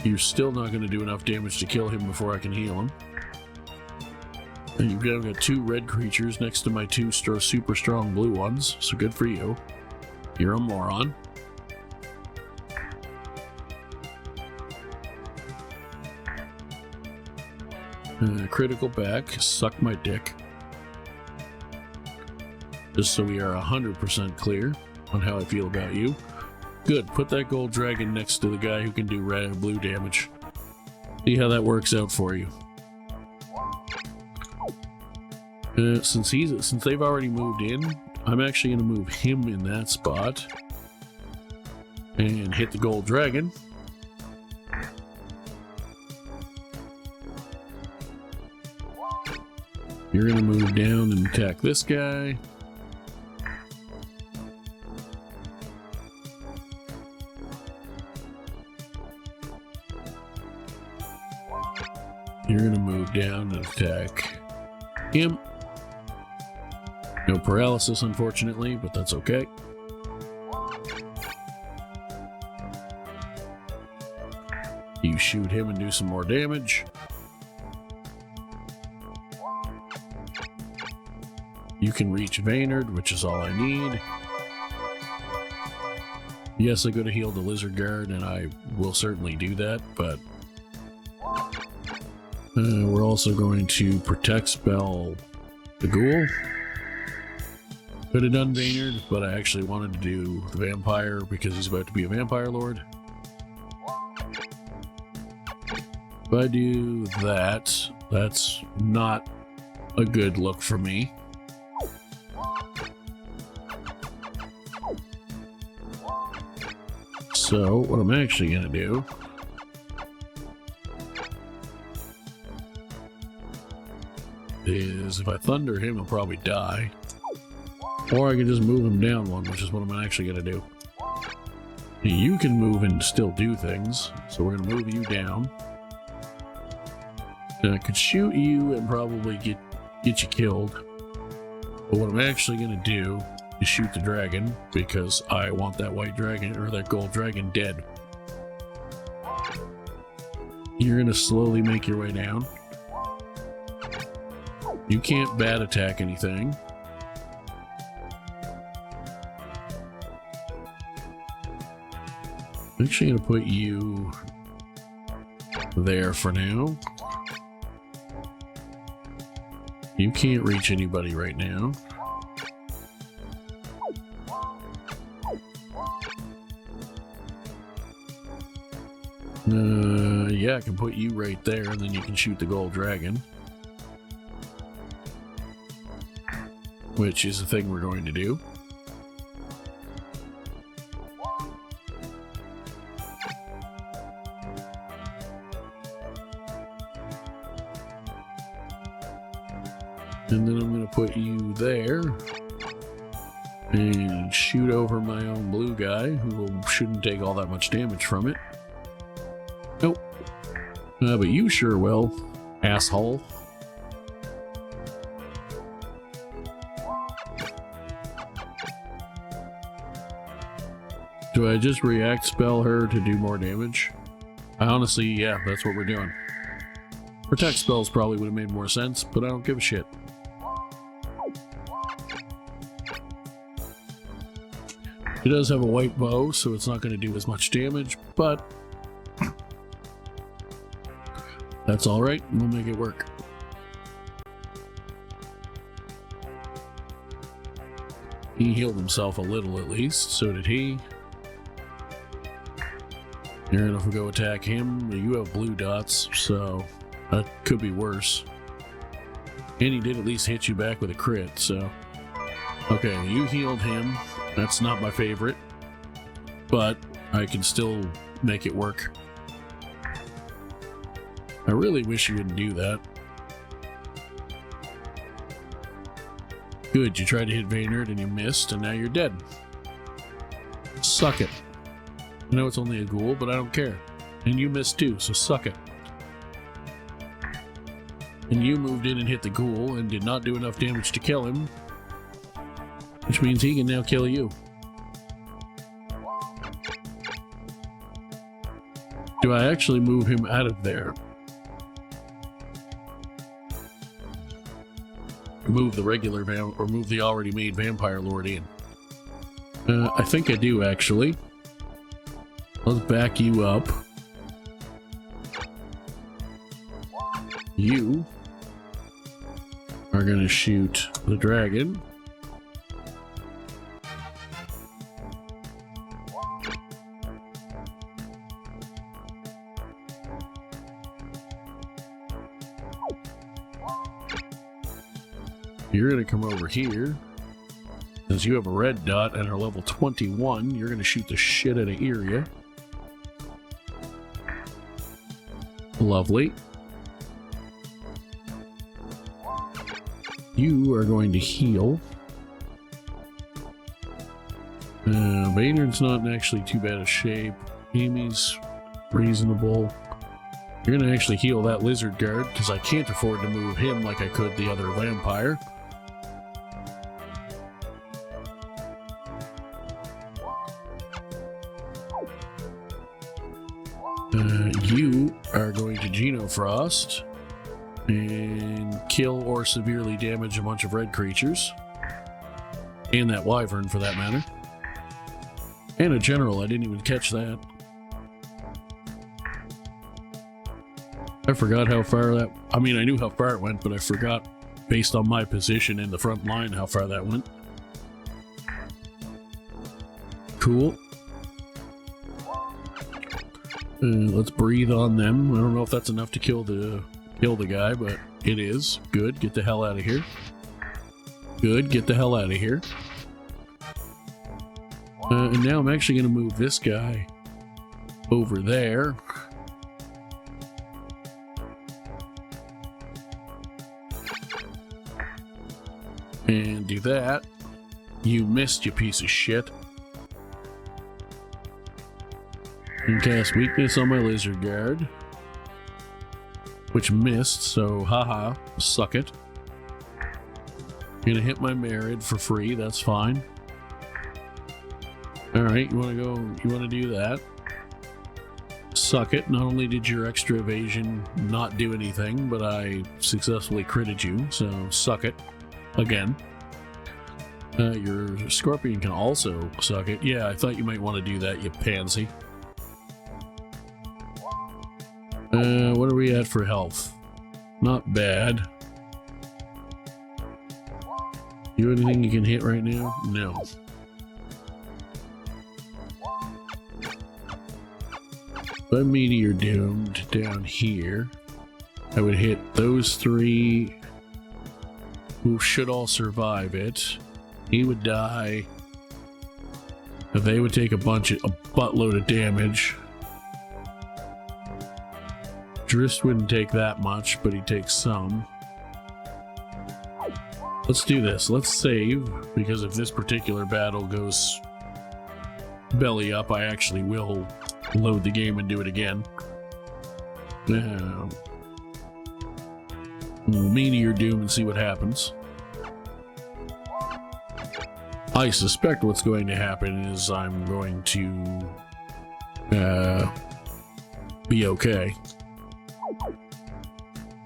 [SPEAKER 1] You're still not going to do enough damage to kill him before I can heal him. And you've now got 2 red creatures next to my 2 super strong blue ones, so good for you. You're a moron. Critical back, suck my dick. Just so we are 100% clear on how I feel about you. Good, put that gold dragon next to the guy who can do red and blue damage. See how that works out for you. Since they've already moved in, I'm actually going to move him in that spot. And hit the gold dragon. You're going to move down and attack this guy. You're going to move down and attack him. No paralysis, unfortunately, but that's okay. You shoot him and do some more damage. You can reach Vaynard, which is all I need. Yes, I could have healed the lizard guard, and I will certainly do that, but we're also going to protect spell the ghoul. Could have done Vaynard, but I actually wanted to do the vampire because he's about to be a vampire lord. If I do that, that's not a good look for me. So, what I'm actually going to do is if I thunder him, he'll probably die. Or I can just move him down 1, which is what I'm actually going to do. You can move and still do things, so we're going to move you down. And I could shoot you and probably get you killed. But what I'm actually going to do is shoot the dragon, because I want that white dragon, or that gold dragon, dead. You're going to slowly make your way down. You can't bat attack anything. I'm actually going to put you there for now. You can't reach anybody right now. Yeah, I can put you right there, and then you can shoot the gold dragon. Which is the thing we're going to do. And then I'm going to put you there. And shoot over my own blue guy, who shouldn't take all that much damage from it. Nope. But you sure will, asshole. Do I just react spell her to do more damage? Honestly, yeah, that's what we're doing. Protect spells probably would have made more sense, but I don't give a shit. She does have a white bow, so it's not going to do as much damage, but that's alright, we'll make it work. He healed himself a little at least, so did he. And if we go attack him, you have blue dots, so that could be worse. And he did at least hit you back with a crit, so. Okay, you healed him. That's not my favorite. But I can still make it work. I really wish you wouldn't do that. Good, you tried to hit Vaynard and you missed, and now you're dead. Suck it. I know it's only a ghoul, but I don't care. And you missed too, so suck it. And you moved in and hit the ghoul and did not do enough damage to kill him, which means he can now kill you. Do I actually move him out of there? Move the regular or move the already made vampire lord in? I think I do, actually. Let's back you up. You are gonna shoot the dragon. You're gonna come over here. Since you have a red dot and are level 21, you're gonna shoot the shit out of Iria. Lovely. You are going to heal. Maynard's not in actually too bad a shape. Amy's reasonable. You're gonna actually heal that lizard guard, because I can't afford to move him like I could the other vampire. You are going to Genofrost and kill or severely damage a bunch of red creatures. And that wyvern, for that matter. And a general, I didn't even catch that. I forgot how far that... I mean, I knew how far it went, but I forgot, based on my position in the front line, how far that went. Cool. Let's breathe on them. I don't know if that's enough to kill the guy, but it is. Good, get the hell out of here. Good, get the hell out of here. And now I'm actually going to move this guy over there. And do that. You missed, you piece of shit. And cast weakness on my lizard guard, which missed, so haha, suck it. Gonna hit my Merid for free, that's fine. Alright, you wanna do that. Suck it. Not only did your extra evasion not do anything, but I successfully critted you, so suck it. Again. Your scorpion can also suck it. Yeah, I thought you might want to do that, you pansy. What are we at for health? Not bad. You have anything you can hit right now? No. If I'm meteor doomed down here, I would hit those three who should all survive it. He would die. They would take a buttload of damage. Drist wouldn't take that much, but he'd take some. Let's do this. Let's save, because if this particular battle goes belly up, I actually will load the game and do it again. We'll Meteor Doom and see what happens. I suspect what's going to happen is I'm going to be okay.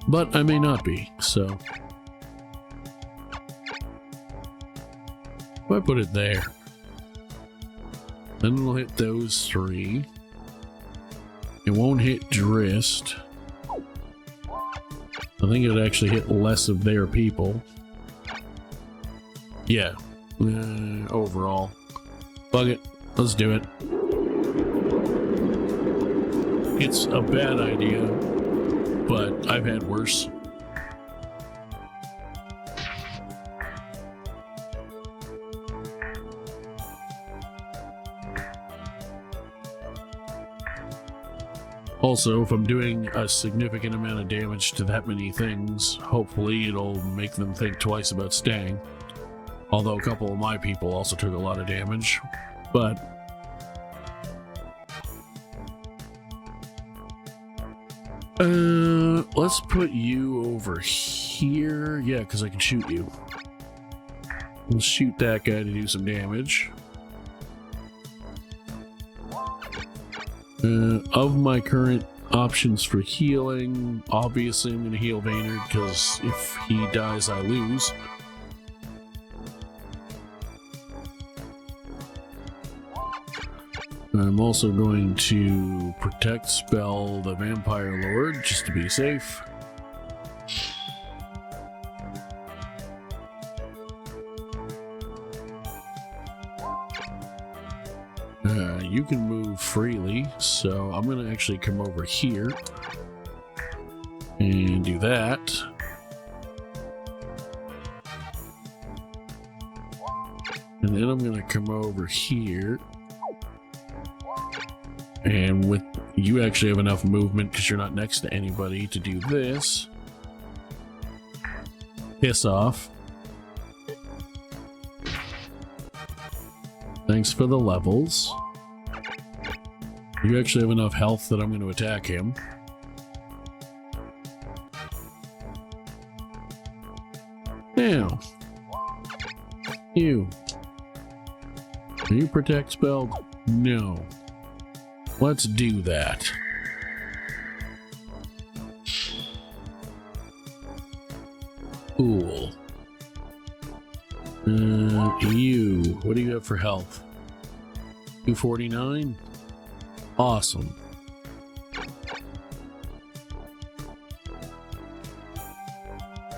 [SPEAKER 1] But I may not be, so... If I put it there, then we'll hit those three. It won't hit Drist. I think it'll actually hit less of their people. Yeah. Overall. Bug it. Let's do it. It's a bad idea, but I've had worse. Also, if I'm doing a significant amount of damage to that many things, hopefully it'll make them think twice about staying. Although a couple of my people also took a lot of damage, but let's put you over here. Yeah, because I can shoot you. We'll shoot that guy to do some damage. Of my current options for healing, obviously I'm going to heal Vaynard, because if he dies, I lose. I'm also going to protect spell the Vampire Lord, just to be safe. You can move freely, so I'm going to actually come over here and do that. And then I'm going to come over here. And with you actually have enough movement because you're not next to anybody to do this. Piss off. Thanks for the levels. You actually have enough health that I'm going to attack him. Now, you. Are you protect spelled? No. Let's do that. Cool. You. What do you have for health? 249? Awesome.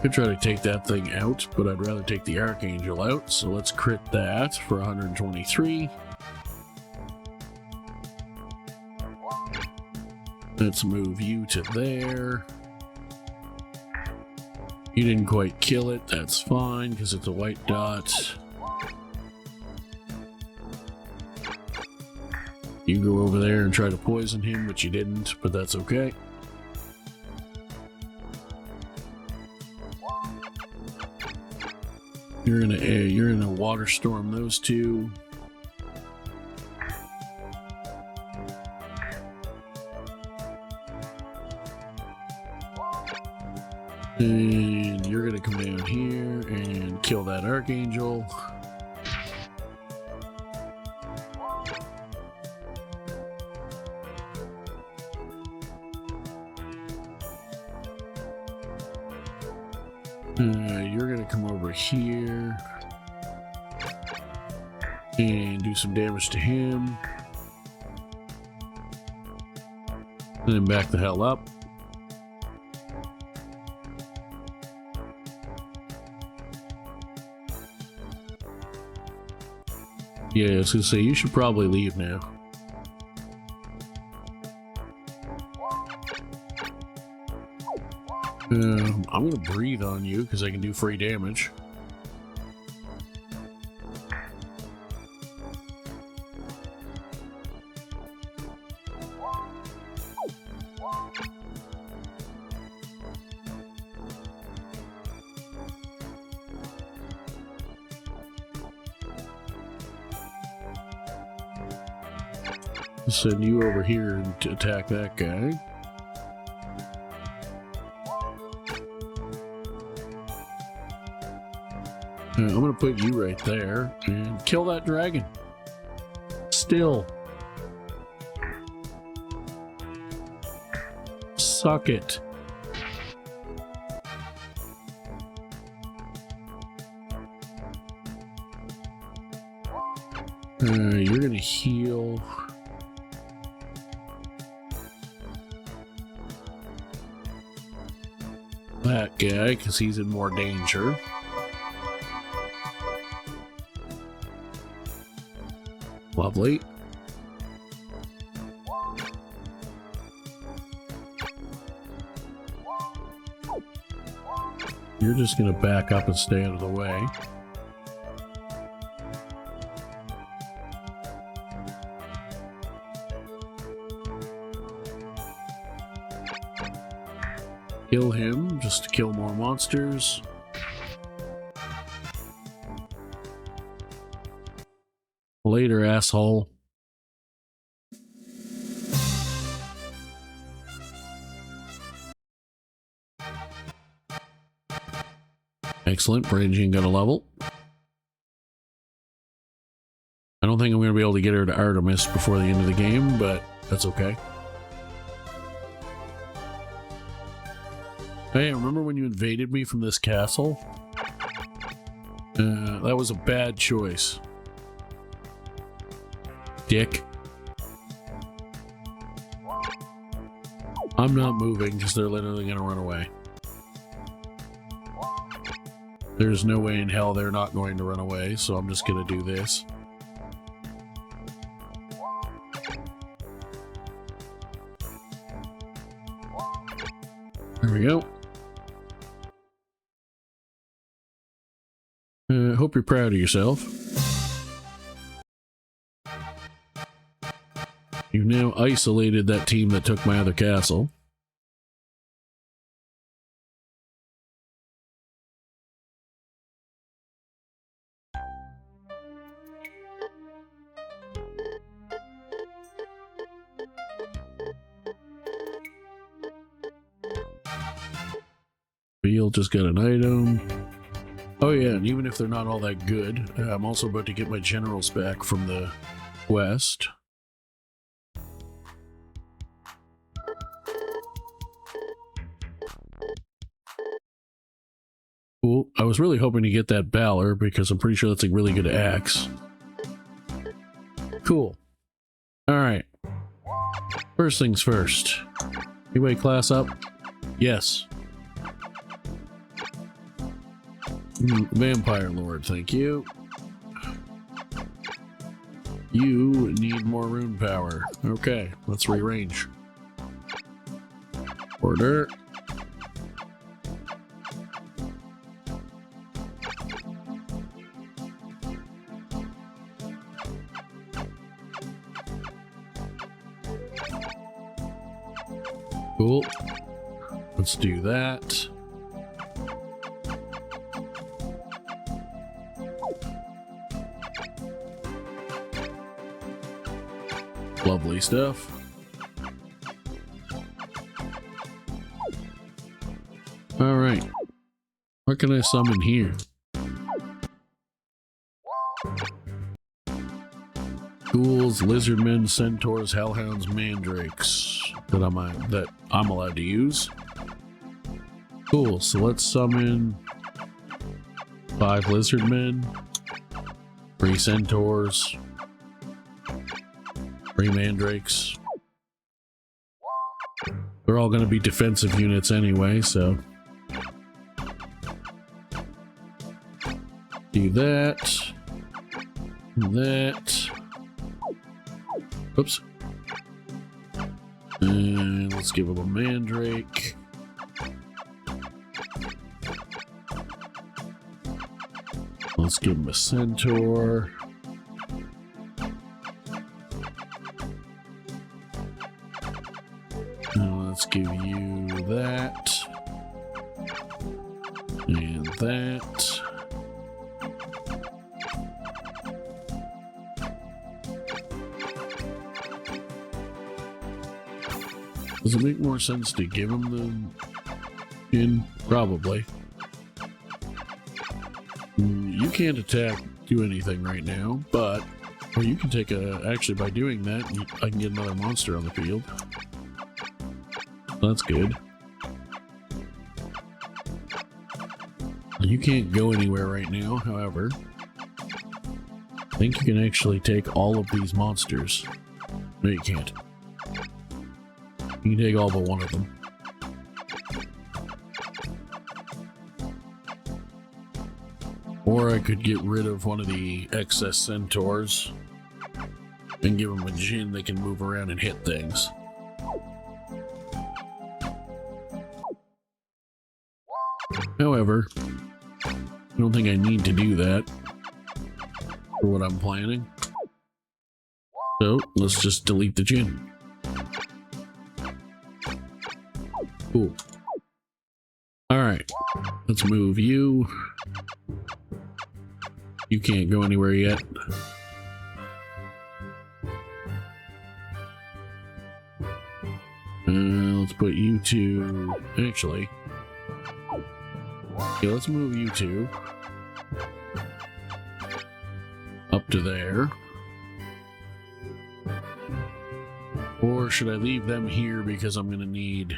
[SPEAKER 1] Could try to take that thing out, but I'd rather take the Archangel out, so let's crit that for 123. Let's move you to there. You didn't quite kill it, that's fine, because it's a white dot. You go over there and try to poison him, but you didn't, but that's okay. You're gonna water storm those two. And you're gonna come down here and kill that Archangel. You're gonna come over here and do some damage to him, and then back the hell up. Yeah, I was gonna say, you should probably leave now. I'm gonna breathe on you because I can do free damage. Send you over here to attack that guy. I'm gonna put you right there and kill that dragon. Still. Suck it. You're gonna heal. That guy, because he's in more danger. Lovely. You're just going to back up and stay out of the way. Kill him just to kill more monsters. Later, asshole. Excellent. Brigandine got a level. I don't think I'm going to be able to get her to Artemis before the end of the game, but that's okay. Hey, remember when you invaded me from this castle? That was a bad choice. Dick. I'm not moving because they're literally going to run away. There's no way in hell they're not going to run away, so I'm just going to do this. There we go. Hope you're proud of yourself. You've now isolated that team that took my other castle. Field just got an item. Oh yeah, and even if they're not all that good, I'm also about to get my generals back from the west. Cool. I was really hoping to get that Balor because I'm pretty sure that's a really good axe. Cool. Alright. First things first. Anyway, class up? Yes. Vampire Lord, thank you. You need more rune power. Okay, let's rearrange. Order. Cool. Let's do that. Lovely stuff. All right. What can I summon here? Ghouls, lizardmen, centaurs, hellhounds, mandrakes that I'm allowed to use. Cool. So let's summon 5 lizardmen, 3 centaurs, 3 mandrakes. They're all going to be defensive units anyway, so do that. Do that. Oops. And let's give him a mandrake. Let's give him a centaur. And let's give you that. And that. Does it make more sense to give him the in? Probably. You can't attack, do anything right now, but, or you can take a, actually by doing that, I can get another monster on the field. That's good. You can't go anywhere right now, however. I think you can actually take all of these monsters. No, you can't. You can take all but one of them. Or I could get rid of one of the excess centaurs and give them a djinn they can move around and hit things. However, I don't think I need to do that for what I'm planning. So let's just delete the djinn. Cool. Alright, let's move you. You can't go anywhere yet. Let's put you two. Actually, yeah, let's move you two up to there. Or should I leave them here because I'm going to need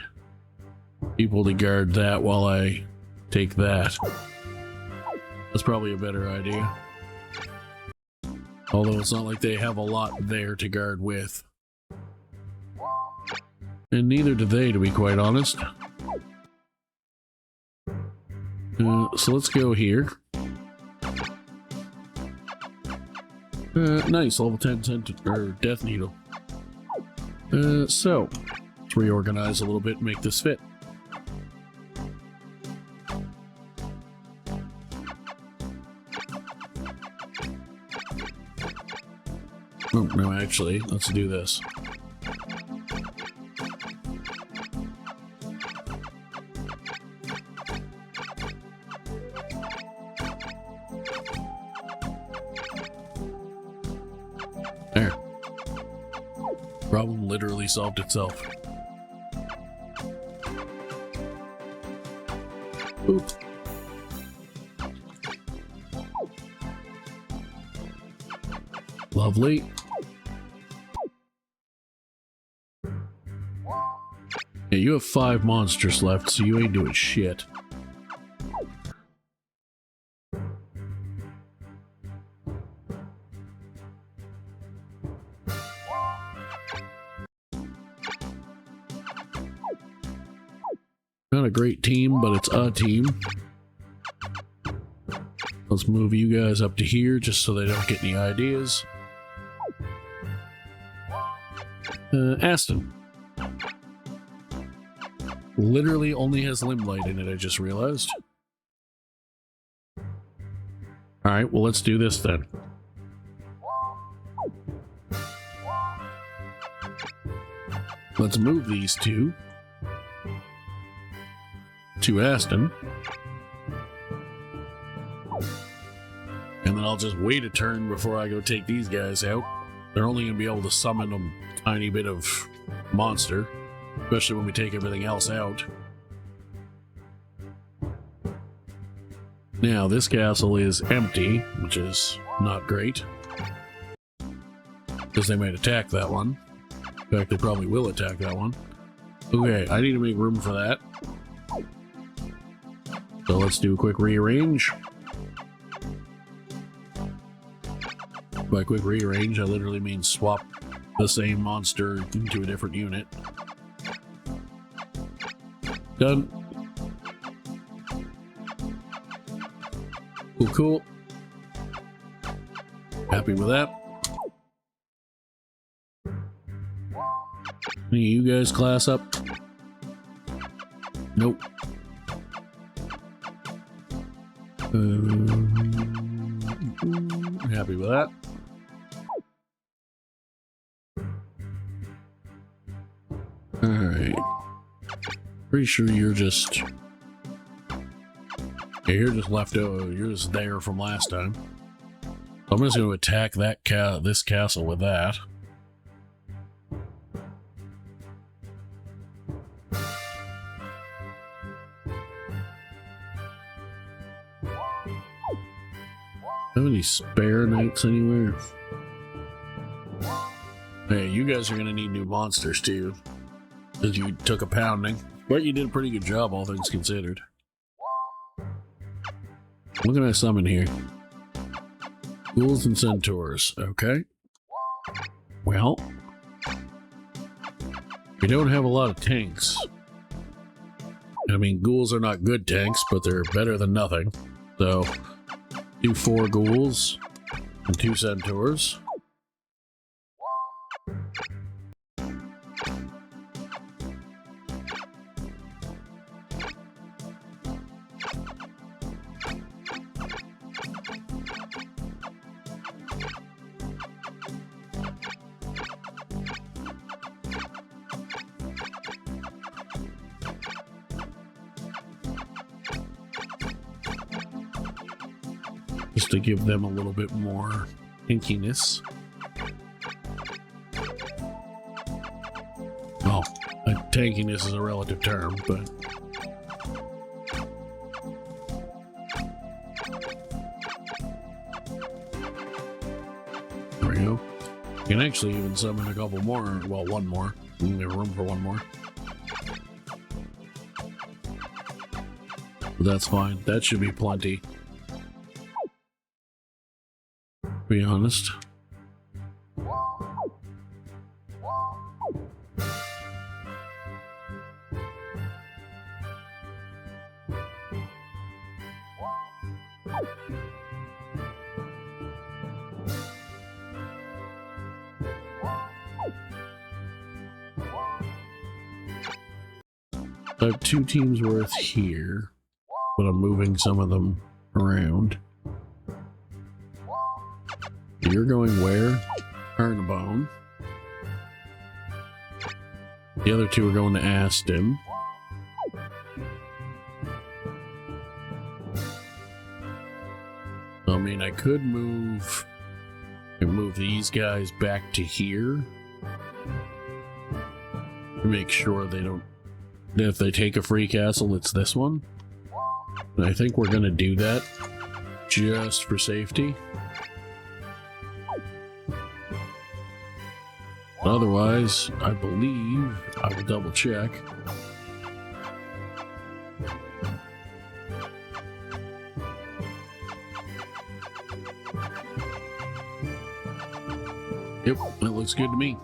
[SPEAKER 1] people to guard that while I take that? That's probably a better idea. Although it's not like they have a lot there to guard with. And neither do they, to be quite honest. So let's go here. Nice, level 10 Death Needle. So, let's reorganize a little bit and make this fit. Oh, no, actually, let's do this. There. Problem literally solved itself. Oop. Lovely. Yeah, you have 5 monsters left, so you ain't doing shit. Not a great team, but it's a team. Let's move you guys up to here just so they don't get any ideas. Aston. Literally only has Limelight in it, I just realized. Alright, well let's do this then. Let's move these two to Aston. And then I'll just wait a turn before I go take these guys out. They're only going to be able to summon a tiny bit of monster, especially when we take everything else out. Now, this castle is empty, which is not great, because they might attack that one. In fact, they probably will attack that one. Okay, I need to make room for that. So let's do a quick rearrange. By quick rearrange, I literally mean swap the same monster into a different unit. Done. Cool, cool. Happy with that. Any of you guys class up? Nope. Happy with that. Alright. Pretty sure you're just... Yeah, you're just left over. You're just there from last time. I'm just going to attack that this castle with that. Have any spare knights anywhere? Hey, you guys are gonna need new monsters too, because you took a pounding. But you did a pretty good job, all things considered. What can I summon here? Ghouls and centaurs. Okay. Well, we don't have a lot of tanks. I mean, ghouls are not good tanks, but they're better than nothing. So, do 4 ghouls and 2 centaurs. just to give them a little bit more hinkiness. Well, tankiness is a relative term, but there we go. You can actually even summon a couple more, well, one more. We have room for one more. But that's fine. That should be plenty. To be honest. I have 2 teams worth here, but I'm moving some of them around. You're going where? Carnabone. The other 2 are going to Aston. I mean, I could move these guys back to here to make sure they don't. If they take a free castle, it's this one. And I think we're gonna do that just for safety. Otherwise, I believe I will double check. Yep, that looks good to me.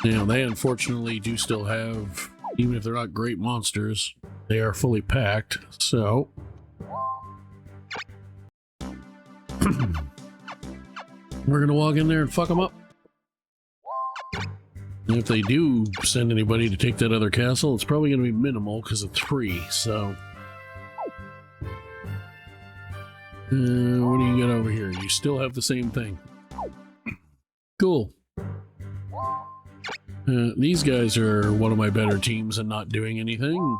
[SPEAKER 1] Now, they unfortunately do still have, even if they're not great monsters, they are fully packed, so we're gonna walk in there and fuck them up. And if they do send anybody to take that other castle, it's probably gonna be minimal because it's free, so. What do you got over here? You still have the same thing. Cool. These guys are one of my better teams and not doing anything.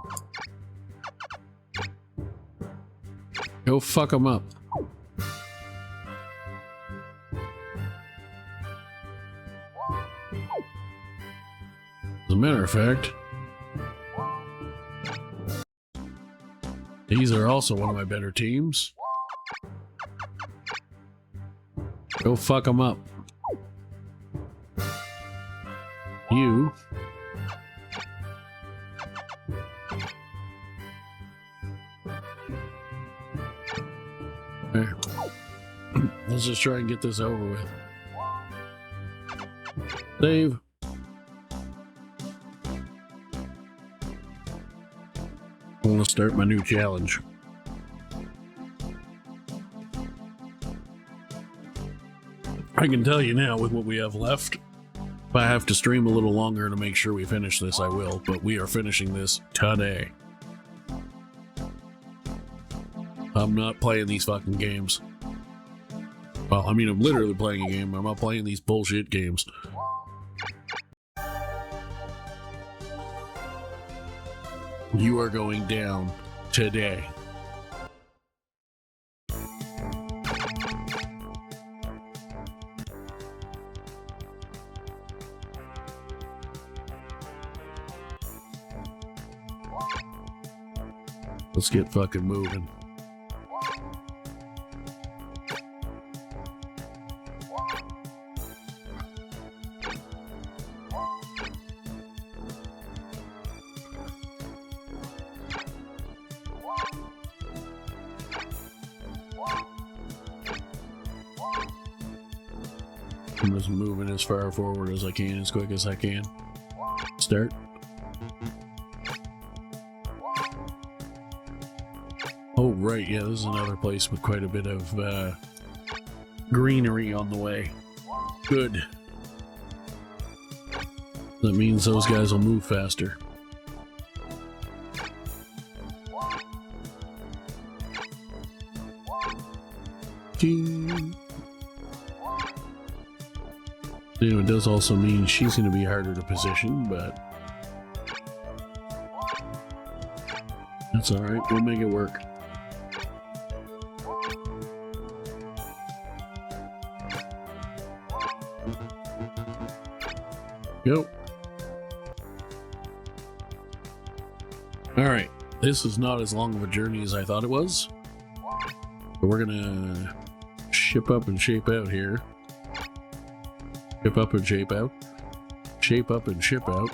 [SPEAKER 1] Go fuck them up. As a matter of fact, these are also one of my better teams. Go fuck them up. You. There. Let's just try and get this over with. Save. I want to start my new challenge. I can tell you now, with what we have left, if I have to stream a little longer to make sure we finish this, I will, but we are finishing this today. I'm not playing these fucking games. Well, I mean, I'm literally playing a game. I'm not playing these bullshit games. You are going down today. Let's get fucking moving. I'm just moving as far forward as I can, as quick as I can. Start. Oh, right, yeah, this is another place with quite a bit of greenery on the way. Good. That means those guys will move faster. You know, it does also mean she's going to be harder to position, but That's alright, we'll make it work. Go. Alright, this is not as long of a journey as I thought it was. But we're gonna ship up and shape out here. Ship up and shape out. Shape up and ship out.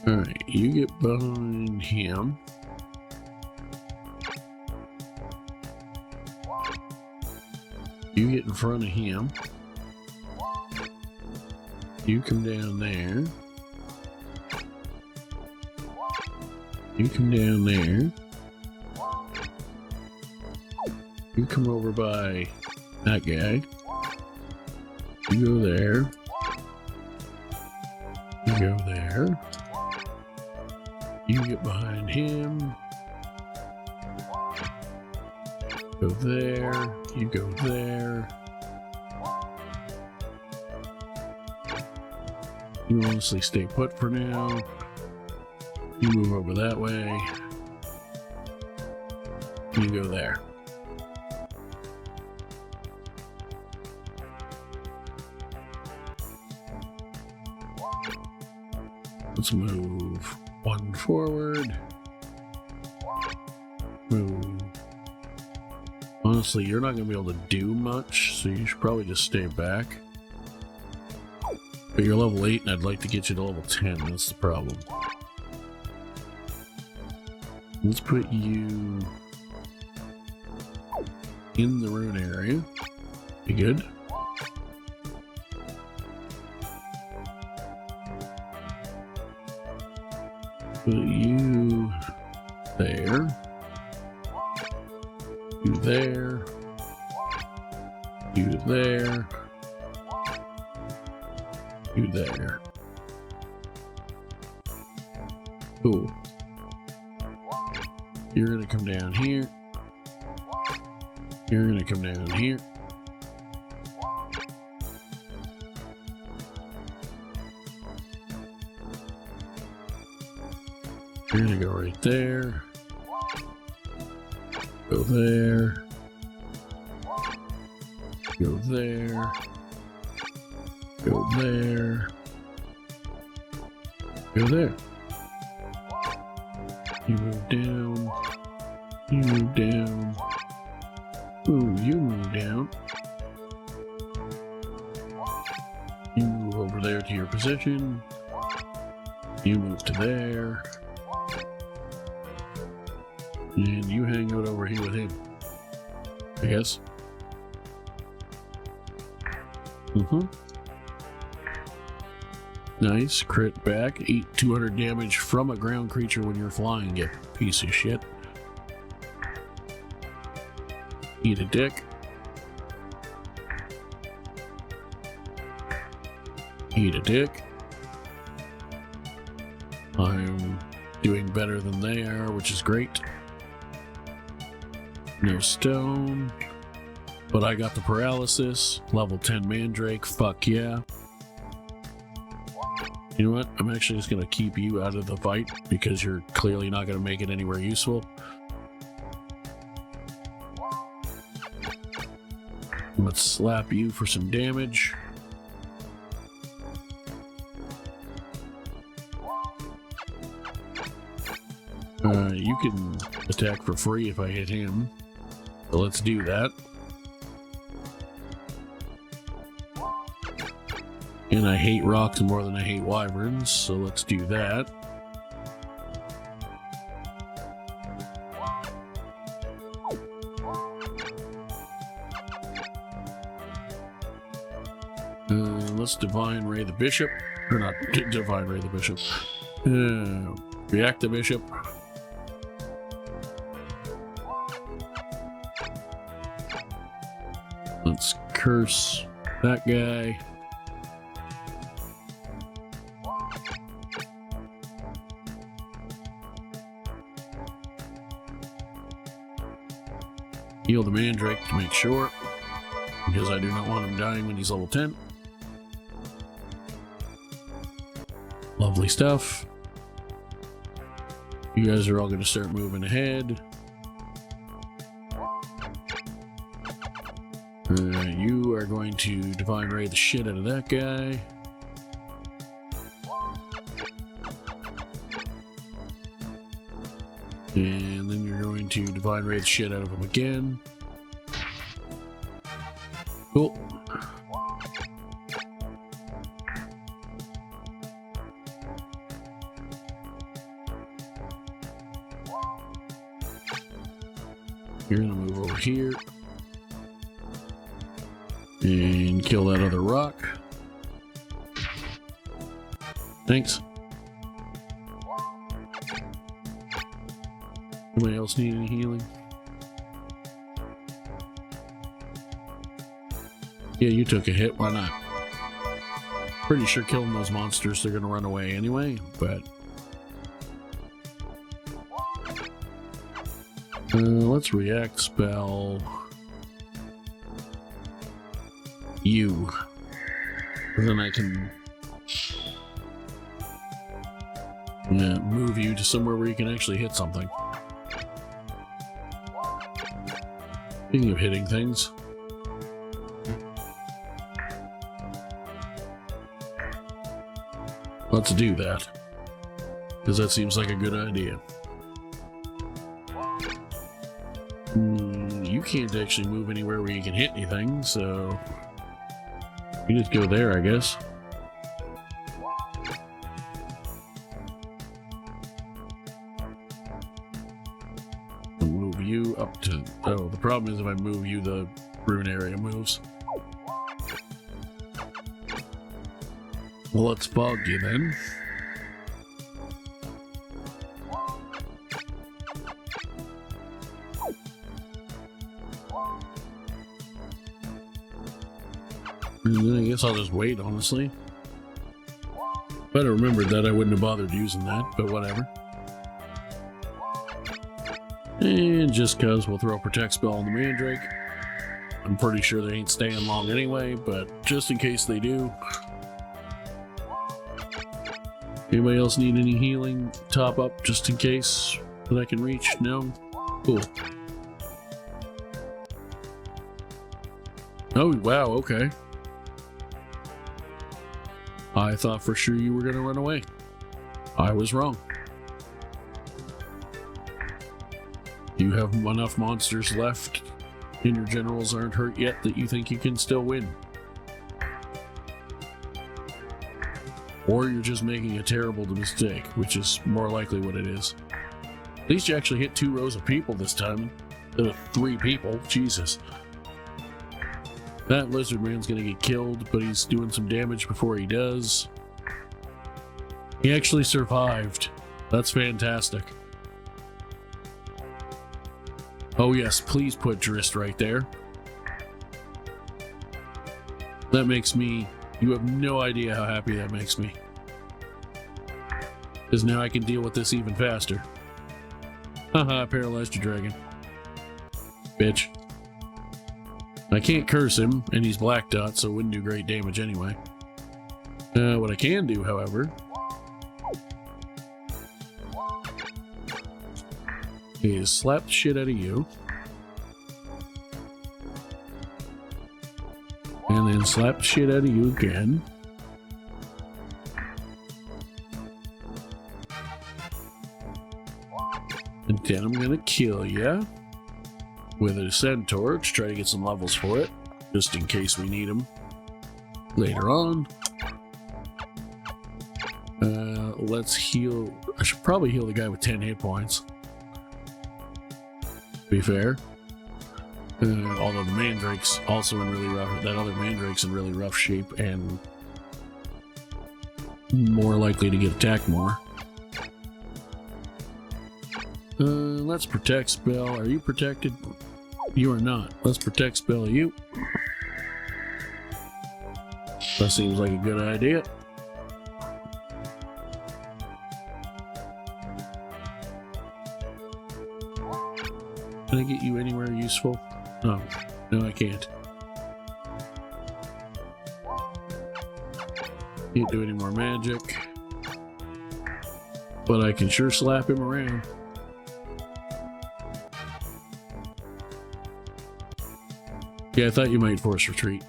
[SPEAKER 1] Alright, you get behind him. You get in front of him. You come down there. You come down there. You come over by that guy. You go there. You go there. You get behind him. Go there. You go there. You honestly stay put for now. You move over that way. You go there. Let's move one forward. Move. Honestly, you're not going to be able to do much, so you should probably just stay back. But you're level 8 and I'd like to get you to level 10, that's the problem. Let's put you in the rune area. Be good. Put you there. You there. You there. You there. Cool. You're gonna come down here. You're gonna come down here. You're gonna go right there. Go there. Go there. Go there. Go there. You move down. You move down. Ooh, you move down. You move over there to your position. You move to there. And you hang out over here with him. I guess. Nice. Crit back. 200 damage from a ground creature when you're flying, you piece of shit. Eat a dick. Eat a dick. I'm doing better than they are, which is great. No stone. But I got the paralysis. Level 10 Mandrake. Fuck yeah. You know what? I'm actually just going to keep you out of the fight because you're clearly not going to make it anywhere useful. Let's slap you for some damage. You can attack for free if I hit him. So let's do that. And I hate rocks more than I hate wyverns, so let's do that. Let's Divine Ray the Bishop. Or not Divine Ray the Bishop. React the Bishop. curse that guy. Heal the Mandrake to make sure, because I do not want him dying when he's level 10. Lovely stuff. You guys are all going to start moving ahead. You are going to Divine Ray the shit out of that guy. And then you're going to Divine Ray the shit out of him again. Cool. You're gonna move over here and kill that other rock. Thanks. Anybody else need any healing? Yeah, you took a hit. Why not? Pretty sure killing those monsters, they're gonna run away anyway, but... let's react spell you. And then I can move you to somewhere where you can actually hit something. Speaking of hitting things, let's do that, because that seems like a good idea. You can't actually move anywhere where you can hit anything, so you just go there, I guess. I'll move you up to... Oh, the problem is if I move you, the rune area moves. Well, let's bug you then. And then I guess I'll just wait, honestly. If I'd remembered that, I wouldn't have bothered using that, but whatever. And just cause we'll throw a Protect spell on the Mandrake. I'm pretty sure they ain't staying long anyway, but just in case they do. Anybody else need any healing? Top up just in case that I can reach? No? Cool. Oh, wow, okay. I thought for sure you were going to run away. I was wrong. You have enough monsters left and your generals aren't hurt yet that you think you can still win. Or you're just making a terrible mistake, which is more likely what it is. At least you actually hit 2 rows of people this time instead of 3 people. Jesus. That lizard man's gonna get killed, but he's doing some damage before he does. He actually survived. That's fantastic. Oh yes, please put Drist right there. That makes me... You have no idea how happy that makes me. Because now I can deal with this even faster. Haha, I paralyzed your dragon. Bitch. I can't curse him, and he's black dot, so it wouldn't do great damage anyway. What I can do, however, is slap the shit out of you. And then slap the shit out of you again. And then I'm gonna kill ya with a centaur to try to get some levels for it, just in case we need them later on. Let's heal. I should probably heal the guy with 10 hit points, to be fair. Although the Mandrake's also in really rough, that other Mandrake's in really rough shape and more likely to get attacked more. Let's protect spell. Are you protected? You are not. Let's protect spell you. That seems like a good idea. Can I get you anywhere useful? No, no, I can't. Can't do any more magic. But I can sure slap him around. Yeah, I thought you might force retreat.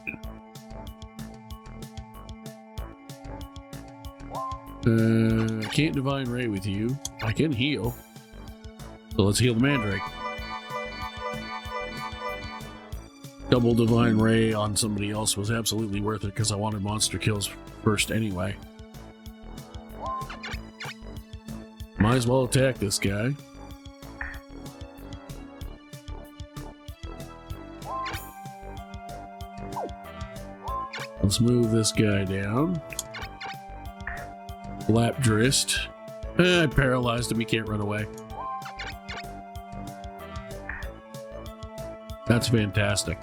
[SPEAKER 1] I can't Divine Ray with you. I can heal. So let's heal the Mandrake. Double Divine Ray on somebody else was absolutely worth it because I wanted monster kills first anyway. Might as well attack this guy. Let's move this guy down. Lapdrist. I paralyzed him, he can't run away. That's fantastic.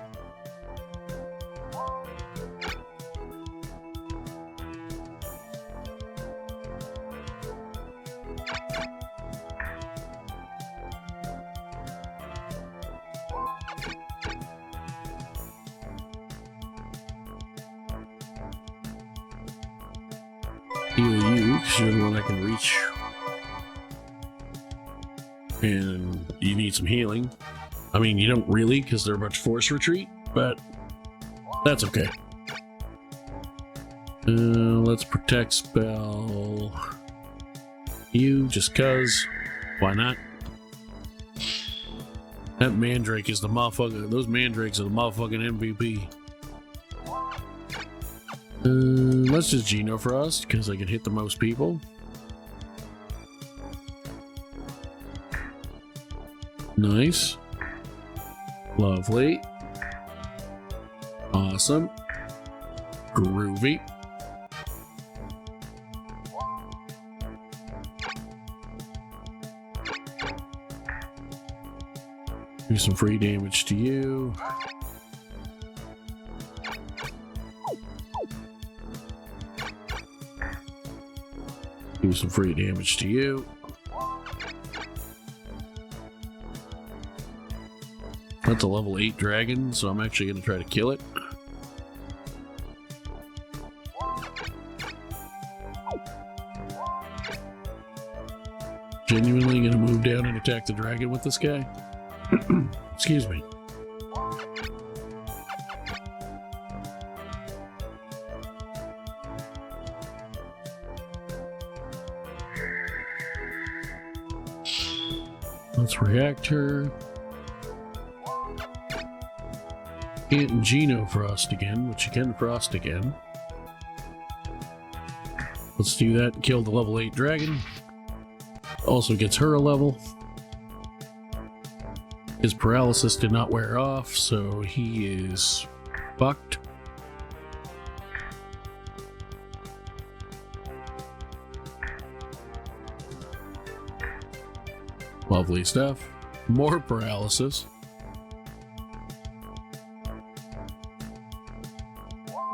[SPEAKER 1] Heal you, because you're the one I can reach. And you need some healing. I mean, you don't really, because they're a bunch of force retreat, but that's okay. Let's protect spell you, just cuz. Why not? That Mandrake is the motherfucker. Those Mandrakes are the motherfucking MVP. Let's just Geno Frost, because I can hit the most people. Nice. Lovely. Awesome. Groovy. Do some free damage to you. Do some free damage to you. That's a level 8 dragon, so I'm actually going to try to kill it. Genuinely going to move down and attack the dragon with this guy. Excuse me. Let's react her. Can't Geno Frost again, which you can Frost again. Let's do that and kill the level 8 dragon. Also gets her a level. His paralysis did not wear off, so he is fucked. Lovely stuff. More paralysis.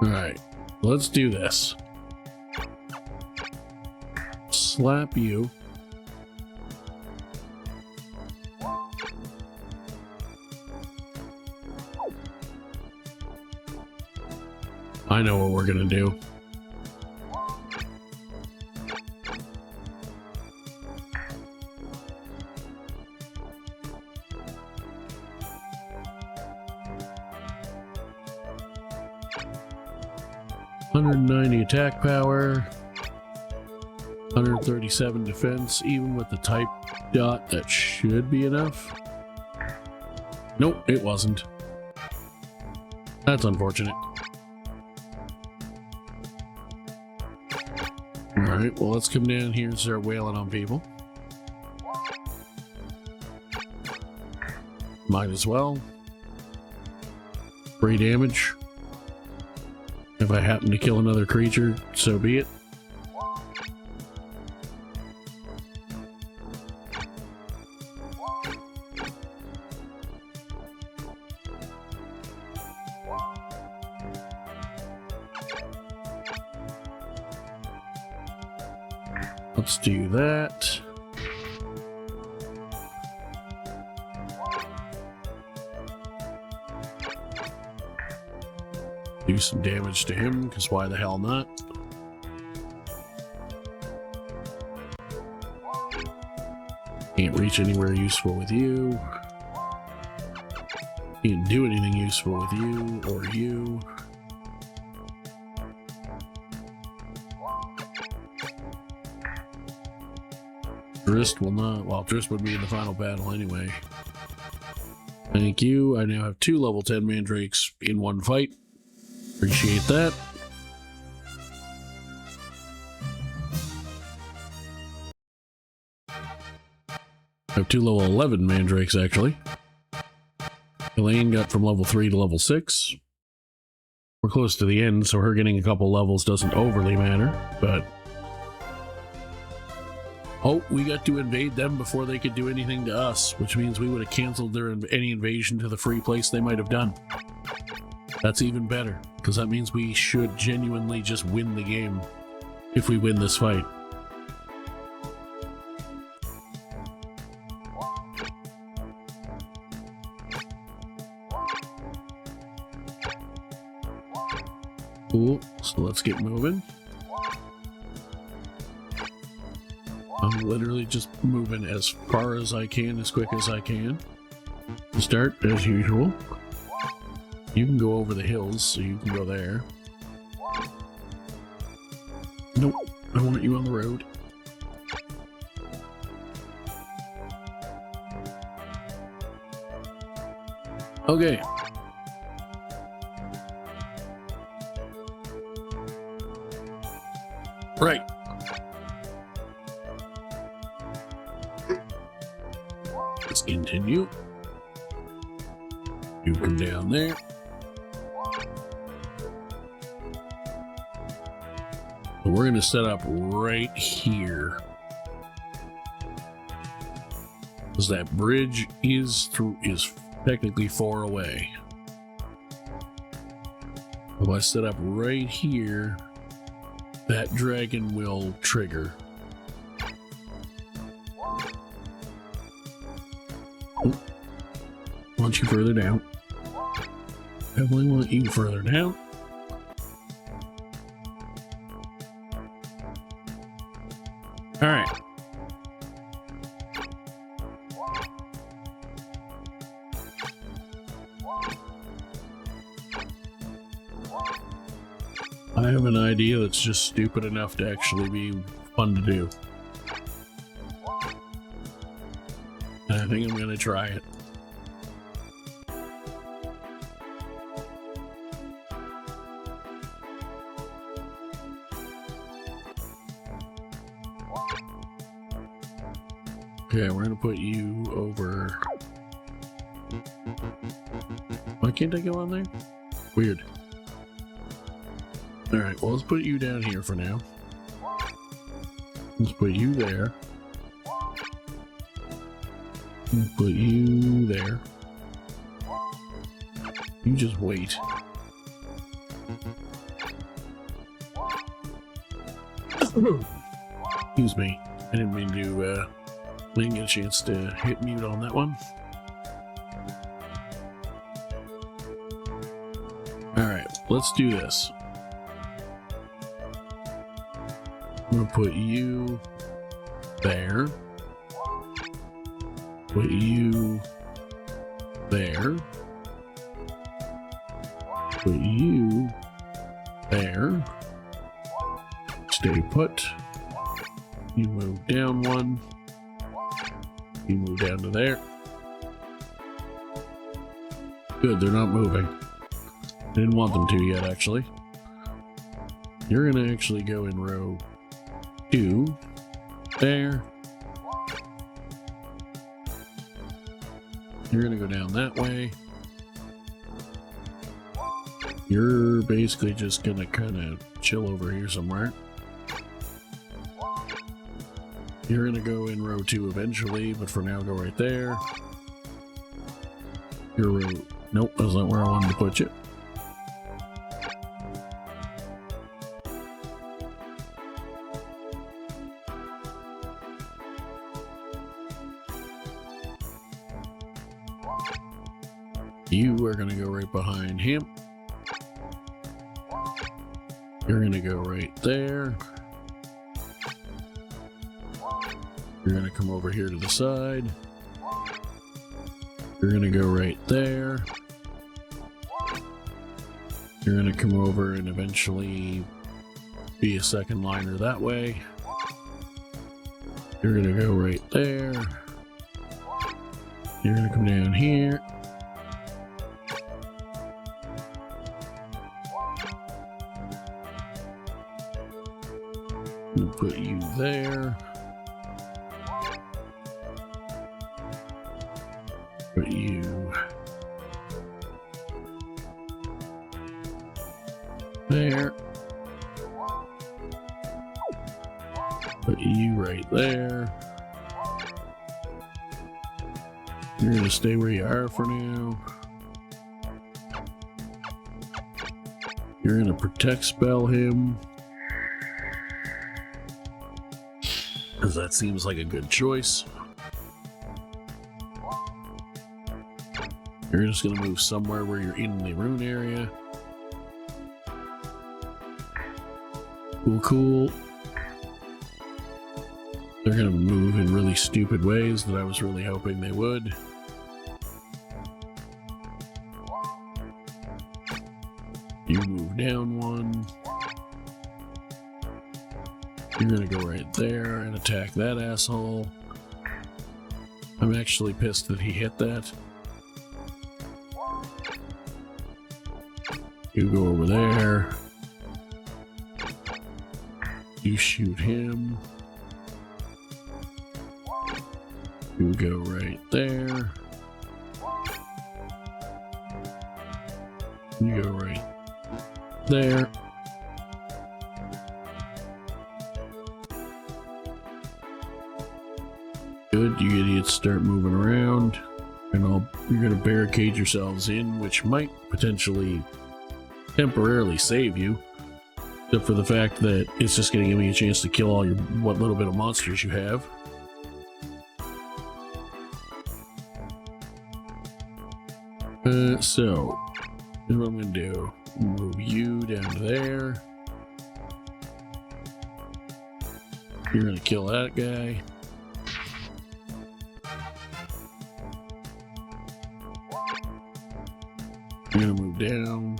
[SPEAKER 1] Alright, let's do this. Slap you. I know what we're gonna do. $190 attack power, 137 defense, even with the type dot, that should be enough. Nope, it wasn't. That's unfortunate. Alright, well, let's come down here and start wailing on people. Might as well. Free damage. If I happen to kill another creature, so be it. Let's do that. Do some damage to him, because why the hell not? Can't reach anywhere useful with you. Can't do anything useful with you or you. Drist will not. Well, Drist would be in the final battle anyway. Thank you. I now have 2 level 10 mandrakes in one fight. Appreciate that. I have 2 level 11 mandrakes actually. Elaine got from level 3 to level 6. We're close to the end, so her getting a couple levels doesn't overly matter, but... Oh, we got to invade them before they could do anything to us, which means we would have canceled any invasion to the free place they might have done. That's even better, because that means we should genuinely just win the game if we win this fight. Cool, so let's get moving. I'm literally just moving as far as I can, as quick as I can. Start as usual. You can go over the hills, so you can go there. Nope, I want you on the road. Okay. Right. Let's continue. You come down there. So we're going to set up right here. Because that bridge is technically 4 away. If I set up right here, that dragon will trigger. Oh, want you further down. Definitely want you further down. All right. I have an idea that's just stupid enough to actually be fun to do. And I think I'm going to try it. Okay, we're going to put you over... Why can't I go on there? Weird. Alright, well, let's put you down here for now. Let's put you there. Let's put you there. You just wait. Excuse me. I didn't mean to, didn't get a chance to hit mute on that one. Alright, let's do this. I'm gonna put you there. Put you there. Put you there. Stay put. You move down 1. You move down to there. Good, they're not moving. I didn't want them to yet, actually. You're gonna actually go in row 2. There. You're gonna go down that way. You're basically just gonna kind of chill over here somewhere. You're gonna go in row 2 eventually, but for now go right there. Your row... Nope, that's not where I wanted to put you. You are going to go right behind him. You're going to go right there. You're going to come over here to the side. You're going to go right there. You're going to come over and eventually be a second liner that way. You're going to go right there. You're going to come down here. We'll put you there. Put you there. Put you right there. You're gonna stay where you are for now. You're gonna protect spell him, because that seems like a good choice. You're just gonna move somewhere where you're in the rune area. Cool. They're gonna move in really stupid ways that I was really hoping they would. You move down one. You're gonna go right there and attack that asshole. I'm actually pissed that he hit that. You go over there. You shoot him. You go right there. You go right there. Good, you idiots start moving around, and you're gonna barricade yourselves in, which might potentially temporarily save you, except for the fact that it's just gonna give me a chance to kill all your what little bit of monsters you have. So here's what I'm gonna do. Move you down to there. You're gonna kill that guy. You're gonna move down.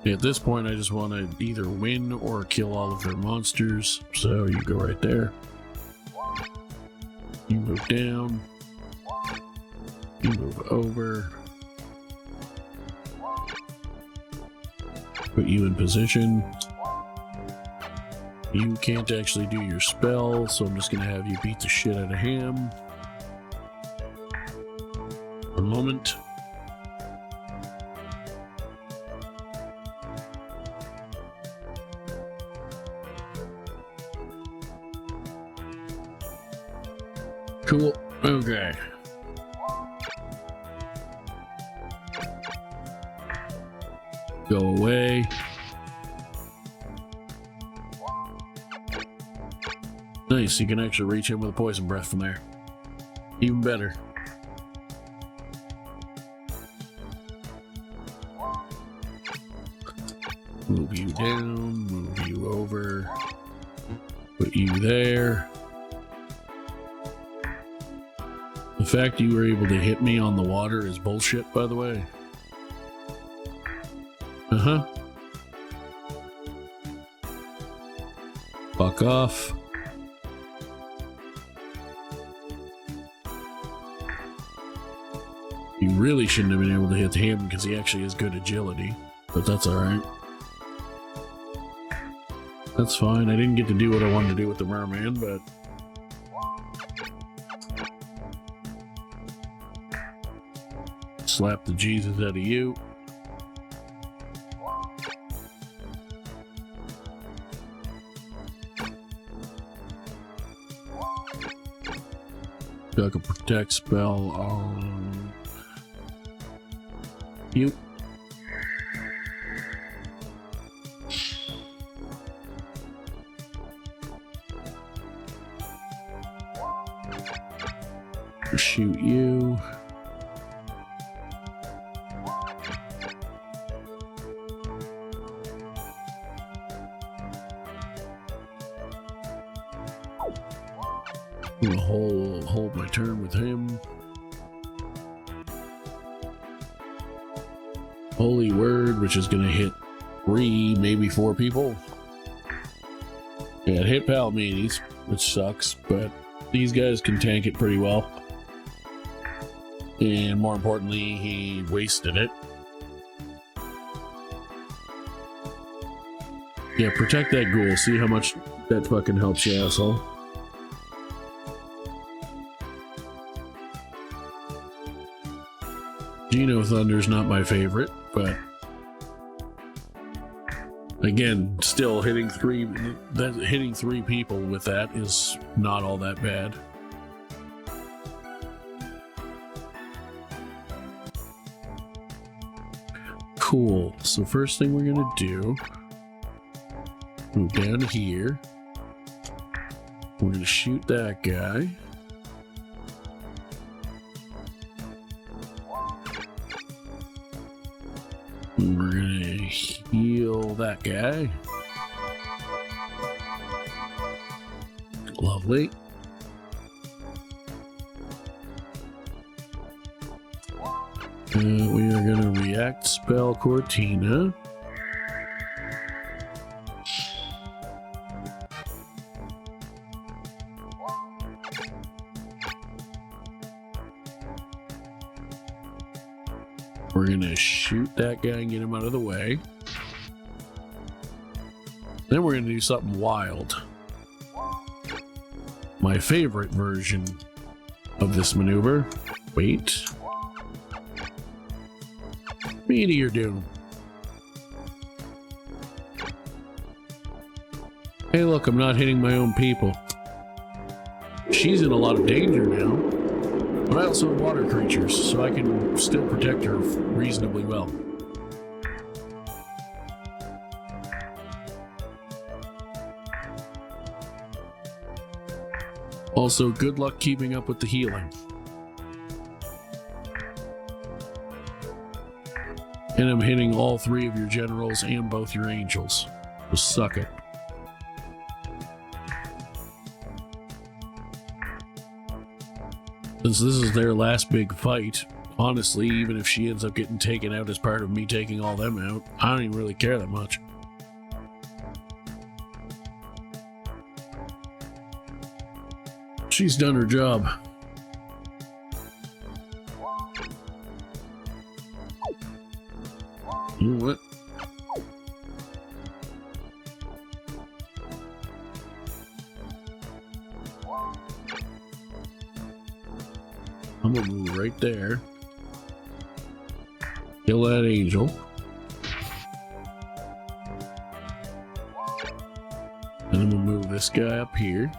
[SPEAKER 1] At this point, I just want to either win or kill all of their monsters. So you go right there. You move down. You move over. Put you in position. You can't actually do your spell, so I'm just going to have you beat the shit out of him. One moment. Cool. Okay. Go away. Nice, you can actually reach him with a poison breath from there. Even better. Move you down, move you over, put you there. The fact you were able to hit me on the water is bullshit, by the way. Fuck off. You really shouldn't have been able to hit him because he actually has good agility, but that's alright. That's fine. I didn't get to do what I wanted to do with the merman, but slap the Jesus out of you. Got a protect spell on you. Shoot you. I'm gonna hold my turn with him. Holy Word, which is gonna hit 3, maybe 4 people. Yeah, it hit Palmeades, which sucks, but these guys can tank it pretty well. And more importantly, he wasted it. Yeah, protect that ghoul. See how much that fucking helps you, asshole. Geno Thunder's not my favorite, but again, still hitting 3 people with that is not all that bad. Cool. So first thing we're gonna do, move down to here. We're gonna shoot that guy. We're gonna heal that guy. Lovely. We are gonna react spell Cortina. We're gonna shoot that guy and get him out of the way. Then we're gonna do something wild. My favorite version of this maneuver. Wait. Meteor Doom. Hey look, I'm not hitting my own people. She's in a lot of danger now. But I also have water creatures, so I can still protect her reasonably well. Also, good luck keeping up with the healing. And I'm hitting all 3 of your generals and both your angels. So suck it. Since this is their last big fight, honestly, even if she ends up getting taken out as part of me taking all them out, I don't even really care that much. She's done her job. You know what? I'm gonna move right there. Kill that angel. And I'm gonna move this guy up here.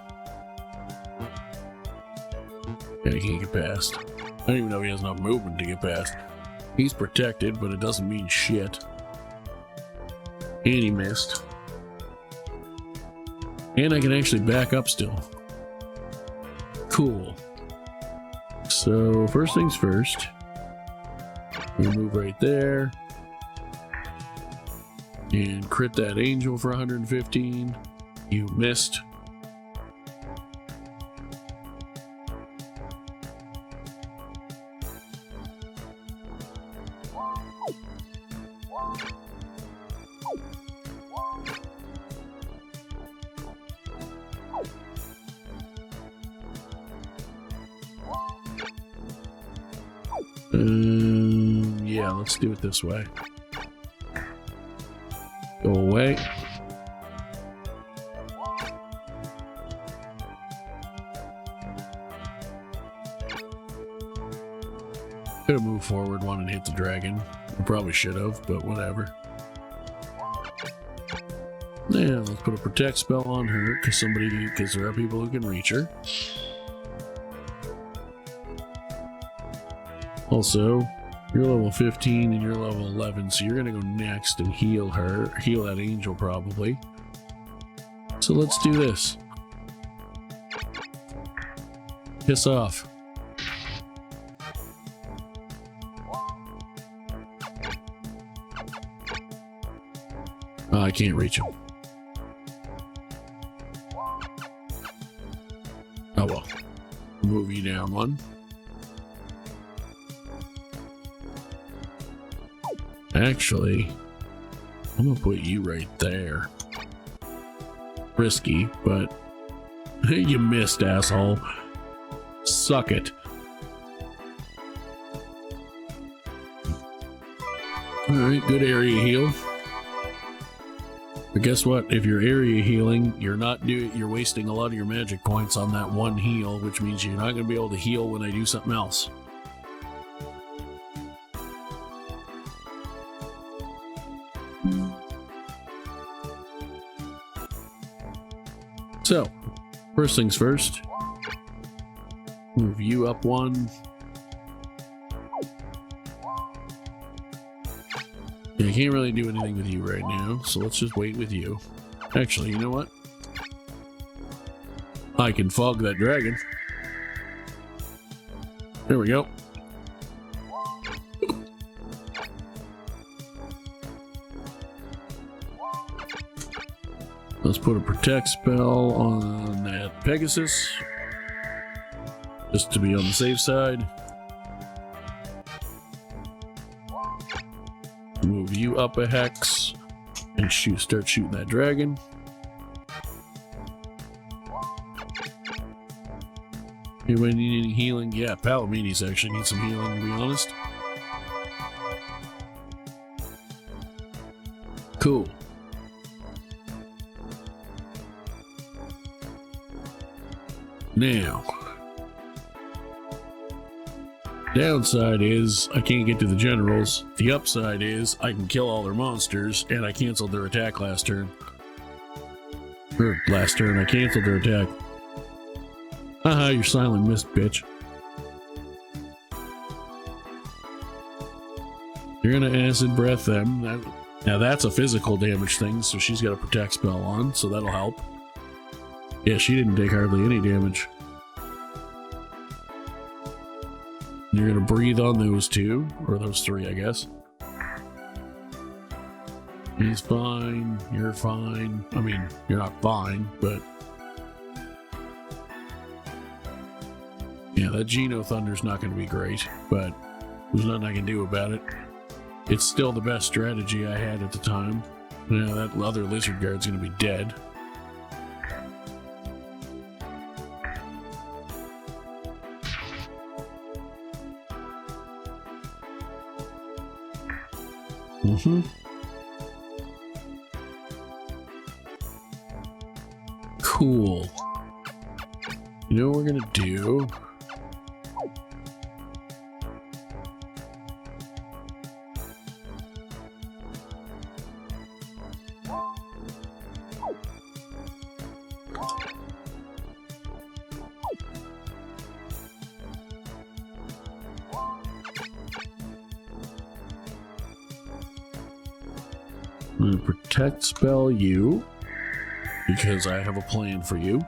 [SPEAKER 1] Yeah, he can't get past. I don't even know if he has enough movement to get past. He's protected, but it doesn't mean shit. And he missed. And I can actually back up still. Cool. So, first things first. We move right there. And crit that angel for 115. You missed. Yeah, let's do it this way. Go away. Could have moved forward one and hit the dragon. I probably should have, but whatever. Yeah, let's put a protect spell on her because there are people who can reach her. Also, you're level 15 and you're level 11, so you're gonna go next and heal that angel probably. So let's do this. Piss off. Oh, I can't reach him. Oh well. Move you down one. Actually, I'm gonna put you right there. Risky, but you missed, asshole. Suck it. Alright, good area heal. But guess what? If you're area healing, you're wasting a lot of your magic points on that one heal, which means you're not gonna be able to heal when I do something else. So, first things first, move you up one. Yeah, I can't really do anything with you right now, so let's just wait with you. Actually, you know what? I can fog that dragon. There we go. Let's put a protect spell on that Pegasus, just to be on the safe side. Move you up a hex and start shooting that dragon. Anybody need any healing? Yeah, Palomini's actually need some healing, to be honest. Cool. Now, downside is I can't get to the generals. The upside is I can kill all their monsters, and I canceled their attack last turn. Or last turn, I canceled their attack. Haha, you're silent missed, bitch. You're gonna acid breath them. Now that's a physical damage thing, so she's got a protect spell on, so that'll help. Yeah, she didn't take hardly any damage. You're gonna breathe on those two, or those three, I guess. He's fine, you're fine. I mean, you're not fine, but... yeah, that Geno Thunder's not gonna be great, but there's nothing I can do about it. It's still the best strategy I had at the time. Yeah, that other Lizard Guard's gonna be dead. Cool. You know what we're gonna do? I'm gonna protect spell you because I have a plan for you.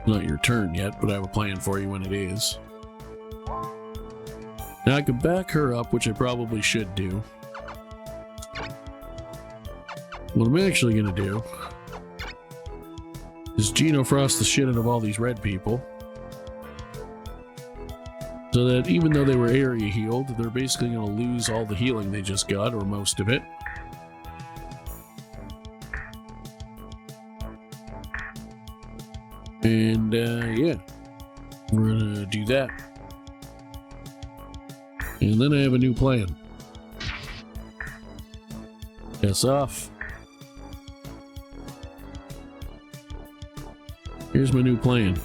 [SPEAKER 1] Not your turn yet, but I have a plan for you when it is. Now I could back her up, which I probably should do. What I'm actually gonna do is Geno Frost the shit out of all these red people, so that even though they were area healed, they're basically going to lose all the healing they just got, or most of it. And, yeah. We're going to do that. And then I have a new plan. Piss off. Here's my new plan.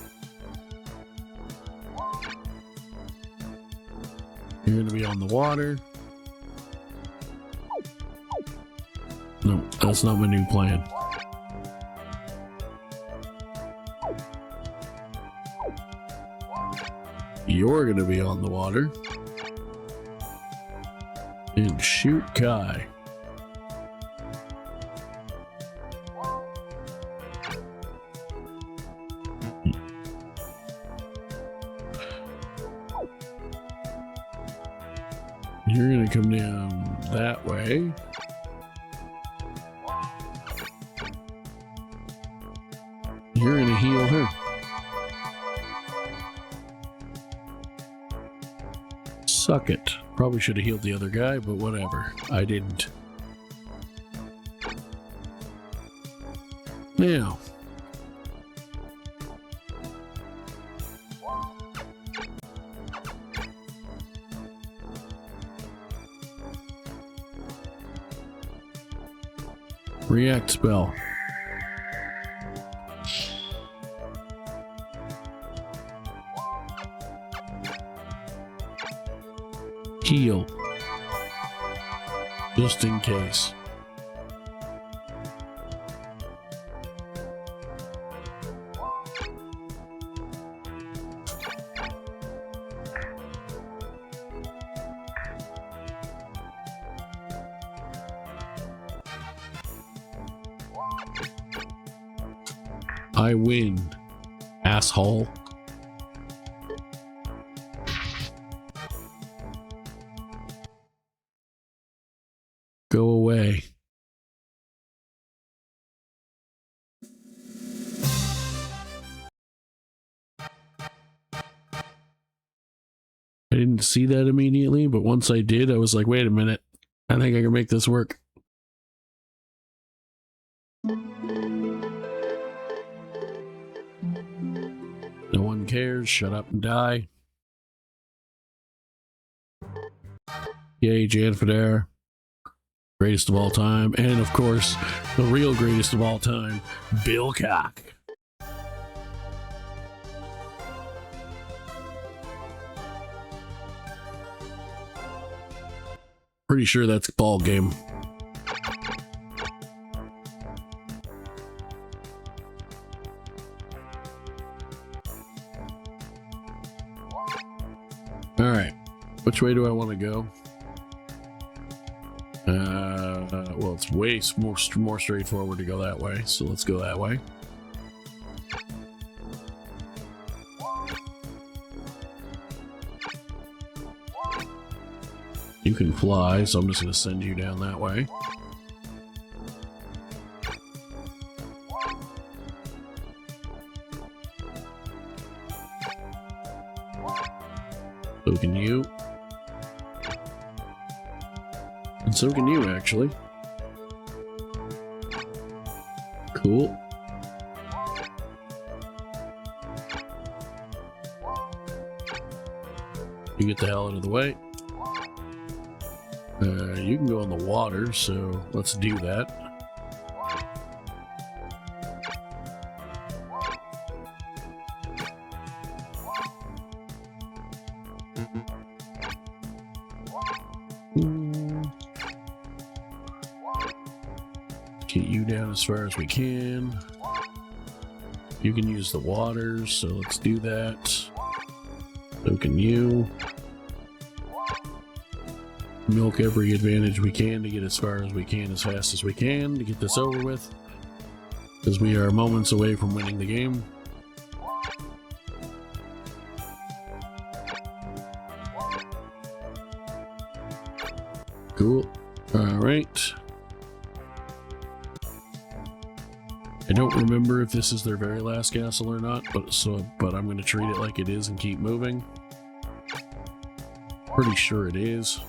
[SPEAKER 1] You're going to be on the water. No, that's not my new plan. You're going to be on the water. And shoot Kai. You're gonna come down that way. You're gonna heal her. Suck it. Probably should have healed the other guy, but whatever. I didn't. Now. React spell. Heal. Just in case. I win, asshole. Go away. I didn't see that immediately, but once I did, I was like, wait a minute. I think I can make this work. No one cares. Shut up and die. Yay, Jan Federa. Greatest of all time. And of course, the real greatest of all time, Bill Cock. Pretty sure that's ball game. All right, which way do I want to go? Well, it's way more straightforward to go that way, so let's go that way. You can fly, so I'm just going to send you down that way. So can you. And so can you, actually. Cool. You get the hell out of the way. You can go in the water, so let's do that. Get you down as far as we can. You can use the waters, so let's do that. So can you. Milk every advantage we can to get as far as we can, as fast as we can, to get this over with. Because we are moments away from winning the game. Cool. Alright. I don't remember if this is their very last castle or not, but I'm going to treat it like it is and keep moving. Pretty sure it is.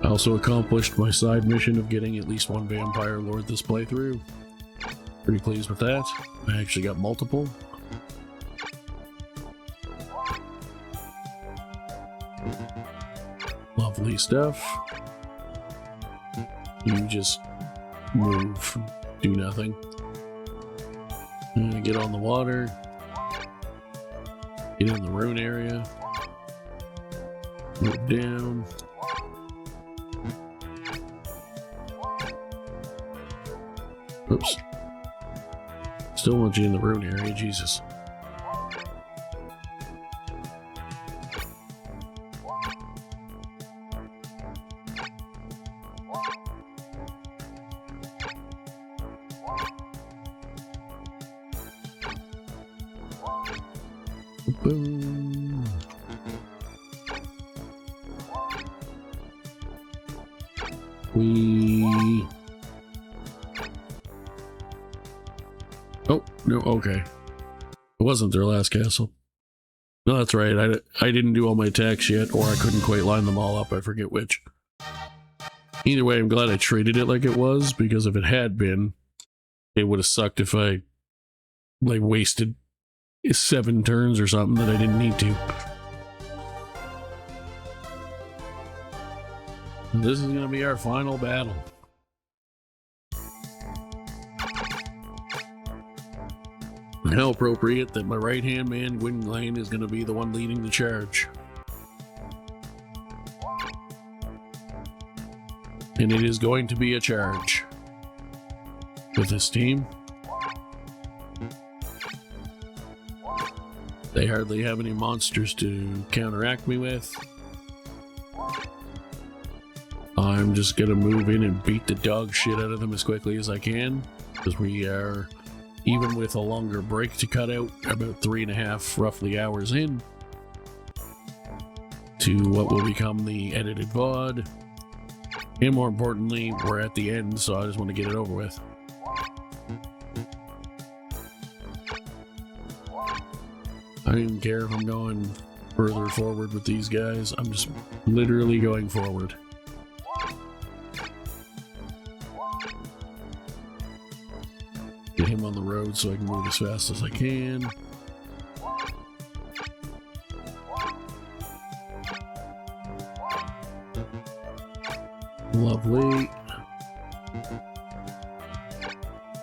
[SPEAKER 1] I also accomplished my side mission of getting at least one Vampire Lord this playthrough. Pretty pleased with that. I actually got multiple. Lovely stuff. You just move, do nothing. Get on the water. Get in the rune area. Move down. Oops. Still want you in the rune area, Jesus. Boom. Oh, no, okay. It wasn't their last castle. No, that's right. I didn't do all my attacks yet, or I couldn't quite line them all up. I forget which. Either way, I'm glad I treated it like it was, because if it had been, it would have sucked if I, like, wasted 7 turns or something that I didn't need to. And this is going to be our final battle. How appropriate that my right-hand man, Gwynlane, is going to be the one leading the charge. And it is going to be a charge with this team. They hardly have any monsters to counteract me with. I'm just going to move in and beat the dog shit out of them as quickly as I can, because we are... even with a longer break to cut out, about 3.5 roughly hours in to what will become the edited VOD. And more importantly, we're at the end, so I just want to get it over with. I don't even care if I'm going further forward with these guys. I'm just literally going forward. Get him on the road so I can move as fast as I can. Lovely.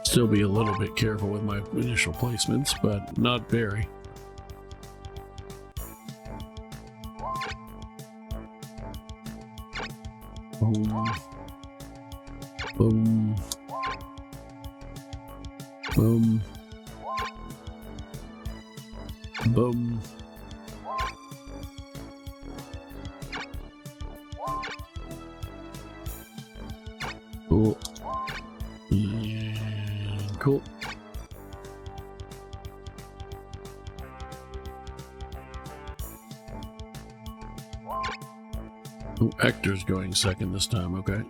[SPEAKER 1] Still be a little bit careful with my initial placements, but not very. Boom. Boom. Boom. Boom. Cool. Yeah, cool. Oh, Hector's going second this time, okay.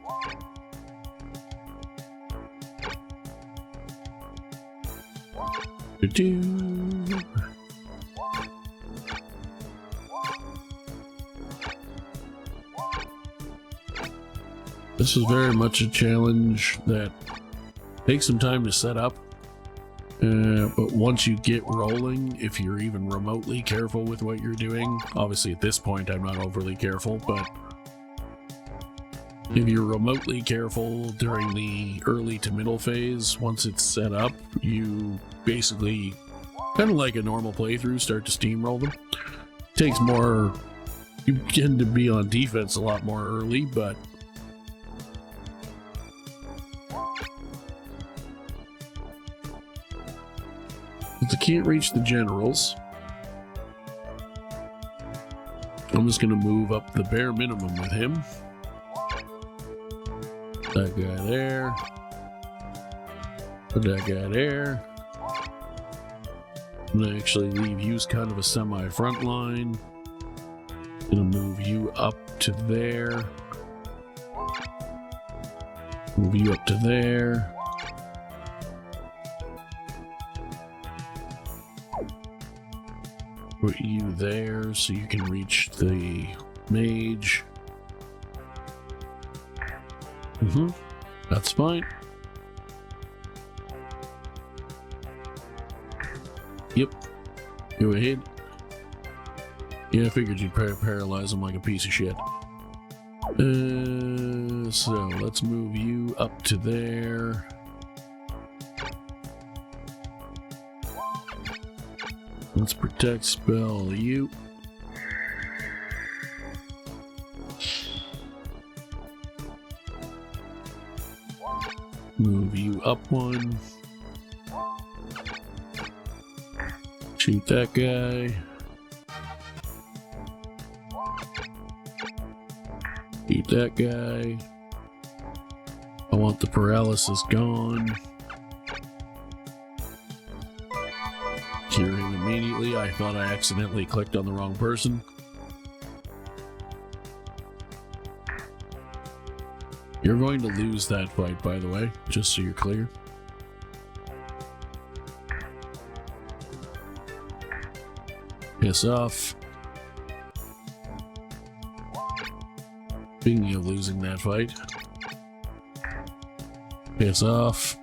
[SPEAKER 1] This is very much a challenge that takes some time to set up, but once you get rolling, if you're even remotely careful with what you're doing, obviously at this point I'm not overly careful, but if you're remotely careful during the early to middle phase, once it's set up, you basically, kind of like a normal playthrough, start to steamroll them. Takes more, you tend to be on defense a lot more early, but if I can't reach the generals, I'm just going to move up the bare minimum with him. That guy there. Put that guy there. I'm gonna actually leave you as kind of a semi-front line. Gonna move you up to there. Move you up to there. Put you there so you can reach the mage. That's fine. Yep. Go ahead. Yeah, I figured you'd paralyze him like a piece of shit. So let's move you up to there. Let's protect spell you. Move you up one. Shoot that guy. Shoot that guy. I want the paralysis gone. Cure him immediately. I thought I accidentally clicked on the wrong person. You're going to lose that fight, by the way, just so you're clear. Piss off. Speaking of losing that fight. Piss off.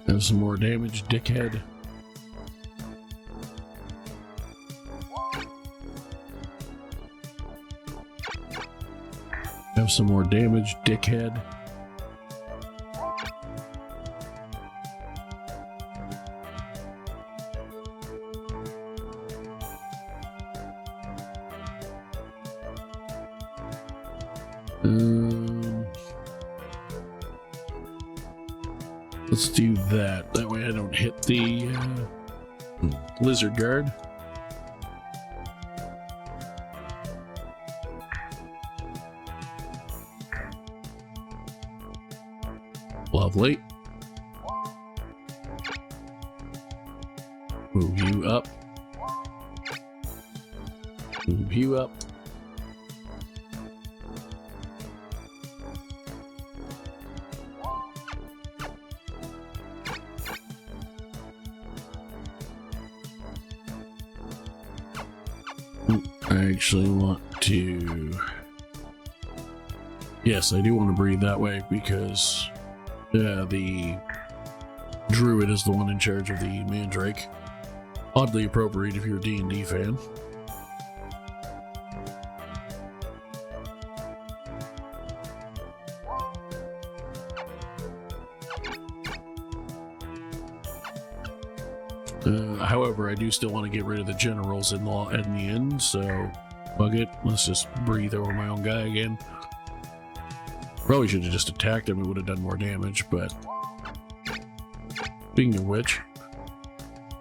[SPEAKER 1] Have some more damage, dickhead. Have some more damage, dickhead. Let's do that. That way I don't hit the lizard guard. Lovely. Move you up. Move you up. I actually want to... Yes, I do want to breathe that way because the druid is the one in charge of the mandrake. Oddly appropriate if you're a D&D fan. However, I do still want to get rid of the generals in the end, so fuck it. Let's just breathe over my own guy again. Probably should have just attacked him, it would have done more damage, but... Speaking of which,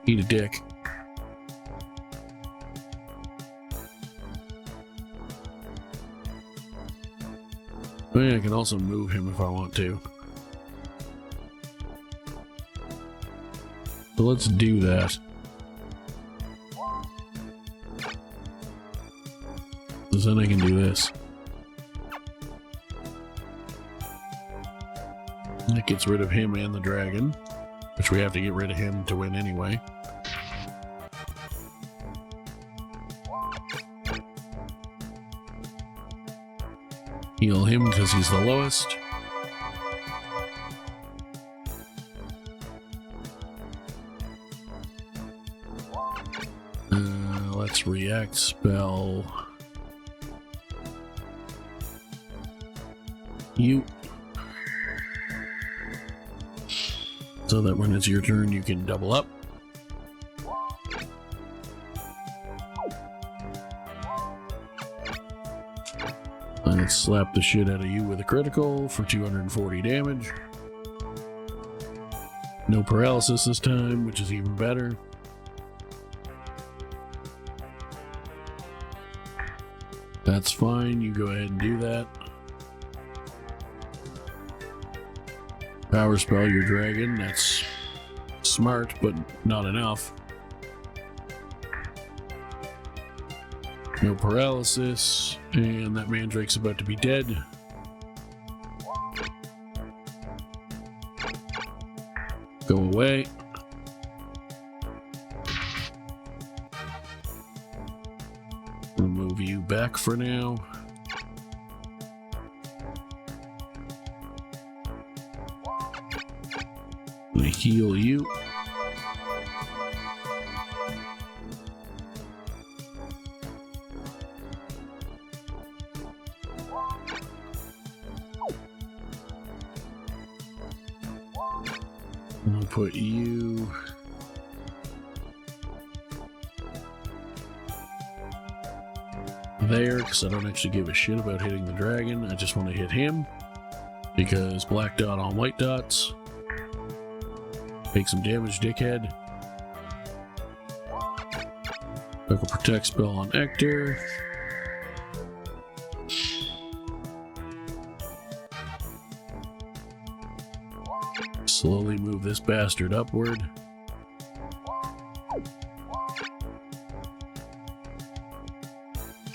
[SPEAKER 1] eat a dick. Oh yeah, I can also move him if I want to. So let's do that. Because then I can do this. That gets rid of him and the dragon, which we have to get rid of him to win anyway. Heal him because he's the lowest. Let's react spell you, so that when it's your turn you can double up. And slap the shit out of you with a critical for 240 damage. No paralysis this time, which is even better. That's fine, you go ahead and do that. Power spell your dragon, that's smart, but not enough. No paralysis, and that mandrake's about to be dead. Go away. Remove you back for now. I'm gonna heal you. I'm gonna put you there because I don't actually give a shit about hitting the dragon. I just want to hit him because black dot on white dots. Take some damage, dickhead. Like a protect spell on Ector. Slowly move this bastard upward.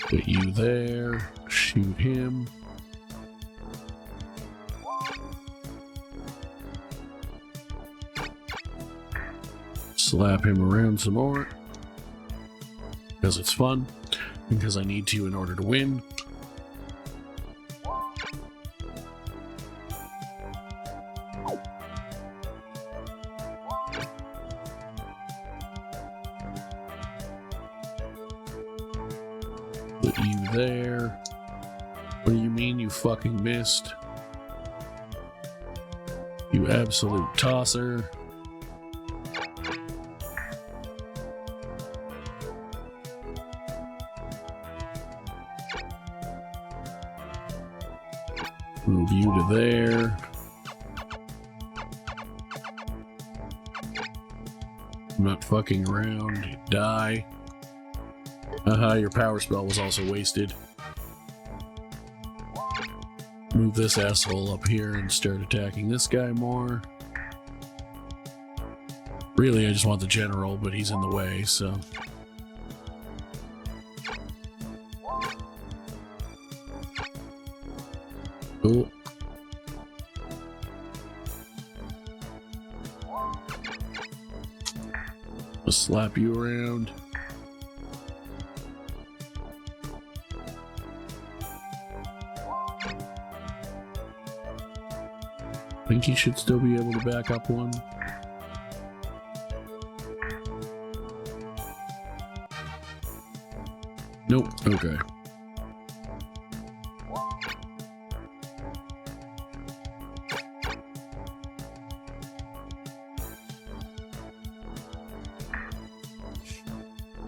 [SPEAKER 1] Put you there. Shoot him. Slap him around some more. Because it's fun. Because I need to in order to win. Put you there. What do you mean you fucking missed? You absolute tosser. Move you to there. I'm not fucking around. Die. Haha, your power spell was also wasted. Move this asshole up here and start attacking this guy more. Really, I just want the general, but he's in the way, so... Oh. I'll slap you around. I think he should still be able to back up one. Nope, okay.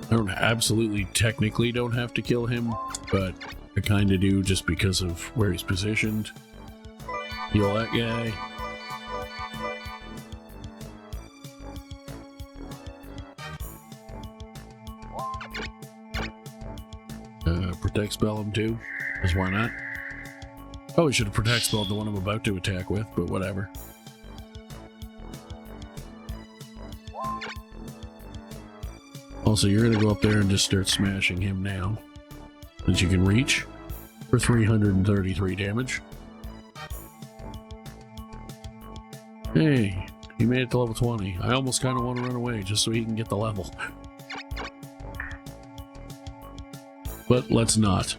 [SPEAKER 1] I don't absolutely technically don't have to kill him, but I kinda do just because of where he's positioned. Heal that guy. Protect spell him too, because why not? Oh, he should have protect spelled the one I'm about to attack with, but whatever. Also, you're gonna go up there and just start smashing him now, since you can reach for 333 damage. Hey, he made it to level 20. I almost kind of want to run away just so he can get the level. But let's not.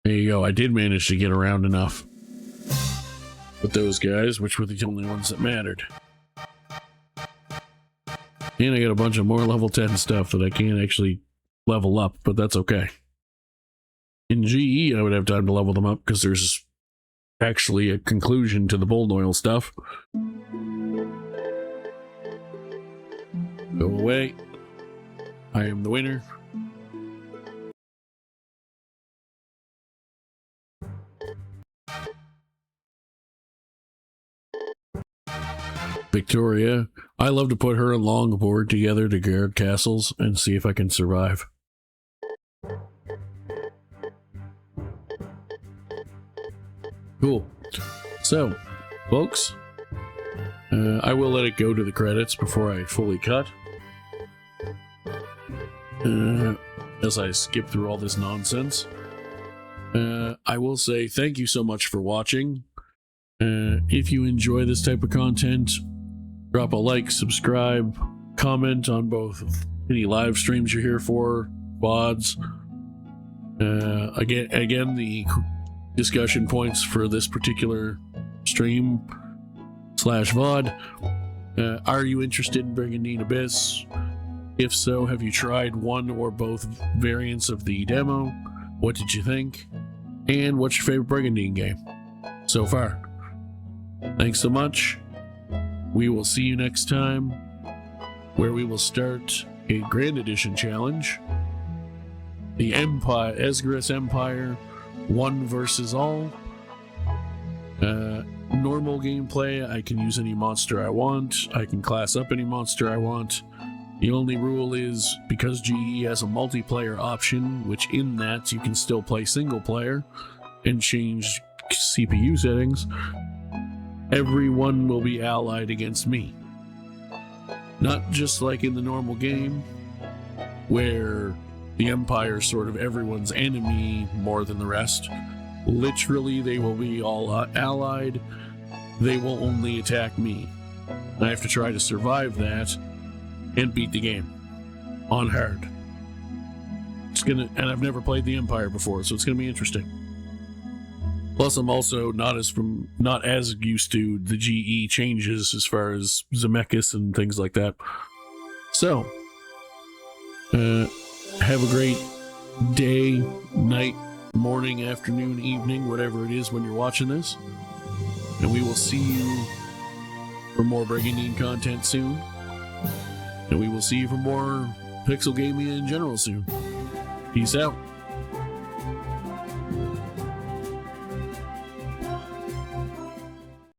[SPEAKER 1] There you go. I did manage to get around enough with those guys, which were the only ones that mattered. And I got a bunch of more level 10 stuff that I can't actually level up, but that's okay. In GE, I would have time to level them up because there's actually a conclusion to the Bolden Oil stuff. Go away. I am the winner. Victoria. I love to put her and Longboard together to guard castles and see if I can survive. Cool. So, folks, I will let it go to the credits before I fully cut. As I skip through all this nonsense. I will say thank you so much for watching. If you enjoy this type of content, drop a like, subscribe, comment on both any live streams you're here for, VODs. Again, the discussion points for this particular stream / VOD. Are you interested in Brigandine Abyss? If so, have you tried one or both variants of the demo? What did you think? And what's your favorite Brigandine game so far? Thanks so much. We will see you next time, where we will start a Grand Edition challenge. The Empire, Esgarus Empire, 1 versus all. Normal gameplay, I can use any monster I want. I can class up any monster I want. The only rule is because GE has a multiplayer option, which in that you can still play single player and change CPU settings, everyone will be allied against me. Not just like in the normal game, where the Empire is sort of everyone's enemy more than the rest. Literally, they will be all allied. They will only attack me. I have to try to survive that and beat the game on hard. And I've never played the Empire before, so it's gonna be interesting. Plus, I'm also not as used to the GE changes as far as Zemeckis and things like that. So, have a great day, night, morning, afternoon, evening, whatever it is when you're watching this. And we will see you for more Brigandine content soon. And we will see you for more Pixelgamia in general soon. Peace out.